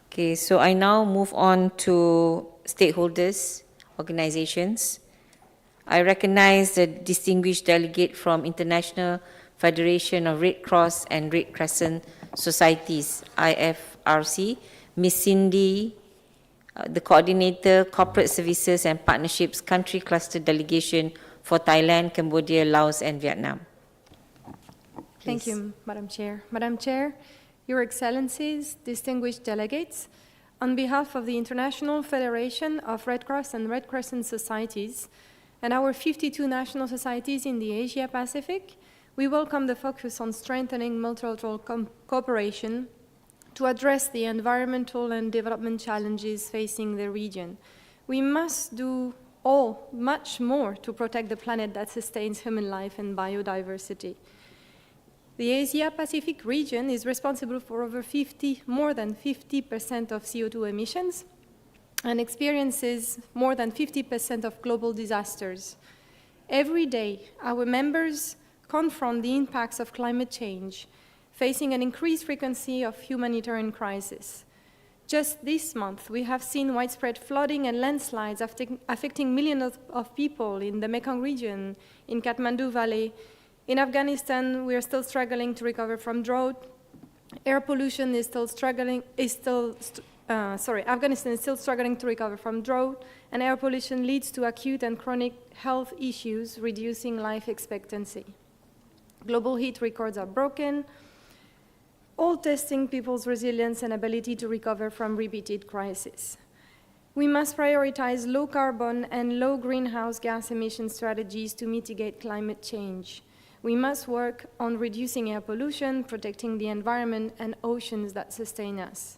Okay, so I now move on to stakeholders, organizations. I recognize the distinguished delegate from International Federation of Red Cross and Red Crescent Societies, IFRC, Ms. Cindy, the coordinator, Corporate Services and Partnerships Country Cluster Delegation for Thailand, Cambodia, Laos, and Vietnam. Thank you, Madam Chair. Madam Chair, Your Excellencies, distinguished delegates, on behalf of the International Federation of Red Cross and Red Crescent Societies and our 52 national societies in the Asia-Pacific, we welcome the focus on strengthening multilateral cooperation to address the environmental and development challenges facing the region. We must do much more to protect the planet that sustains human life and biodiversity. The Asia-Pacific region is responsible for more than 50% of CO2 emissions and experiences more than 50% of global disasters. Every day, our members confront the impacts of climate change, facing an increased frequency of humanitarian crises. Just this month, we have seen widespread flooding and landslides affecting millions of people in the Mekong region, in Kathmandu Valley. In Afghanistan, we are still struggling to recover from drought. Air pollution is still struggling, Afghanistan is still struggling to recover from drought, and air pollution leads to acute and chronic health issues, reducing life expectancy. Global heat records are broken, all testing people's resilience and ability to recover from repeated crises. We must prioritize low carbon and low greenhouse gas emission strategies to mitigate climate change. We must work on reducing air pollution, protecting the environment and oceans that sustain us.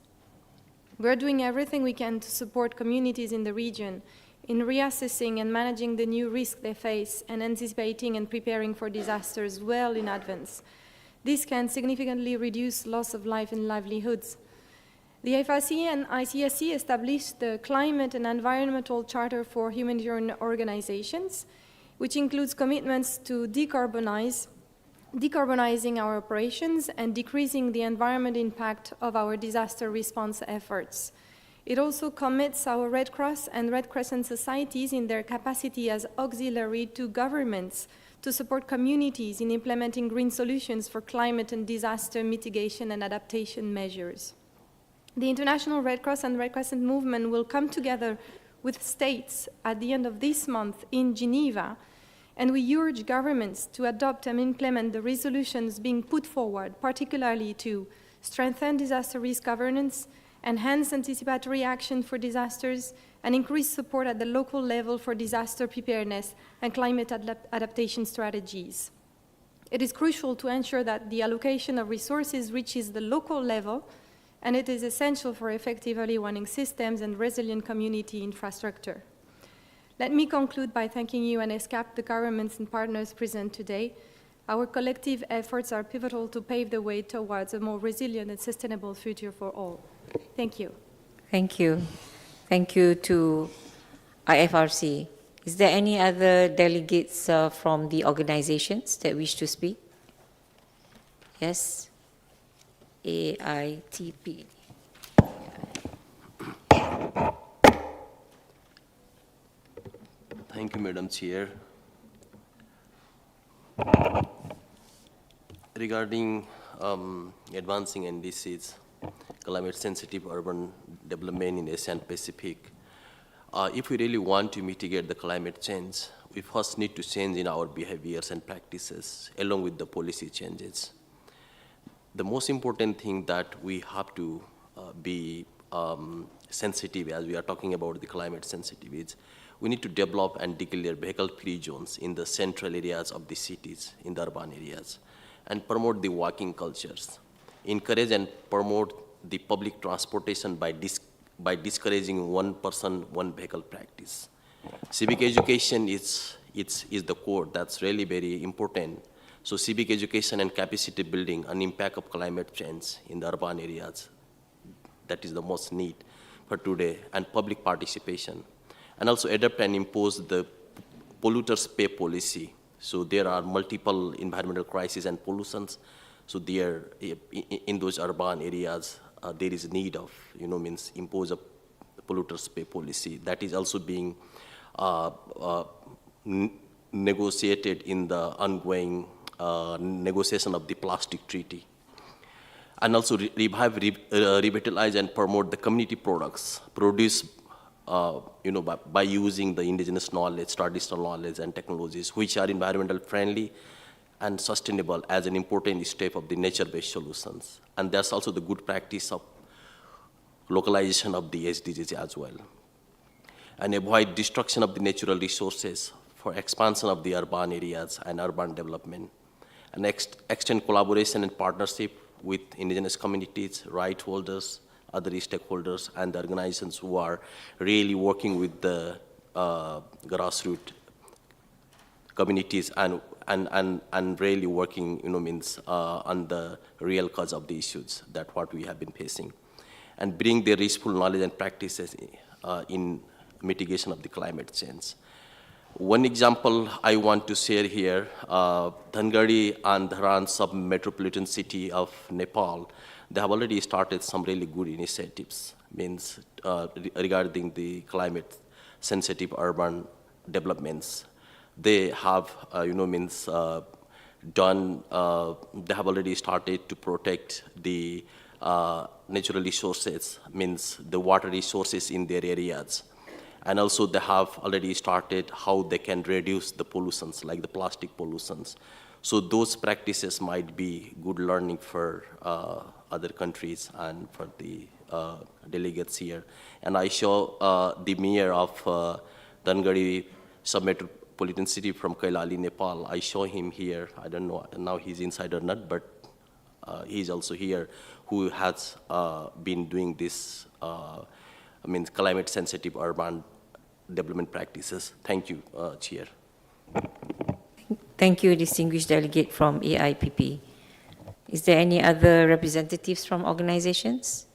We're doing everything we can to support communities in the region in reassessing and managing the new risks they face and anticipating and preparing for disasters well in advance. This can significantly reduce loss of life and livelihoods. The FRC and ICSC established the Climate and Environmental Charter for Humanitarian Organizations, which includes commitments to decarbonizing our operations and decreasing the environment impact of our disaster response efforts. It also commits our Red Cross and Red Crescent societies in their capacity as auxiliary to governments to support communities in implementing green solutions for climate and disaster mitigation and adaptation measures. The International Red Cross and Red Crescent movement will come together with states at the end of this month in Geneva, and we urge governments to adopt and implement the resolutions being put forward, particularly to strengthen disaster risk governance, enhance anticipatory action for disasters, and increase support at the local level for disaster preparedness and climate adaptation strategies. It is crucial to ensure that the allocation of resources reaches the local level, and it is essential for effective early warning systems and resilient community infrastructure. Let me conclude by thanking you and ESCAP, the governments and partners present today. Our collective efforts are pivotal to pave the way towards a more resilient and sustainable future for all. Thank you. Thank you. Thank you to IFRC. Is there any other delegates from the organizations that wish to speak? Yes? AITP. Thank you, Madam Chair. Regarding advancing NDCs, climate-sensitive urban development in Asia and Pacific, if we really want to mitigate the climate change, we first need to change in our behaviors and practices, along with the policy changes. The most important thing that we have to be sensitive, as we are talking about the climate sensitive, is we need to develop and declare vehicle-free zones in the central areas of the cities, in the urban areas, and promote the walking cultures. Encourage and promote the public transportation by discouraging one person, one vehicle practice. Civic education is the core. That's really very important. So civic education and capacity building on impact of climate change in the urban areas, that is the most need for today, and public participation. And also adapt and impose the polluters pay policy. So there are multiple environmental crises and pollutions. So there, in those urban areas, there is need of, impose a polluters pay policy. That is also being negotiated in the ongoing negotiation of the plastic treaty. And also revive, revitalize, and promote the community products produced by using the indigenous knowledge, traditional knowledge, and technologies, which are environmental friendly and sustainable as an important step of the nature-based solutions. And that's also the good practice of localization of the SDGs as well. And avoid destruction of the natural resources for expansion of the urban areas and urban development. And extend collaboration and partnership with indigenous communities, right holders, other stakeholders, and the organizations who are really working with the grassroots communities and really working, on the real cause of the issues that what we have been facing, and bring the resourceful knowledge and practices in mitigation of the climate change. One example I want to share here, Dhangari and Dharan sub-metropolitan city of Nepal, they have already started some really good initiatives, regarding the climate-sensitive urban developments. They have, they have already started to protect the natural resources, the water resources in their areas. And also they have already started how they can reduce the pollutions, like the plastic pollutions. So those practices might be good learning for other countries and for the delegates here. And I saw the mayor of Dhangari sub-metropolitan city from Kailali, Nepal. I saw him here. I don't know now he's inside or not, but he's also here, who has been doing this climate-sensitive urban development practices. Thank you, Chair. Thank you, distinguished delegate from AIPP. Is there any other representatives from organizations?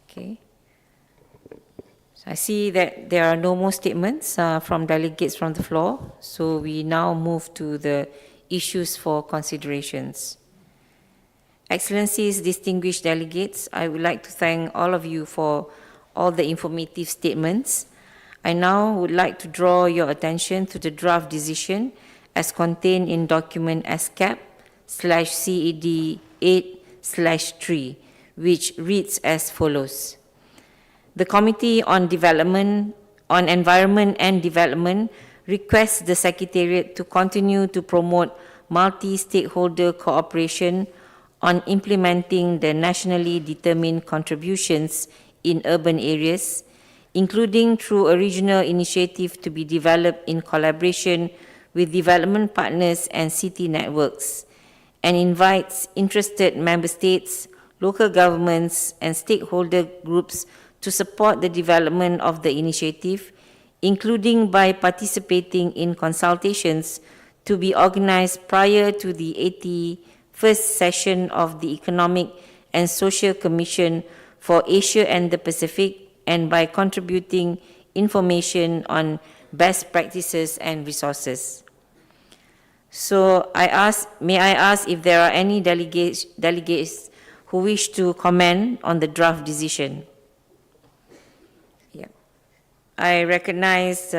Okay. So I see that there are no more statements from delegates from the floor. So we now move to the issues for considerations. Excellencies, distinguished delegates, I would like to thank all of you for all the informative statements. I now would like to draw your attention to the draft decision as contained in document ESCAP/CED 8/3, which reads as follows. The Committee on Environment and Development requests the Secretariat to continue to promote multi-stakeholder cooperation on implementing the nationally determined contributions in urban areas, including through a regional initiative to be developed in collaboration with development partners and city networks, and invites interested member states, local governments, and stakeholder groups to support the development of the initiative, including by participating in consultations to be organized prior to the 81st session of the Economic and Social Commission for Asia and the Pacific, and by contributing information on best practices and resources. So may I ask if there are any delegates who wish to comment on the draft decision? Yeah. I recognize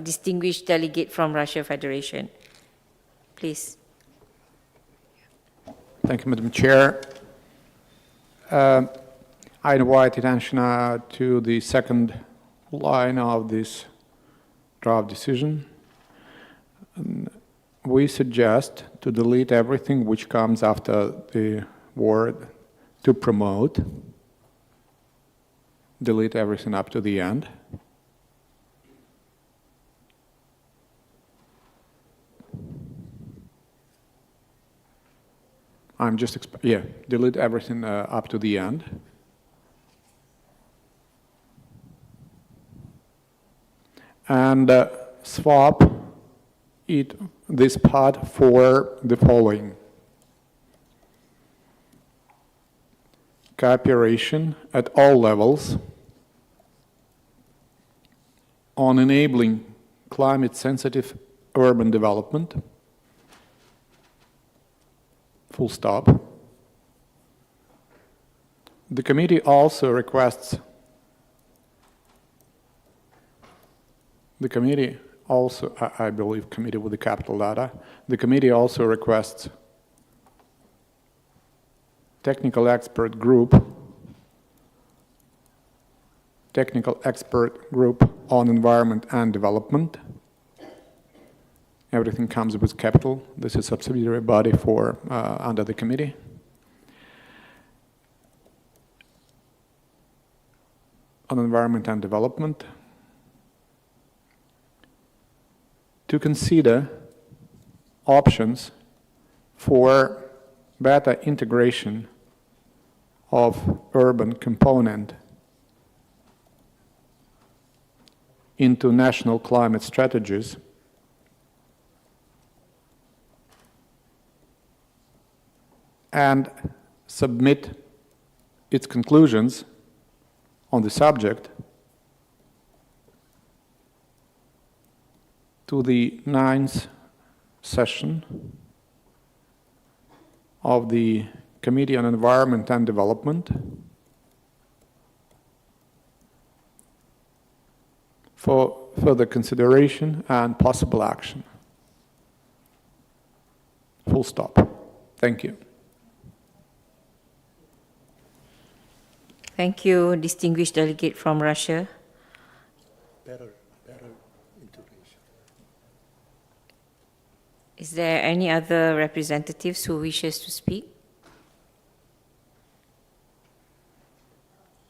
distinguished delegate from Russia Federation. Please. Thank you, Madam Chair. I invite attention to the second line of this draft decision. We suggest to delete everything which comes after the word "to promote." Delete everything up to the end. Delete everything up to the end. And swap this part for the following. Cooperation at all levels on enabling climate-sensitive urban development. Full stop. The committee also requests I believe committee with the capital letter, the committee also requests technical expert group on environment and development. Everything comes with capital. This is a subsidiary body for under the committee. On environment and development, to consider options for better integration of urban component into national climate strategies, and submit its conclusions on the subject to the 9th session of the Committee on Environment and Development for further consideration and possible action. Full stop. Thank you. Thank you, distinguished delegate from Russia. Better integration. Is there any other representatives who wishes to speak?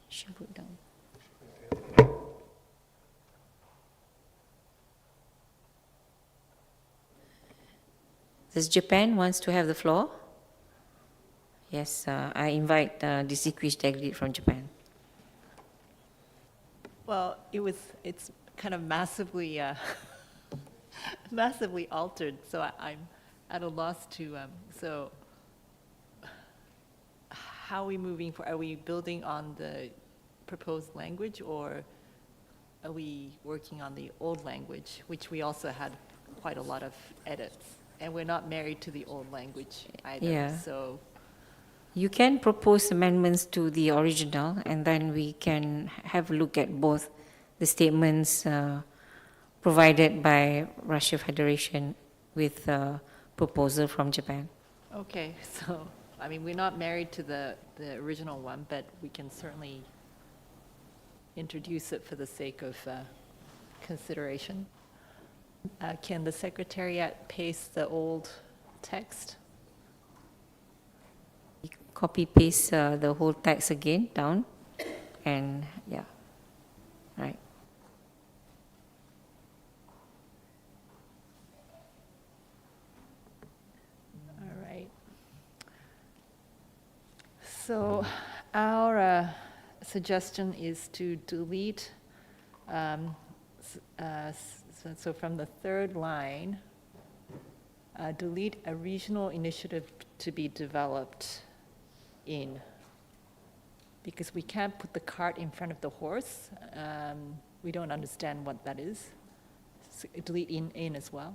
Should put down. Does Japan wants to have the floor? Yes, I invite distinguished delegate from Japan. Well, it's kind of massively, massively altered. So I'm at a loss to. So how are we moving for? Are we building on the proposed language, or are we working on the old language, which we also had quite a lot of edits, and we're not married to the old language either. Yeah. So. You can propose amendments to the original, and then we can have a look at both the statements provided by Russia Federation with a proposal from Japan. Okay, so, I mean, we're not married to the original one, but we can certainly introduce it for the sake of consideration. Can the Secretariat paste the old text? Copy paste the whole text again down, and yeah, right. All right. So our suggestion is to delete, so from the third line, delete a regional initiative to be developed in, because we can't put the cart in front of the horse. We don't understand what that is. So delete in as well.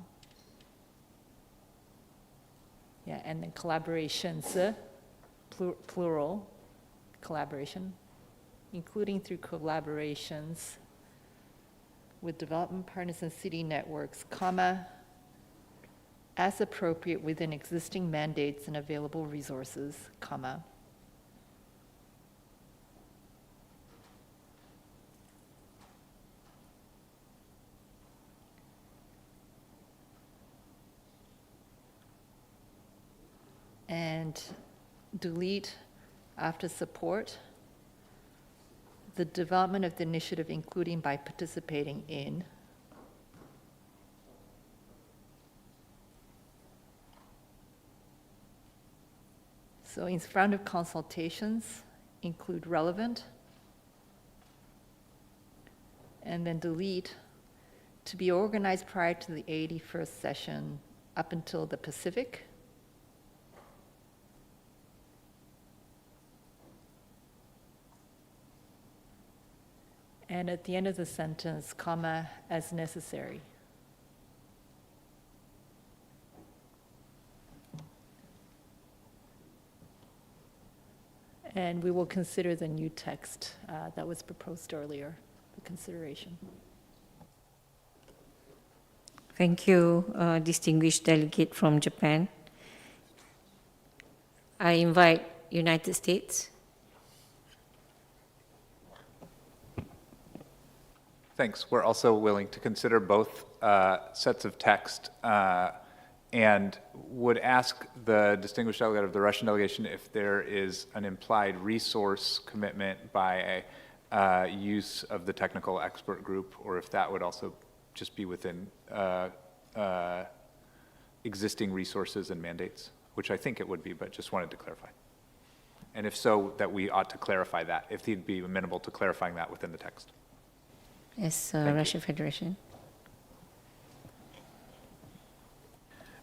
Yeah, and then collaborations, plural collaboration, including through collaborations with development partners and city networks, comma, as appropriate within existing mandates and available resources, comma. And delete after support the development of the initiative, including by participating in. So in front of consultations, include relevant, and then delete to be organized prior to the 81st session up until the Pacific. And at the end of the sentence, comma, as necessary. And we will consider the new text that was proposed earlier for consideration. Thank you, distinguished delegate from Japan. I invite United States. Thanks. We're also willing to consider both sets of text and would ask the distinguished delegate of the Russian delegation if there is an implied resource commitment by use of the technical expert group, or if that would also just be within existing resources and mandates, which I think it would be, but just wanted to clarify. And if so, that we ought to clarify that, if he'd be amenable to clarifying that within the text. Yes, Russian Federation.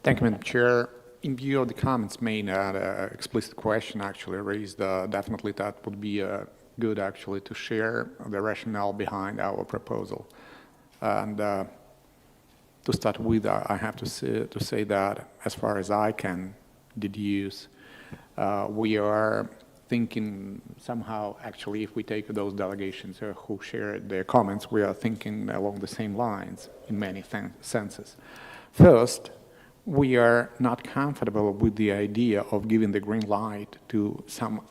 Thank you, Madam Chair. in view of the comments made, explicit question actually raised, definitely that would be good actually to share the rationale behind our proposal. And to start with, I have to say that as far as I can deduce, we are thinking somehow, actually, if we take those delegations who shared their comments, we are thinking along the same lines in many senses. First, we are not comfortable with the idea of giving the green light to some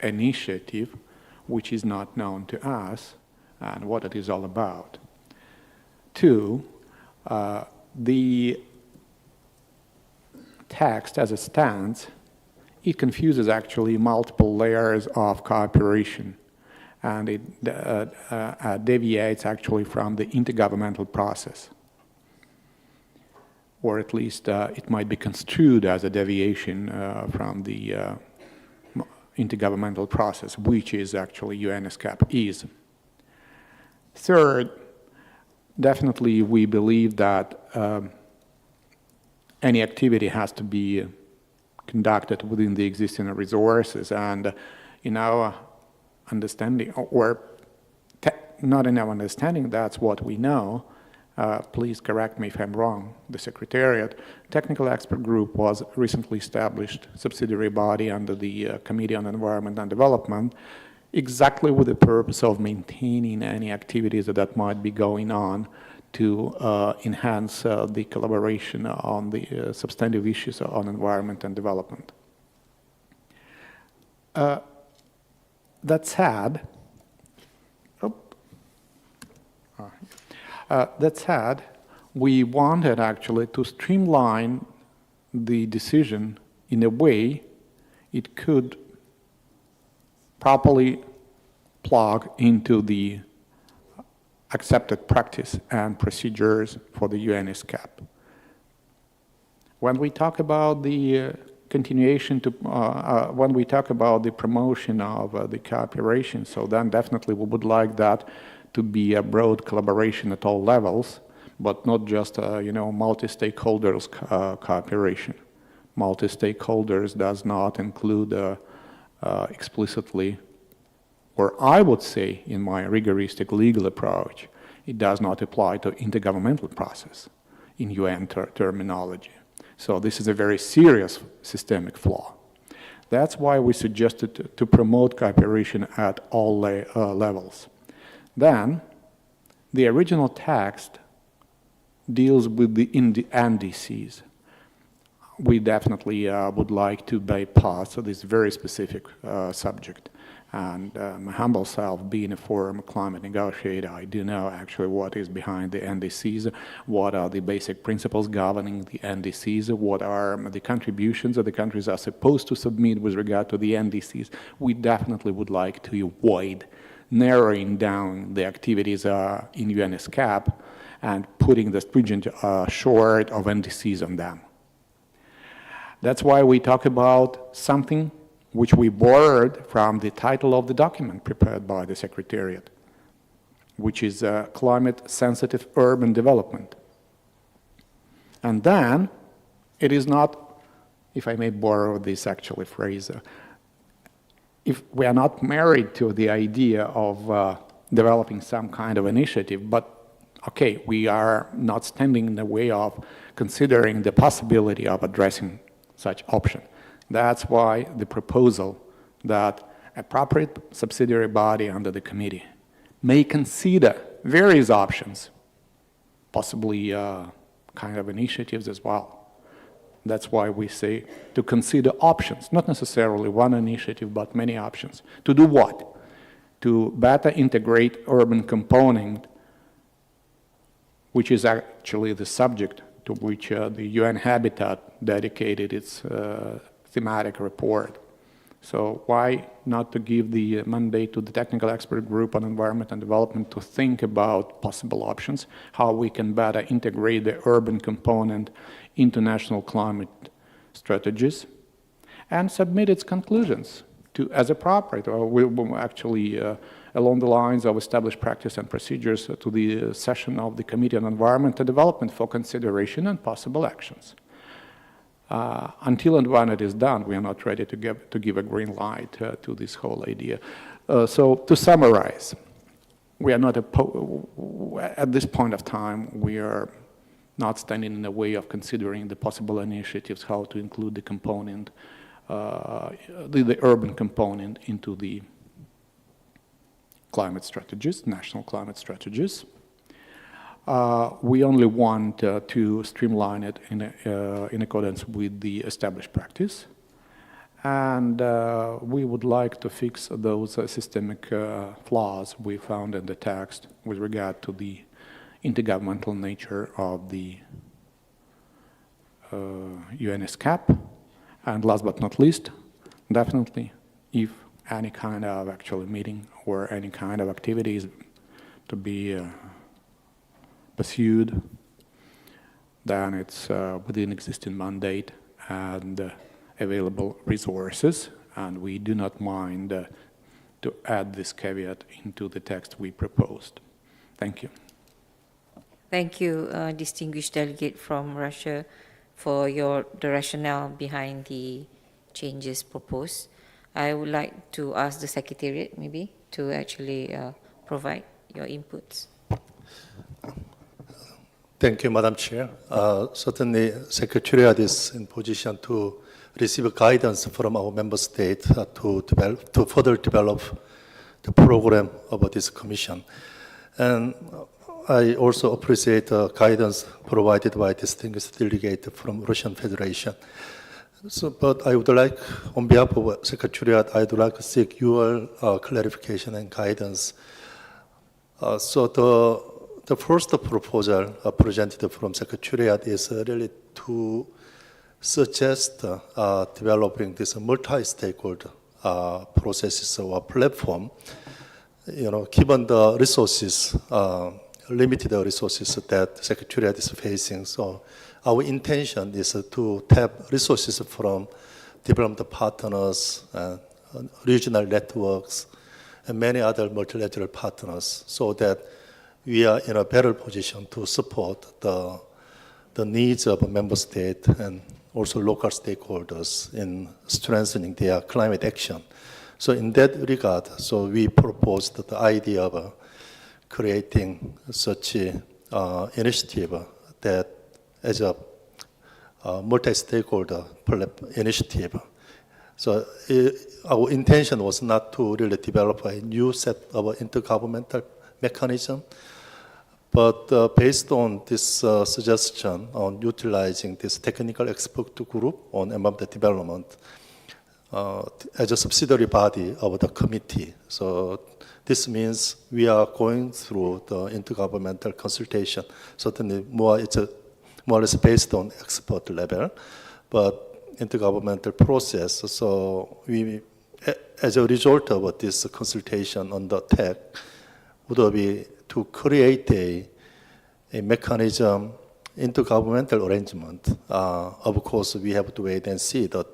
initiative which is not known to us and what it is all about. Two, the text as it stands, it confuses actually multiple layers of cooperation, and it deviates actually from the intergovernmental process, or at least it might be construed as a deviation from the intergovernmental process, which is actually ESCAP is. Third, definitely we believe that any activity has to be conducted within the existing resources, and in our understanding, or not in our understanding, that's what we know. Please correct me if I'm wrong. The Secretariat Technical Expert Group was recently established subsidiary body under the Committee on Environment and Development, exactly with the purpose of maintaining any activities that might be going on to enhance the collaboration on the substantive issues on environment and development. That said, we wanted actually to streamline the decision in a way it could properly plug into the accepted practice and procedures for the ESCAP. When we talk about the continuation to, when we talk about the promotion of the cooperation, so then definitely we would like that to be a broad collaboration at all levels, but not just, multi-stakeholders cooperation. Multi-stakeholders does not include explicitly, or I would say in my rigoristic legal approach, it does not apply to intergovernmental process in UN terminology. So this is a very serious systemic flaw. That's why we suggested to promote cooperation at all levels. Then, the original text deals with the NDCs. We definitely would like to bypass this very specific subject. And my humble self, being a former climate negotiator, I do know actually what is behind the NDCs, what are the basic principles governing the NDCs, what are the contributions that the countries are supposed to submit with regard to the NDCs. We definitely would like to avoid narrowing down the activities in ESCAP and putting the stringent short of NDCs on them. That's why we talk about something which we borrowed from the title of the document prepared by the Secretariat, which is Climate-Sensitive Urban Development. And then, it is not, if I may borrow this actually phrase, if we are not married to the idea of developing some kind of initiative, but okay, we are not standing in the way of considering the possibility of addressing such option. That's why the proposal that appropriate subsidiary body under the committee may consider various options, possibly kind of initiatives as well. That's why we say to consider options, not necessarily one initiative, but many options. To do what? To better integrate urban component, which is actually the subject to which the UN Habitat dedicated its thematic report. So why not to give the mandate to the Technical Expert Group on Environment and Development to think about possible options, how we can better integrate the urban component into national climate strategies, and submit its conclusions to, as appropriate, or we will actually along the lines of established practice and procedures to the session of the Committee on Environment and Development for consideration and possible actions. Until and when it is done, we are not ready to give a green light to this whole idea. So to summarize, we are not at this point of time, we are not standing in the way of considering the possible initiatives how to include the component, the urban component into the climate strategies, national climate strategies. We only want to streamline it in accordance with the established practice. And we would like to fix those systemic flaws we found in the text with regard to the intergovernmental nature of the UN ESCAP. And last but not least, definitely, if any kind of actual meeting or any kind of activities to be pursued, then it's within existing mandate and available resources, and we do not mind to add this caveat into the text we proposed. Thank you. Thank you, distinguished delegate from Russia, for the rationale behind the changes proposed. I would like to ask the Secretariat, maybe, to actually provide your inputs. Thank you, Madam Chair. Certainly, Secretariat is in position to receive guidance from our member state to further develop the program of this commission. And I also appreciate the guidance provided by distinguished delegate from Russian Federation. So, but I would like, on behalf of Secretariat, I would like to seek your clarification and guidance. So the first proposal presented from Secretariat is really to suggest developing this multi-stakeholder processes or platform, given the resources, limited resources that Secretariat is facing. So our intention is to tap resources from development partners, regional networks, and many other multilateral partners, so that we are in a better position to support the needs of a member state and also local stakeholders in strengthening their climate action. So in that regard, so we proposed the idea of creating such an initiative that as a multi-stakeholder initiative. So our intention was not to really develop a new set of intergovernmental mechanism, but based on this suggestion on utilizing this technical expert group on environmental development as a subsidiary body of the committee. So this means we are going through the intergovernmental consultation. Certainly it's more or less based on expert level, but intergovernmental process. So we, as a result of this consultation on the tech, would be to create a mechanism, intergovernmental arrangement. Of course, we have to wait and see the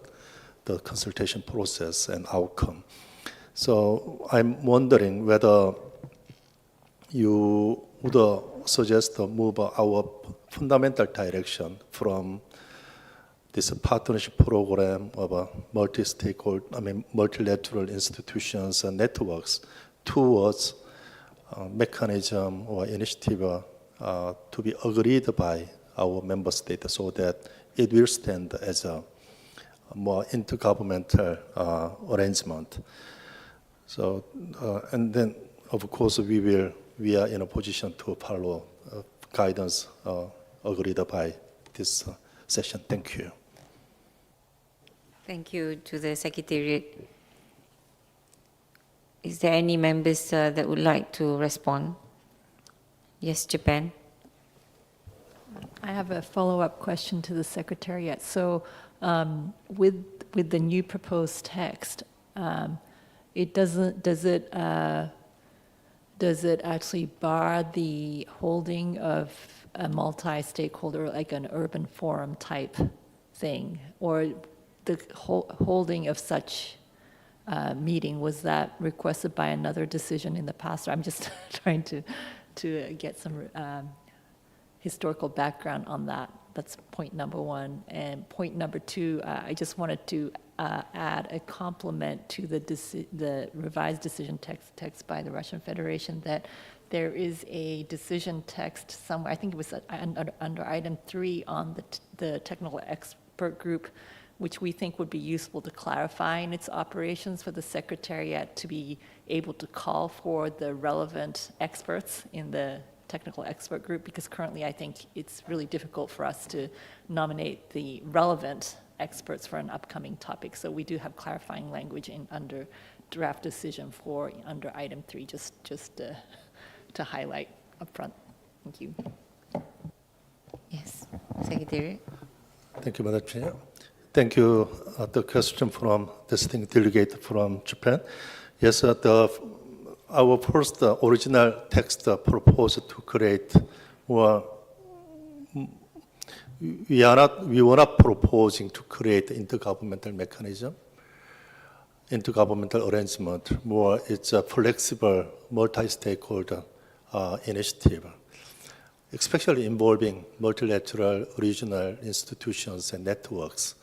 consultation process and outcome. So I'm wondering whether you would suggest to move our fundamental direction from this partnership program of multi-stakeholder, multilateral institutions and networks towards mechanism or initiative to be agreed by our member state, so that it will stand as a more intergovernmental arrangement. So, and then of course we are in a position to follow guidance agreed by this session. Thank you. Thank you to the Secretariat. Is there any members that would like to respond? Yes, Japan. I have a follow-up question to the Secretariat. So with the new proposed text, does it actually bar the holding of a multi-stakeholder, like an urban forum type thing, or the holding of such meeting, was that requested by another decision in the past? I'm just trying to get some historical background on that. That's point number one. And point number two, I just wanted to add a compliment to the revised decision text by the Russian Federation, that there is a decision text somewhere, I think it was under item 3 on the technical expert group, which we think would be useful to clarify in its operations for the Secretariat to be able to call for the relevant experts in the technical expert group, because currently I think it's really difficult for us to nominate the relevant experts for an upcoming topic. So we do have clarifying language under draft decision for under item 3, just to highlight up front. Thank you. Yes, Secretary. Thank you, Madam Chair. Thank you. The question from distinguished delegate from Japan. Yes, our first original text proposed to create more. We were not proposing to create intergovernmental mechanism, intergovernmental arrangement. More, it's a flexible multi-stakeholder initiative, especially involving multilateral regional institutions and networks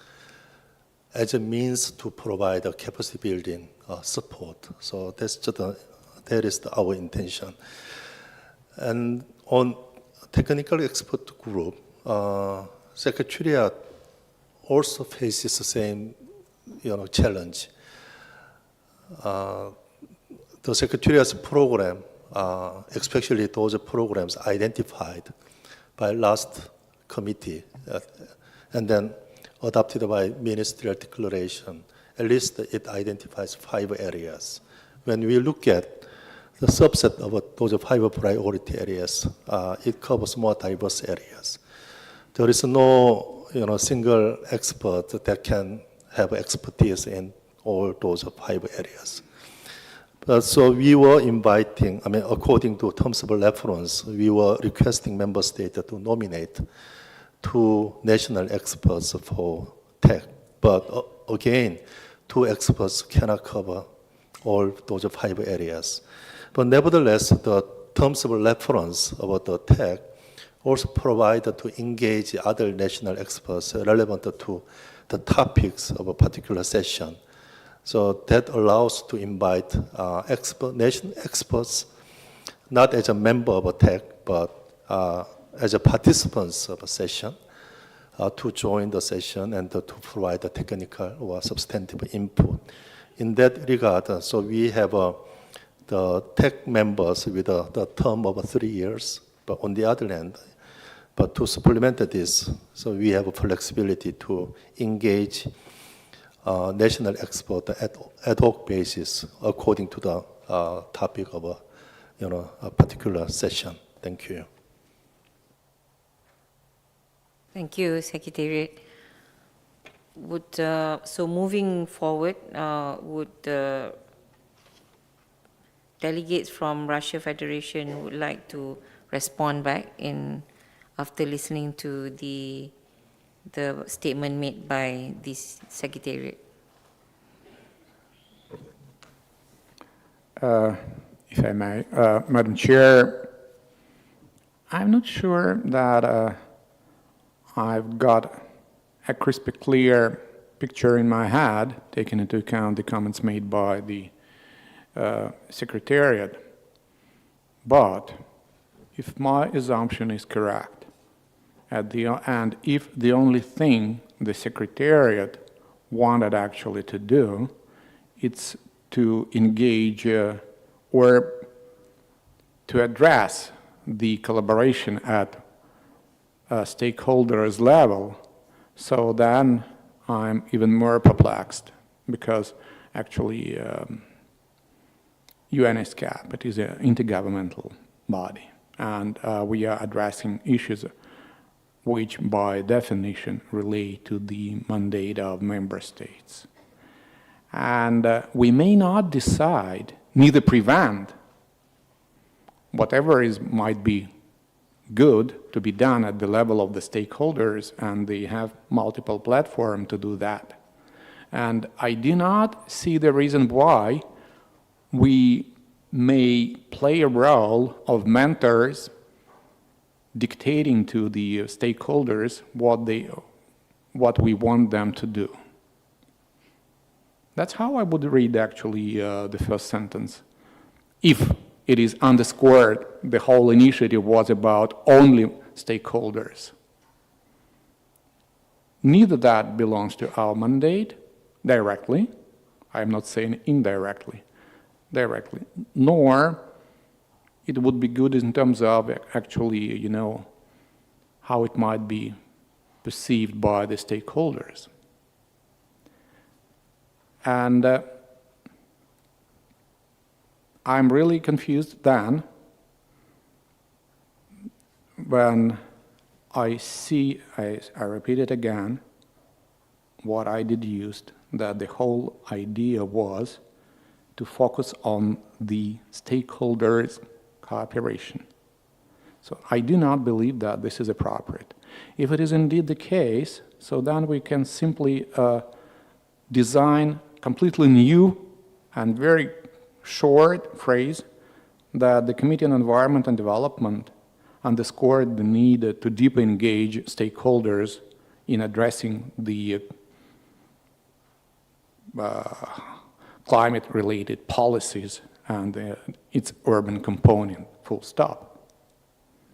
as a means to provide a capacity building support. So that is our intention. And on technical expert group, Secretariat also faces the same, challenge. The Secretariat's program, especially those programs identified by last committee, and then adopted by ministerial declaration, at least it identifies 5 areas. When we look at the subset of those 5 priority areas, it covers more diverse areas. There is no single expert that can have expertise in all those 5 areas. So we were inviting, according to terms of reference, we were requesting member states to nominate 2 national experts for tech. But again, 2 experts cannot cover all those 5 areas. But nevertheless, the terms of reference about the tech also provide to engage other national experts relevant to the topics of a particular session. So that allows to invite nation experts, not as a member of a tech, but as a participants of a session, to join the session and to provide the technical or substantive input. In that regard, so we have the tech members with the term of 3 years, but on the other hand, but to supplement this, so we have a flexibility to engage national expert at ad hoc basis according to the topic of a particular session. Thank you. Thank you, Secretariat. So moving forward, would the delegates from Russia Federation would like to respond back after listening to the statement made by this Secretariat? If I may, Madam Chair, I'm not sure that I've got a crystal clear picture in my head, taking into account the comments made by the Secretariat. But if my assumption is correct, and if the only thing the Secretariat wanted actually to do, it's to engage or to address the collaboration at stakeholders level, so then I'm even more perplexed, because actually ESCAP, it is an intergovernmental body, and we are addressing issues which by definition relate to the mandate of member states. And we may not decide, neither prevent, whatever might be good to be done at the level of the stakeholders, and they have multiple platforms to do that. And I do not see the reason why we may play a role of mentors dictating to the stakeholders what we want them to do. That's how I would read actually the first sentence. If it is underscored, the whole initiative was about only stakeholders. Neither that belongs to our mandate directly, I'm not saying indirectly, directly, nor it would be good in terms of actually, how it might be perceived by the stakeholders. And I'm really confused then when I see, I repeat it again, what I deduced, that the whole idea was to focus on the stakeholders' cooperation. So I do not believe that this is appropriate. If it is indeed the case, so then we can simply design completely new and very short phrase that the Committee on Environment and Development underscored the need to deeply engage stakeholders in addressing the climate-related policies and its urban component, full stop.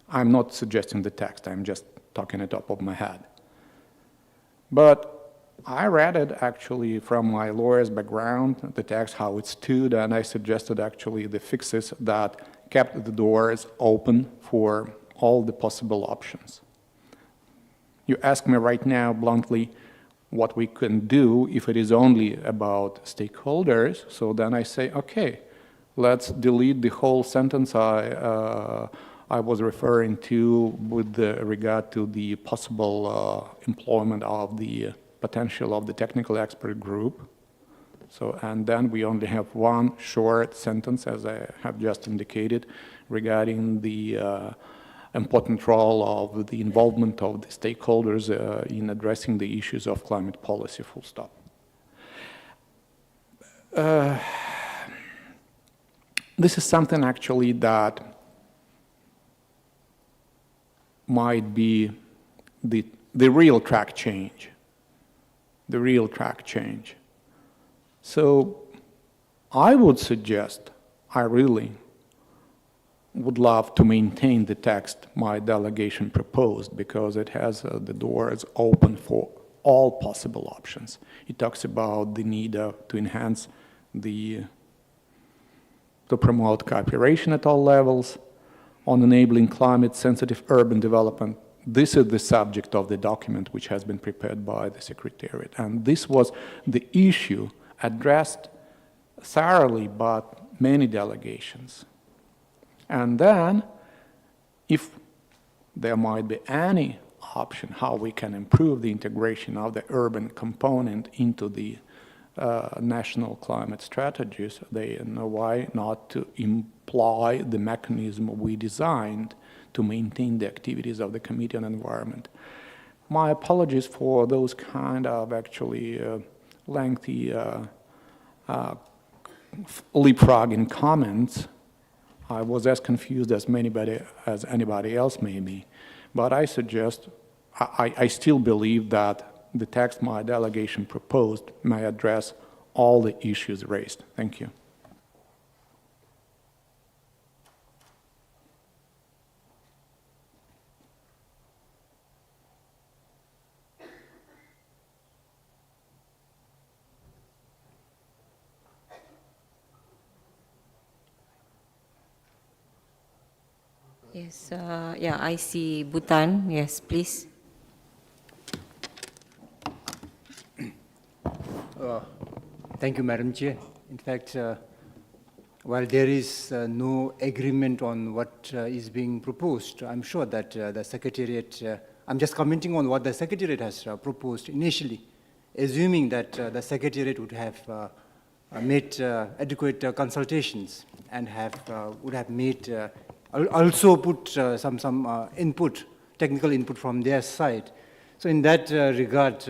I'm not suggesting the text, I'm just talking on top of my head. But I read it actually from my lawyer's background, the text, how it stood, and I suggested actually the fixes that kept the doors open for all the possible options. You ask me right now bluntly what we can do if it is only about stakeholders, so then I say, okay, let's delete the whole sentence I was referring to with regard to the possible employment of the potential of the technical expert group. So, and then we only have one short sentence, as I have just indicated, regarding the important role of the involvement of the stakeholders in addressing the issues of climate policy, full stop. This is something actually that might be the real track change. The real track change. So I would suggest, I really would love to maintain the text my delegation proposed because it has the doors open for all possible options. It talks about the need to enhance to promote cooperation at all levels, on enabling climate-sensitive urban development. This is the subject of the document which has been prepared by the Secretariat. And this was the issue addressed thoroughly by many delegations. And then, if there might be any option how we can improve the integration of the urban component into the national climate strategies, they know why not to employ the mechanism we designed to maintain the activities of the Committee on Environment. My apologies for those kind of actually lengthy leapfrogging comments. I was as confused as anybody else may be, but I suggest, I still believe that the text my delegation proposed may address all the issues raised. Thank you. Yes, yeah, I see Bhutan. Yes, please. Thank you, Madam Chair. In fact, while there is no agreement on what is being proposed, I'm sure that the Secretariat, I'm just commenting on what the Secretariat has proposed initially, assuming that the Secretariat would have made adequate consultations and would have made also put some input, technical input from their side. So in that regard,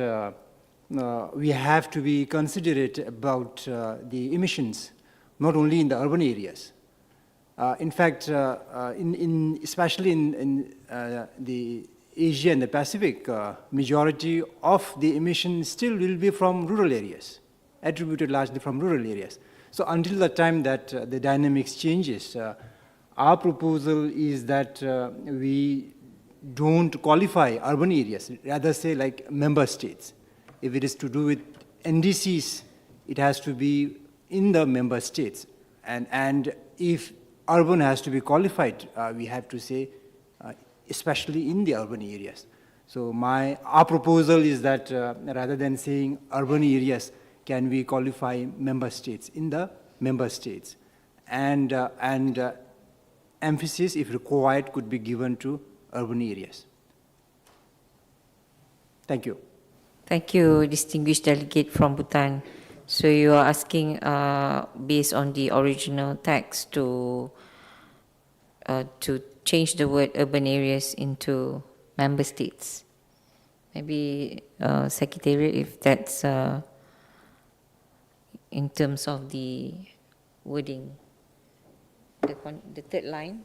we have to be considerate about the emissions, not only in the urban areas, In fact, especially in the Asia and the Pacific, majority of the emissions still will be from rural areas, attributed largely from rural areas. So until the time that the dynamics changes, our proposal is that we don't qualify urban areas, rather say like member states. If it is to do with NDCs, it has to be in the member states. And if urban has to be qualified, we have to say, especially in the urban areas. So our proposal is that rather than saying urban areas, can we qualify member states in the member states? And emphasis, if required, could be given to urban areas. Thank you. Thank you, distinguished delegate from Bhutan. So you are asking, based on the original text, to change the word urban areas into member states. Maybe Secretariat, if that's in terms of the wording, the third line.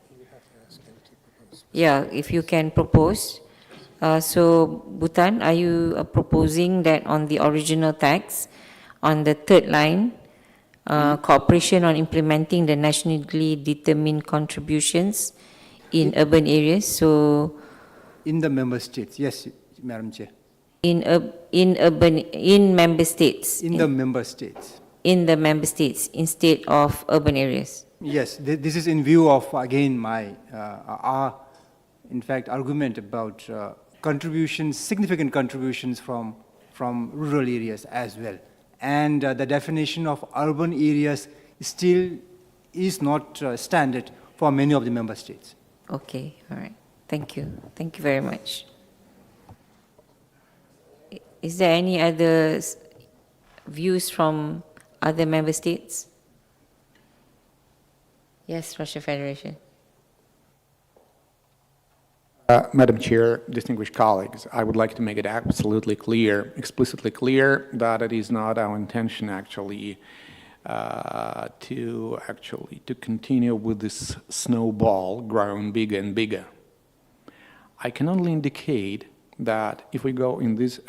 Yeah, if you can propose. So Bhutan, are you proposing that on the original text, on the third line, cooperation on implementing the nationally determined contributions in urban areas? So in the member states, yes, Madam Chair. In member states. In the member states. In the member states instead of urban areas. Yes, this is in view of, again, our, in fact, argument about contributions, significant contributions from rural areas as well. And the definition of urban areas still is not standard for many of the member states. Okay, all right. Thank you. Thank you very much. Is there any other views from other member states? Yes, Russian Federation. Madam Chair, distinguished colleagues, I would like to make it absolutely clear, explicitly clear, that it is not our intention to continue with this snowball growing bigger and bigger. I can only indicate that if we go in this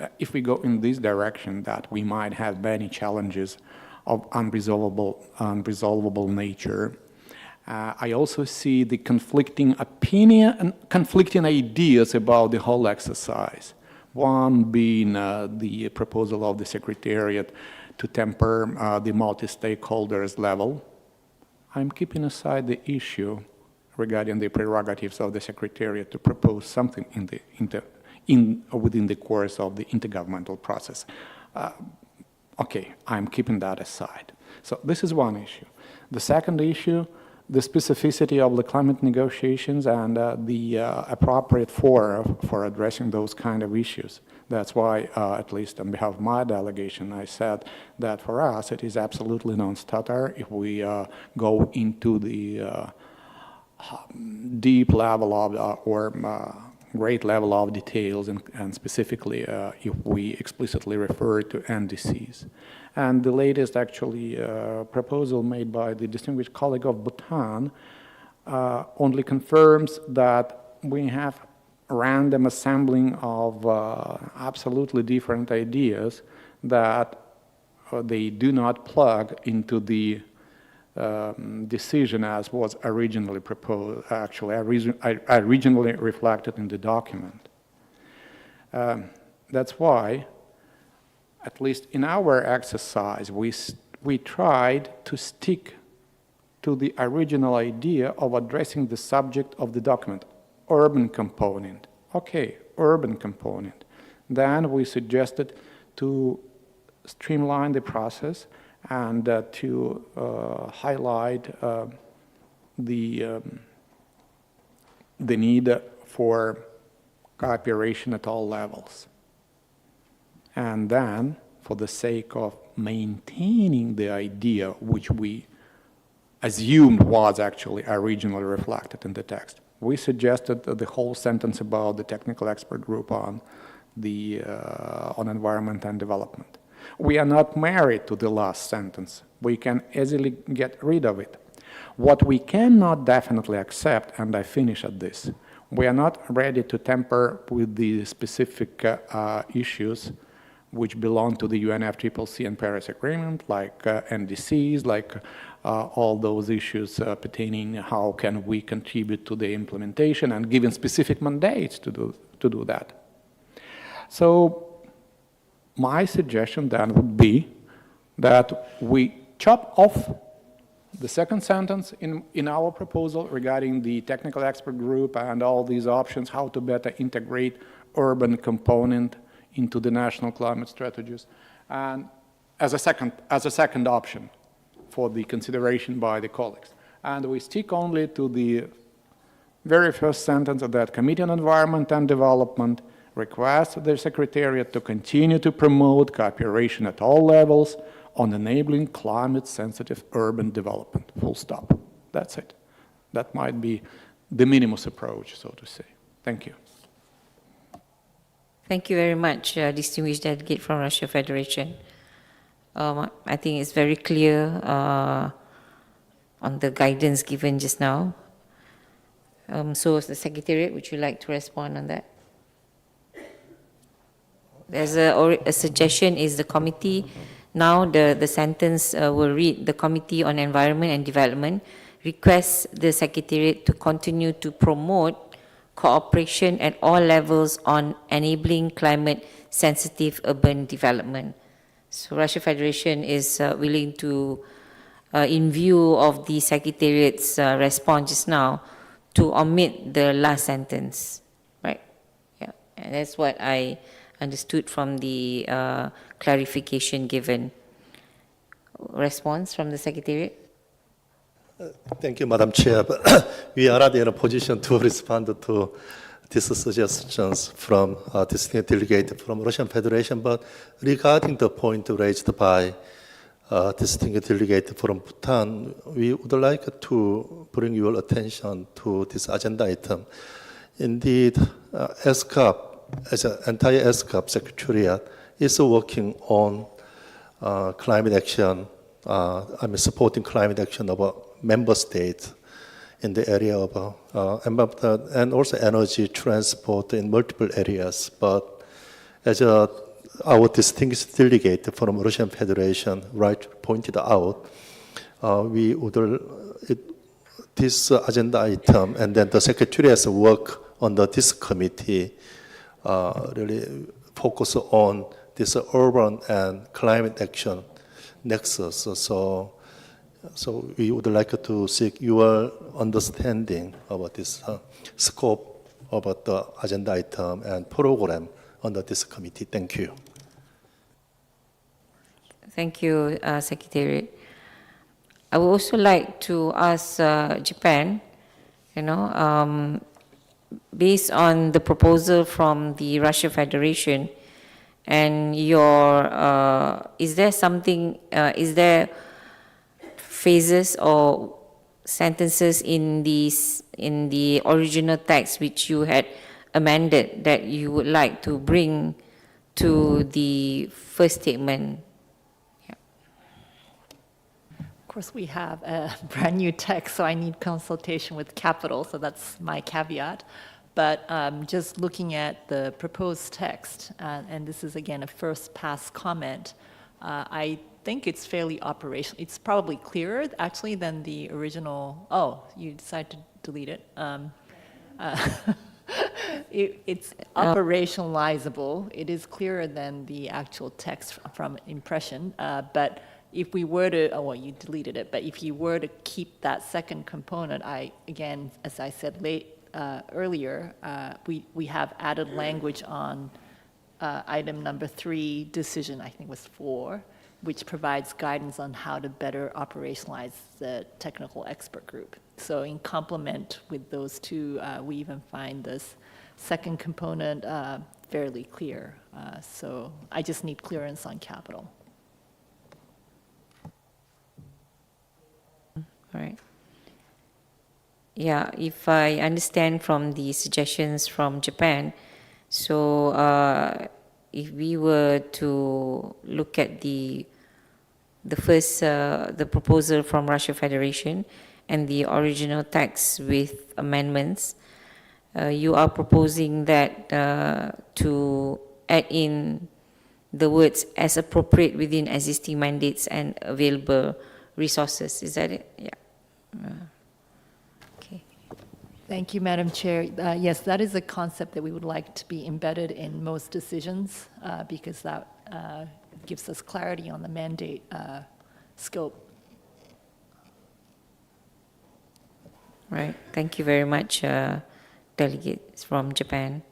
direction, that we might have many challenges of unresolvable nature. I also see the conflicting opinion and conflicting ideas about the whole exercise. One being the proposal of the Secretariat to temper the multi-stakeholders level. I'm keeping aside the issue regarding the prerogatives of the Secretariat to propose something within the course of the intergovernmental process. Okay, I'm keeping that aside. So this is one issue. The second issue, the specificity of the climate negotiations and the appropriate fora for addressing those kind of issues. That's why, at least on behalf of my delegation, I said that for us it is absolutely non-starter if we go into the deep level of or great level of details, and specifically if we explicitly refer to NDCs. And the latest, actually, proposal made by the distinguished colleague of Bhutan only confirms that we have a random assembling of absolutely different ideas that they do not plug into the decision as was originally proposed, actually, originally reflected in the document. That's why, at least in our exercise, we tried to stick to the original idea of addressing the subject of the document, urban component. Okay, urban component. Then we suggested to streamline the process and to highlight the need for cooperation at all levels. And then, for the sake of maintaining the idea which we assumed was actually originally reflected in the text, we suggested the whole sentence about the technical expert group on environment and development. We are not married to the last sentence. We can easily get rid of it. What we cannot definitely accept, and I finish at this, we are not ready to tamper with the specific issues which belong to the UNFCCC and Paris Agreement, like NDCs, like all those issues pertaining how can we contribute to the implementation and given specific mandates to do that. So my suggestion then would be that we chop off the second sentence in our proposal regarding the technical expert group and all these options, how to better integrate urban component into the national climate strategies, and as a second option for the consideration by the colleagues. And we stick only to the very first sentence of that Committee on Environment and Development requests the Secretariat to continue to promote cooperation at all levels on enabling climate-sensitive urban development, full stop. That's it. That might be the minimus approach, so to say. Thank you. Thank you very much, distinguished delegate from Russia Federation. I think it's very clear on the guidance given just now. So the Secretariat, would you like to respond on that? There's a suggestion is the committee. Now the sentence will read, the Committee on Environment and Development requests the Secretariat to continue to promote cooperation at all levels on enabling climate-sensitive urban development. So Russia Federation is willing to, in view of the Secretariat's response just now, to omit the last sentence, right? Yeah, and that's what I understood from the clarification given. Response from the Secretariat? Thank you, Madam Chair. We are not in a position to respond to these suggestions from distinguished delegate from Russian Federation, but regarding the point raised by distinguished delegate from Bhutan, we would like to bring your attention to this agenda item. Indeed, ESCAP, as an entire ESCAP Secretariat, is working on climate action, supporting climate action of a member state in the area of, and also energy transport in multiple areas. But as our distinguished delegate from Russian Federation pointed out, we would, this agenda item and then the Secretariat's work under this committee really focus on this urban and climate action nexus. So we would like to seek your understanding about this scope of the agenda item and program under this committee. Thank you. Thank you, Secretariat. I would also like to ask Japan, based on the proposal from the Russia Federation and your, is there something, is there phases or sentences in the original text which you had amended that you would like to bring to the first statement? Yeah. Of course, we have a brand new text, so I need consultation with Capital, so that's my caveat. But just looking at the proposed text, and this is again a first pass comment, I think it's fairly operational. It's probably clearer actually than the original. Oh, you decided to delete it. It's operationalizable. It is clearer than the actual text from impression. But if we were to, oh well, you deleted it. But if you were to keep that second component, again, as I said earlier, we have added language on item number 3, decision, I think was 4, which provides guidance on how to better operationalize the technical expert group. So in complement with those two, we even find this second component fairly clear. So I just need clearance on Capital. All right. Yeah, if I understand from the suggestions from Japan, so if we were to look at the first, the proposal from Russia Federation, and the original text with amendments. You are proposing that to add in the words as appropriate within existing mandates and available resources. Is that it? Yeah. Okay. Thank you, Madam Chair. Yes, that is a concept that we would like to be embedded in most decisions because that gives us clarity on the mandate scope. Right. Thank you very much, delegates from Japan.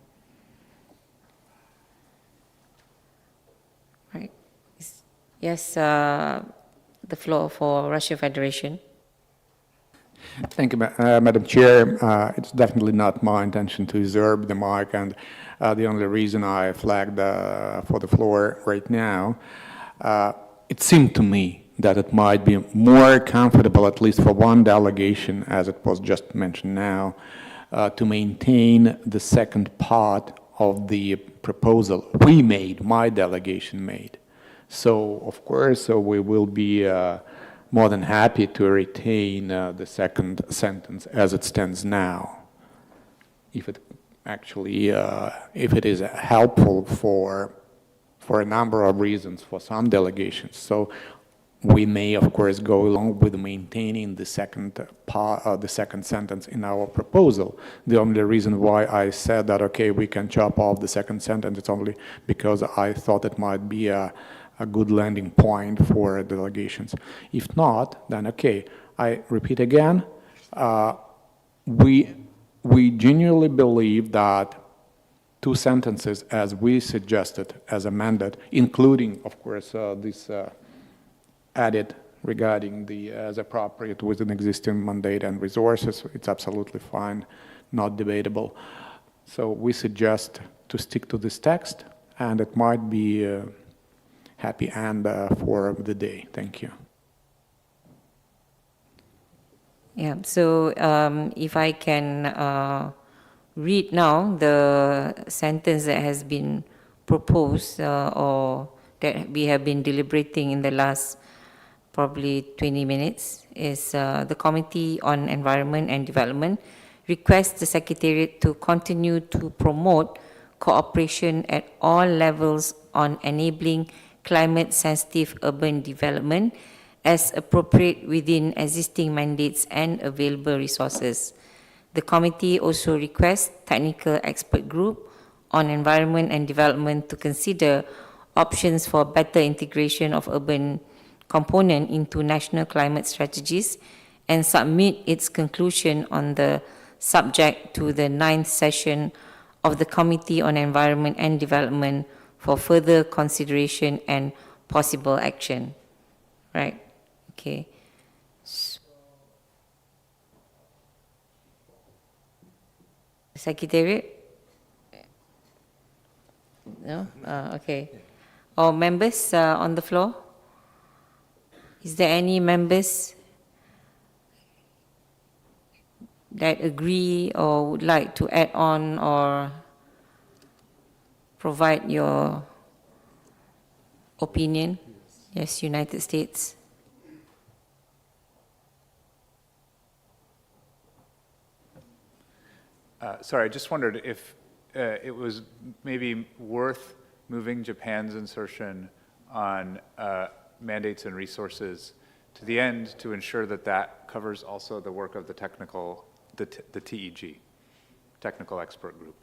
Right. Yes, the floor for Russia Federation. Thank you, Madam Chair. It's definitely not my intention to usurp the mic, and the only reason I flagged for the floor right now, it seemed to me that it might be more comfortable, at least for one delegation, as it was just mentioned now, to maintain the second part of the proposal we made, my delegation made. So, of course, we will be more than happy to retain the second sentence as it stands now, if it actually, if it is helpful for a number of reasons for some delegations. So we may, of course, go along with maintaining the second part, the second sentence in our proposal. The only reason why I said that, okay, we can chop off the second sentence, it's only because I thought it might be a good landing point for delegations. If not, then okay, I repeat again, we genuinely believe that two sentences, as we suggested, as amended, including, of course, this added regarding the as appropriate within existing mandate and resources, it's absolutely fine, not debatable. So we suggest to stick to this text, and it might be a happy end for the day. Thank you. Yeah, so if I can read now the sentence that has been proposed or that we have been deliberating in the last probably 20 minutes, is the Committee on Environment and Development requests the Secretariat to continue to promote cooperation at all levels on enabling climate-sensitive urban development as appropriate within existing mandates and available resources. The committee also requests technical expert group on environment and development to consider options for better integration of urban component into national climate strategies and submit its conclusion on the subject to the 9th session of the Committee on Environment and Development for further consideration and possible action. Right, okay. Secretariat? No? Okay. Or members on the floor? Is there any members that agree or would like to add on or provide your opinion? Yes, United States. Sorry, I just wondered if it was maybe worth moving Japan's insertion on mandates and resources to the end to ensure that that covers also the work of the technical, the TEG, Technical Expert Group.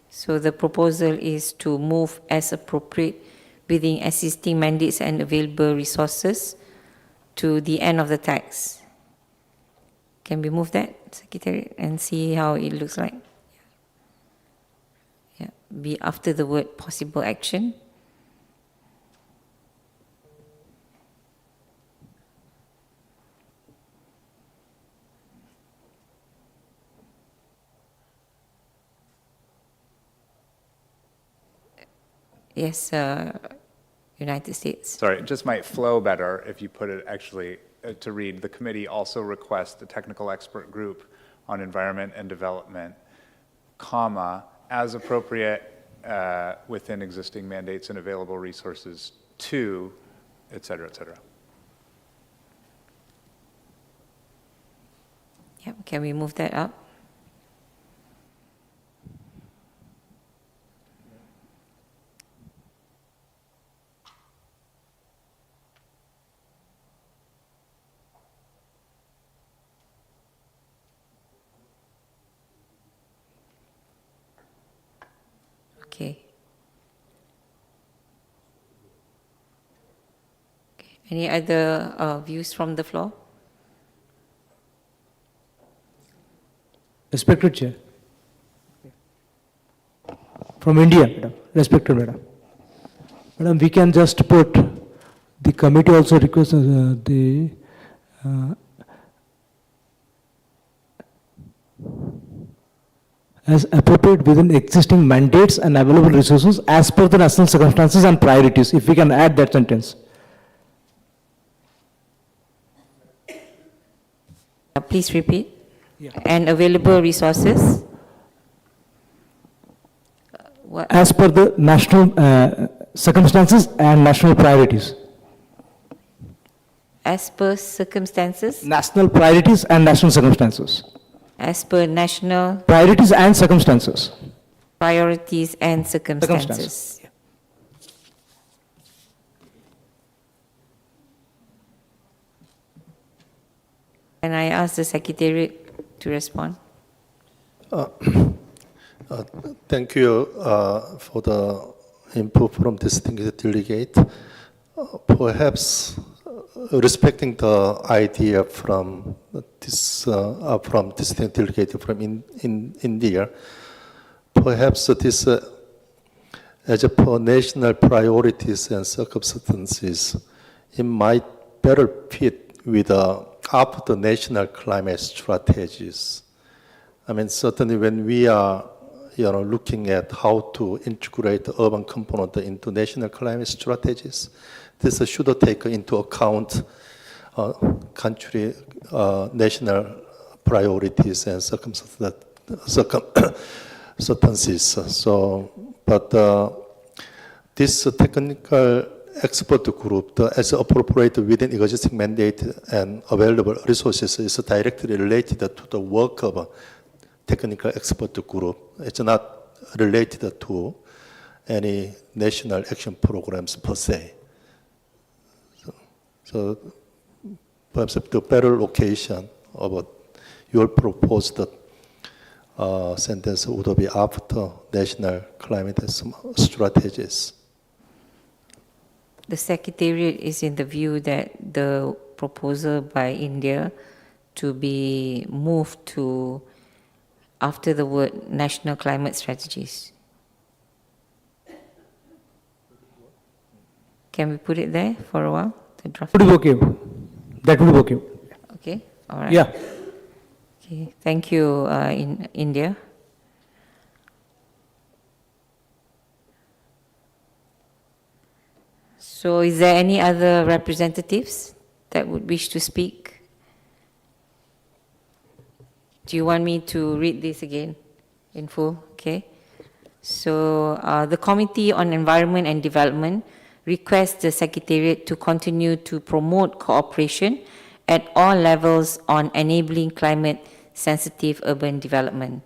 So the proposal is to move as appropriate within existing mandates and available resources to the end of the text. Can we move that, Secretary, and see how it looks like? Yeah, be after the word possible action. Yes, United States. Sorry, it just might flow better if you put it actually to read. The committee also requests the technical expert group on environment and development, comma, as appropriate within existing mandates and available resources to, et cetera, et cetera. Can we move that up? Okay. Any other views from the floor? Respected Chair. From India, Madam. Respected Madam. Madam, we can just put, the committee also requests as appropriate within existing mandates and available resources as per the national circumstances and priorities. If we can add that sentence. Please repeat. And available resources? As per the national circumstances and national priorities. As per circumstances? National priorities and national circumstances. As per national Priorities and circumstances. priorities and circumstances. Can I ask the Secretariat to respond? Thank you for the input from distinguished delegate. Perhaps respecting the idea from this distinguished delegate from India, perhaps this as per national priorities and circumstances, it might better fit with after national climate strategies. I mean, certainly when we are looking at how to integrate the urban component into national climate strategies, this should take into account country, national priorities and circumstances. So, but this technical expert group, as appropriate within existing mandate and available resources, is directly related to the work of a technical expert group. It's not related to any national action programs per se. So perhaps the better location of your proposed sentence would be after national climate strategies. The Secretariat is in the view that the proposal by India to be moved to after the word national climate strategies. Can we put it there for a while? The draft. Would be okay. That would be okay. Okay, all right. Yeah. Okay, thank you, in India. So is there any other representatives that would wish to speak? Do you want me to read this again in full? Okay. So the Committee on Environment and Development requests the Secretariat to continue to promote cooperation at all levels on enabling climate-sensitive urban development.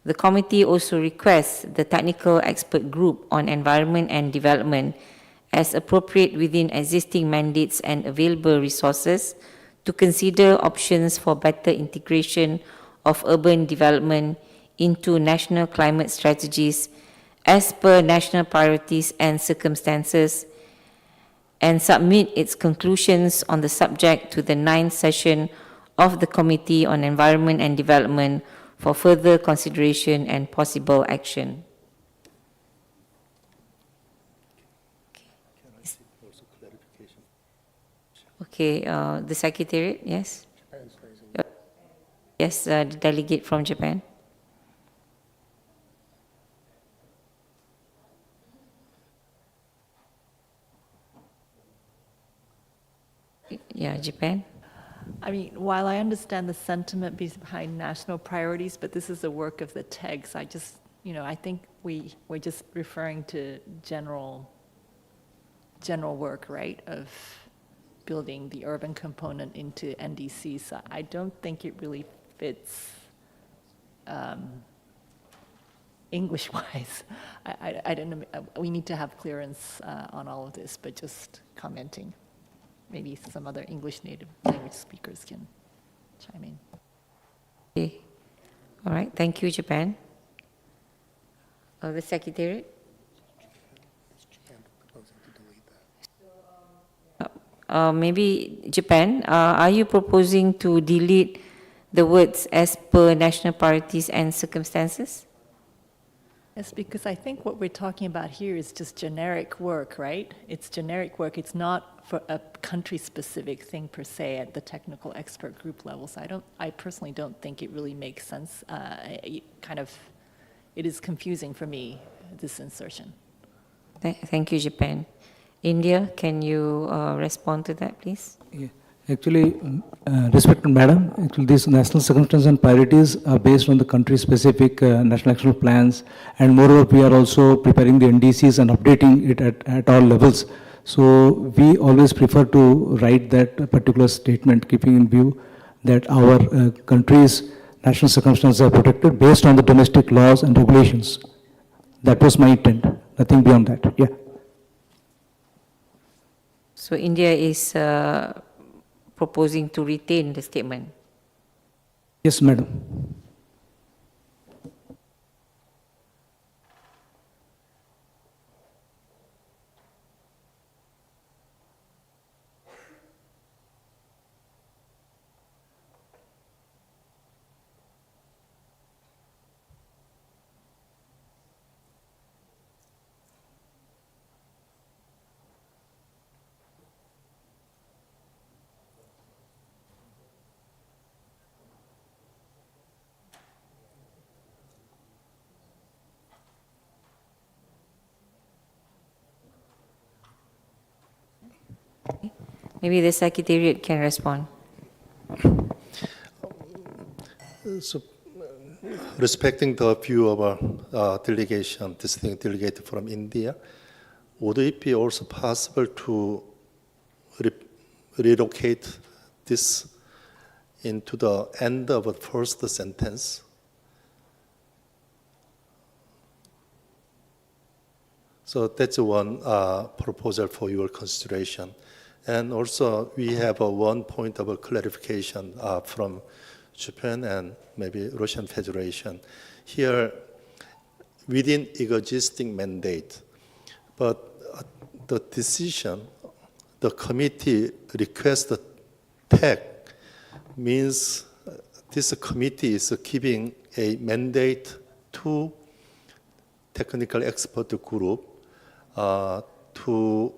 The committee also requests the Technical Expert Group on Environment and Development, as appropriate within existing mandates and available resources, to consider options for better integration of urban development into national climate strategies as per national priorities and circumstances, and submit its conclusions on the subject to the 9th session of the Committee on Environment and Development for further consideration and possible action. Okay, the Secretariat, yes? Yes, the delegate from Japan. Yeah, Japan. I mean, while I understand the sentiment behind national priorities, but this is the work of the TEGs, I just, I think we're just referring to general work, right, of building the urban component into NDC. So I don't think it really fits English-wise. I don't know, we need to have clearance on all of this, but just commenting. Maybe some other English native language speakers can chime in. Okay. All right, thank you, Japan. The Secretariat? Maybe Japan, are you proposing to delete the words as per national priorities and circumstances? Yes, because I think what we're talking about here is just generic work, right? It's generic work. It's not for a country-specific thing per se at the technical expert group level. So I personally don't think it really makes sense. It is confusing for me, this insertion. Thank you, Japan. India, can you respond to that, please? Yeah. Actually, respected madam, actually these national circumstances and priorities are based on the country-specific national action plans, and moreover we are also preparing the NDCs and updating it at all levels. So we always prefer to write that particular statement, keeping in view that our country's national circumstances are protected based on the domestic laws and regulations. That was my intent, nothing beyond that, yeah. So India is proposing to retain the statement? Yes, madam. Maybe the Secretariat can respond. So, respecting the view of our delegation, distinct delegate from India, would it be also possible to relocate this into the end of the first sentence? So that's one proposal for your consideration. And also, we have one point of clarification from Japan and maybe Russian Federation. Here, within existing mandate, but the decision, the committee request the tech means this committee is giving a mandate to technical expert group to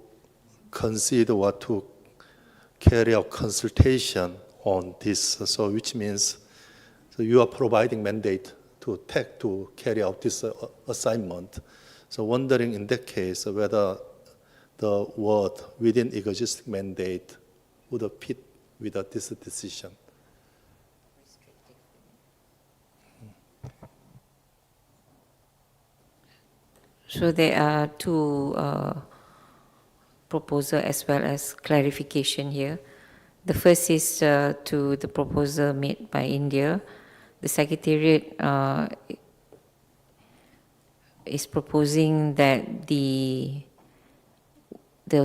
consider what to carry out consultation on this. So which means so you are providing mandate to tech to carry out this assignment. So wondering in that case whether the word within existing mandate would fit with this decision. So there are two proposals as well as clarification here. The first is to the proposal made by India. The Secretariat is proposing that the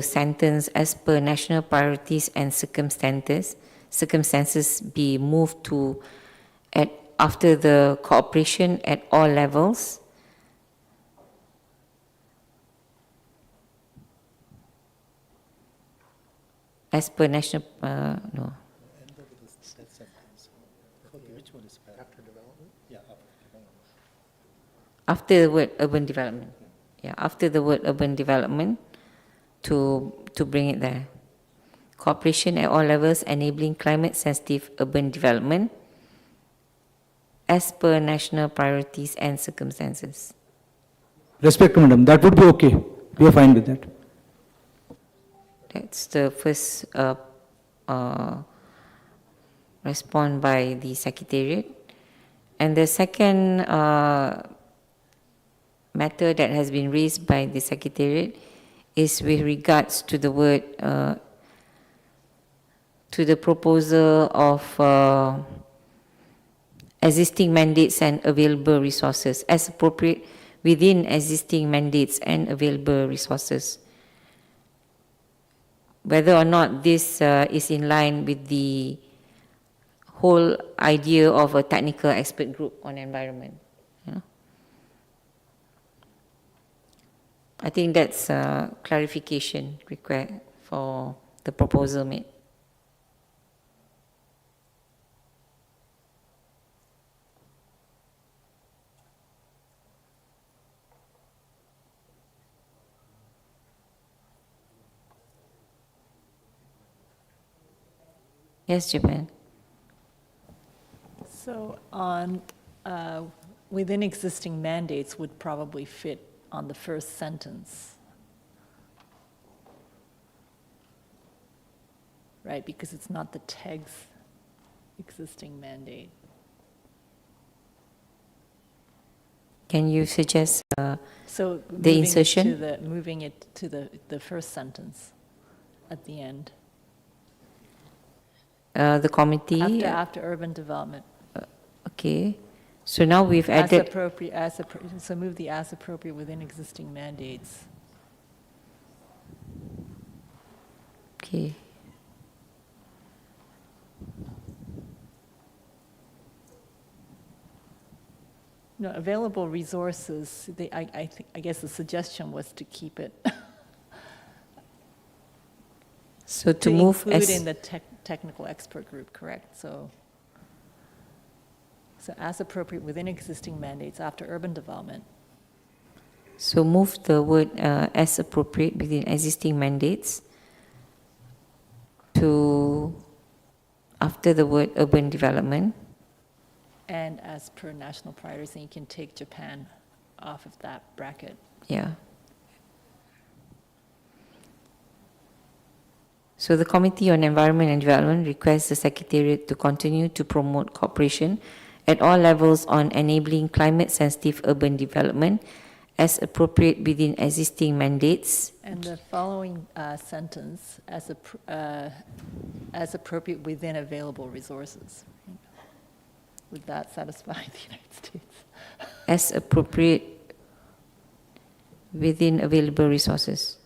sentence as per national priorities and circumstances be moved to after the cooperation at all levels. As per national, no. After the word urban development. Yeah, after the word urban development, to bring it there. Cooperation at all levels enabling climate-sensitive urban development as per national priorities and circumstances. Respect, madam, that would be okay. We are fine with that. That's the first response by the Secretariat. And the second matter that has been raised by the Secretariat is with regards to the word, to the proposal of existing mandates and available resources, as appropriate within existing mandates and available resources. Whether or not this is in line with the whole idea of a technical expert group on environment. You know? I think that's a clarification required for the proposal made. Yes, Japan. So on within existing mandates would probably fit on the first sentence, right? Because it's not the TEG's existing mandate. Can you suggest So the insertion? moving it to the first sentence at the end. The committee. After urban development. Okay. So now we've added. So move the as appropriate within existing mandates. Okay. No, available resources, I guess the suggestion was to keep it. So to move include as in the technical expert group, correct? So as appropriate within existing mandates after urban development. So move the word as appropriate within existing mandates to after the word urban development. And as per national priorities, and you can take Japan off of that bracket. Yeah. So the Committee on Environment and Development requests the Secretariat to continue to promote cooperation at all levels on enabling climate-sensitive urban development as appropriate within existing mandates. And the following sentence, as appropriate within available resources. Would that satisfy the United States? As appropriate within available resources.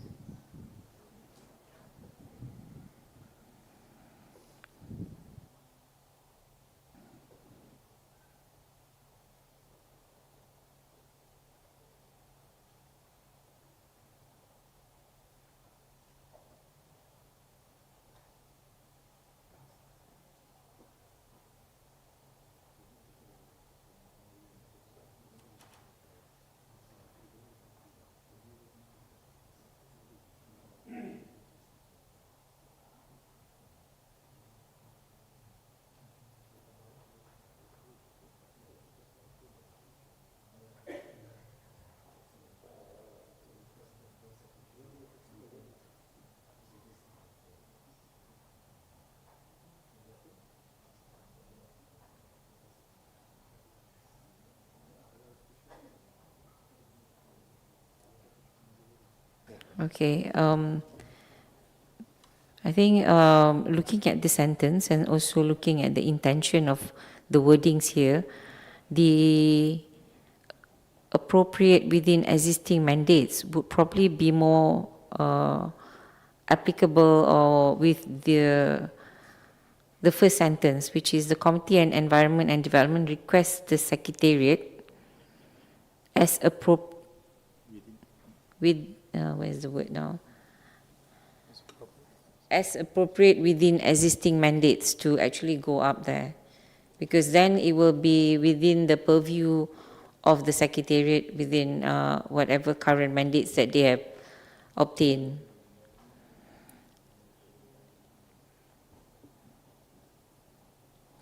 Okay. I think looking at the sentence and also looking at the intention of the wordings here, the appropriate within existing mandates would probably be more applicable or with the first sentence, which is the Committee on Environment and Development requests the Secretariat as appropriate with where's the word now? As appropriate within existing mandates to actually go up there, because then it will be within the purview of the Secretariat within whatever current mandates that they have obtained.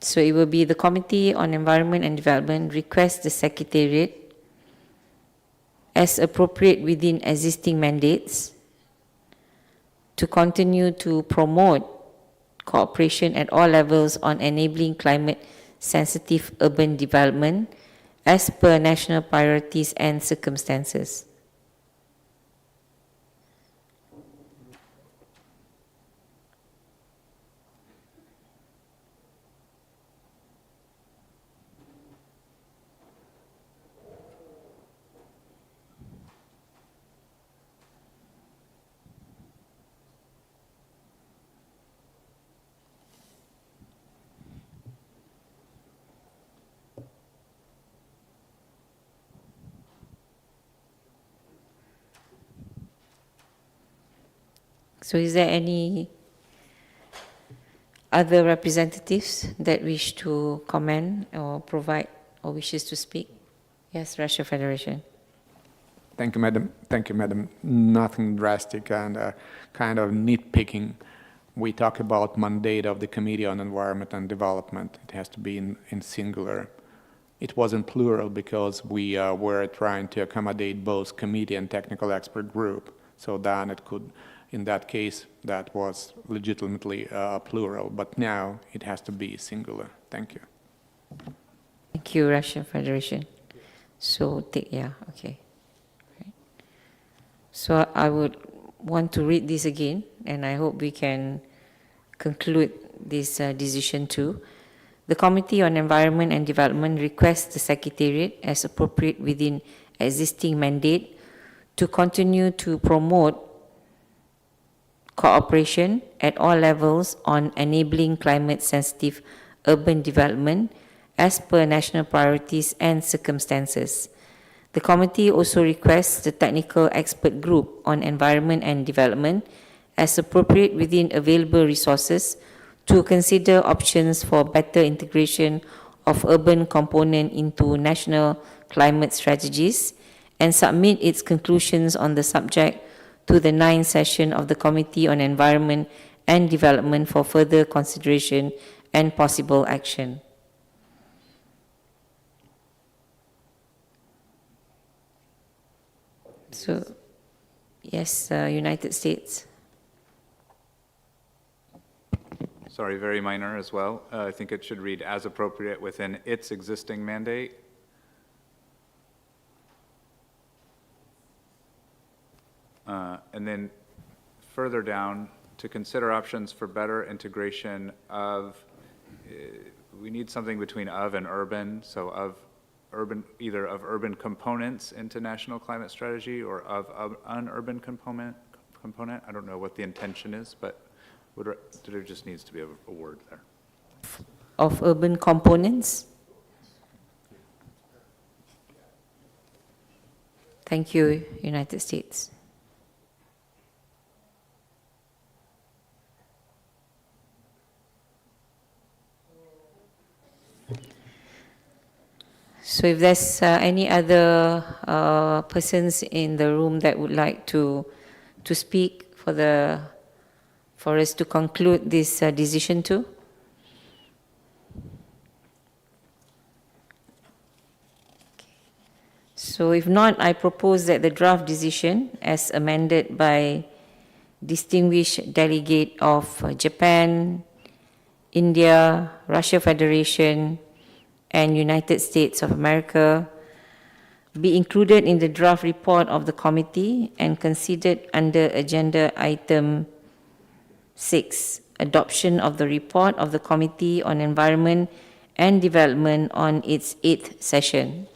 So it will be the Committee on Environment and Development requests the Secretariat as appropriate within existing mandates to continue to promote cooperation at all levels on enabling climate-sensitive urban development as per national priorities and circumstances. So is there any other representatives that wish to comment or provide or wishes to speak? Yes, Russia Federation. Thank you, Madam. Thank you, Madam. Nothing drastic and kind of nitpicking. We talk about mandate of the Committee on Environment and Development. It has to be in singular. It wasn't plural because we were trying to accommodate both committee and technical expert group. So then it could, in that case, that was legitimately plural. But now it has to be singular. Thank you. Thank you, Russian Federation. So, okay. Right. So I would want to read this again, and I hope we can conclude this decision too. The Committee on Environment and Development requests the Secretariat, as appropriate within existing mandate, to continue to promote cooperation at all levels on enabling climate-sensitive urban development as per national priorities and circumstances. The committee also requests the Technical Expert Group on Environment and Development, as appropriate within available resources, to consider options for better integration of urban component into national climate strategies and submit its conclusions on the subject to the 9th session of the Committee on Environment and Development for further consideration and possible action. So, yes, United States. Sorry, very minor as well. I think it should read as appropriate within its existing mandate. And then further down, to consider options for better integration of, we need something between of and urban, so of urban, either of urban components into national climate strategy or of an urban component. I don't know what the intention is, but there just needs to be a word there. Of urban components. Thank you, United States. So if there's any other persons in the room that would like to speak for us to conclude this decision too. So if not, I propose that the draft decision, as amended by distinguished delegate of Japan, India, Russia Federation, and United States of America, be included in the draft report of the committee and considered under agenda item 6, adoption of the report of the Committee on Environment and Development on its 8th session.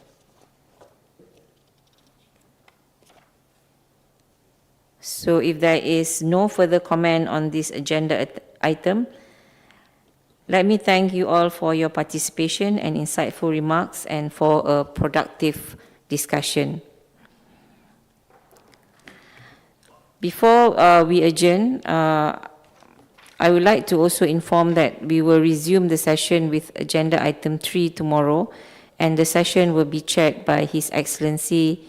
So if there is no further comment on this agenda item, let me thank you all for your participation and insightful remarks and for a productive discussion. Before we adjourn, I would like to also inform that we will resume the session with agenda item 3 tomorrow, and the session will be chaired by His Excellency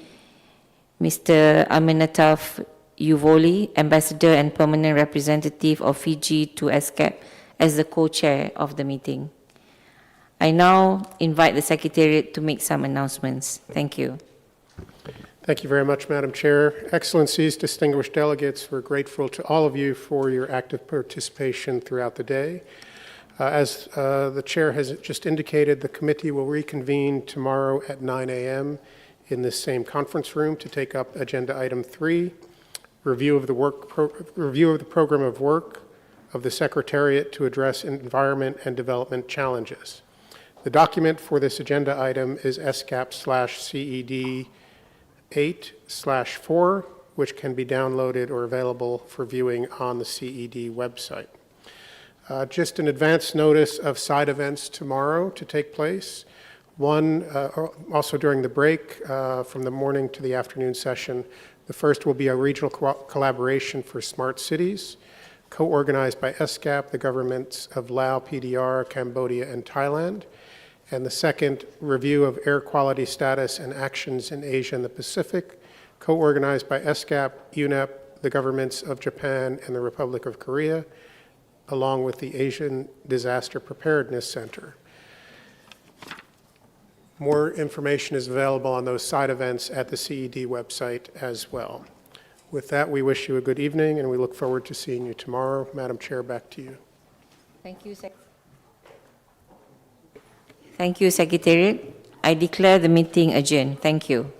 Mr. Aminatov Uvoli, Ambassador and Permanent Representative of Fiji to ESCAP, as the co-chair of the meeting. I now invite the Secretariat to make some announcements. Thank you. Thank you very much, Madam Chair. Excellencies, distinguished delegates, we're grateful to all of you for your active participation throughout the day. As the Chair has just indicated, the committee will reconvene tomorrow at 9 a.m. in this same conference room to take up agenda item 3, review of the program of work of the Secretariat to address environment and development challenges. The document for this agenda item is ESCAP/CED 8/4, which can be downloaded or available for viewing on the CED website. Just an advance notice of side events tomorrow to take place. One, also during the break from the morning to the afternoon session, The first will be a regional collaboration for smart cities, co-organized by ESCAP, the governments of Laos, PDR, Cambodia, and Thailand. And the second, review of air quality status and actions in Asia and the Pacific, co-organized by ESCAP, UNEP, the governments of Japan and the Republic of Korea, along with the Asian Disaster Preparedness Center. More information is available on those side events at the CED website as well. With that, we wish you a good evening, and we look forward to seeing you tomorrow. Madam Chair, back to you. Thank you, Thank you, Secretariat. I declare the meeting adjourned. Thank you.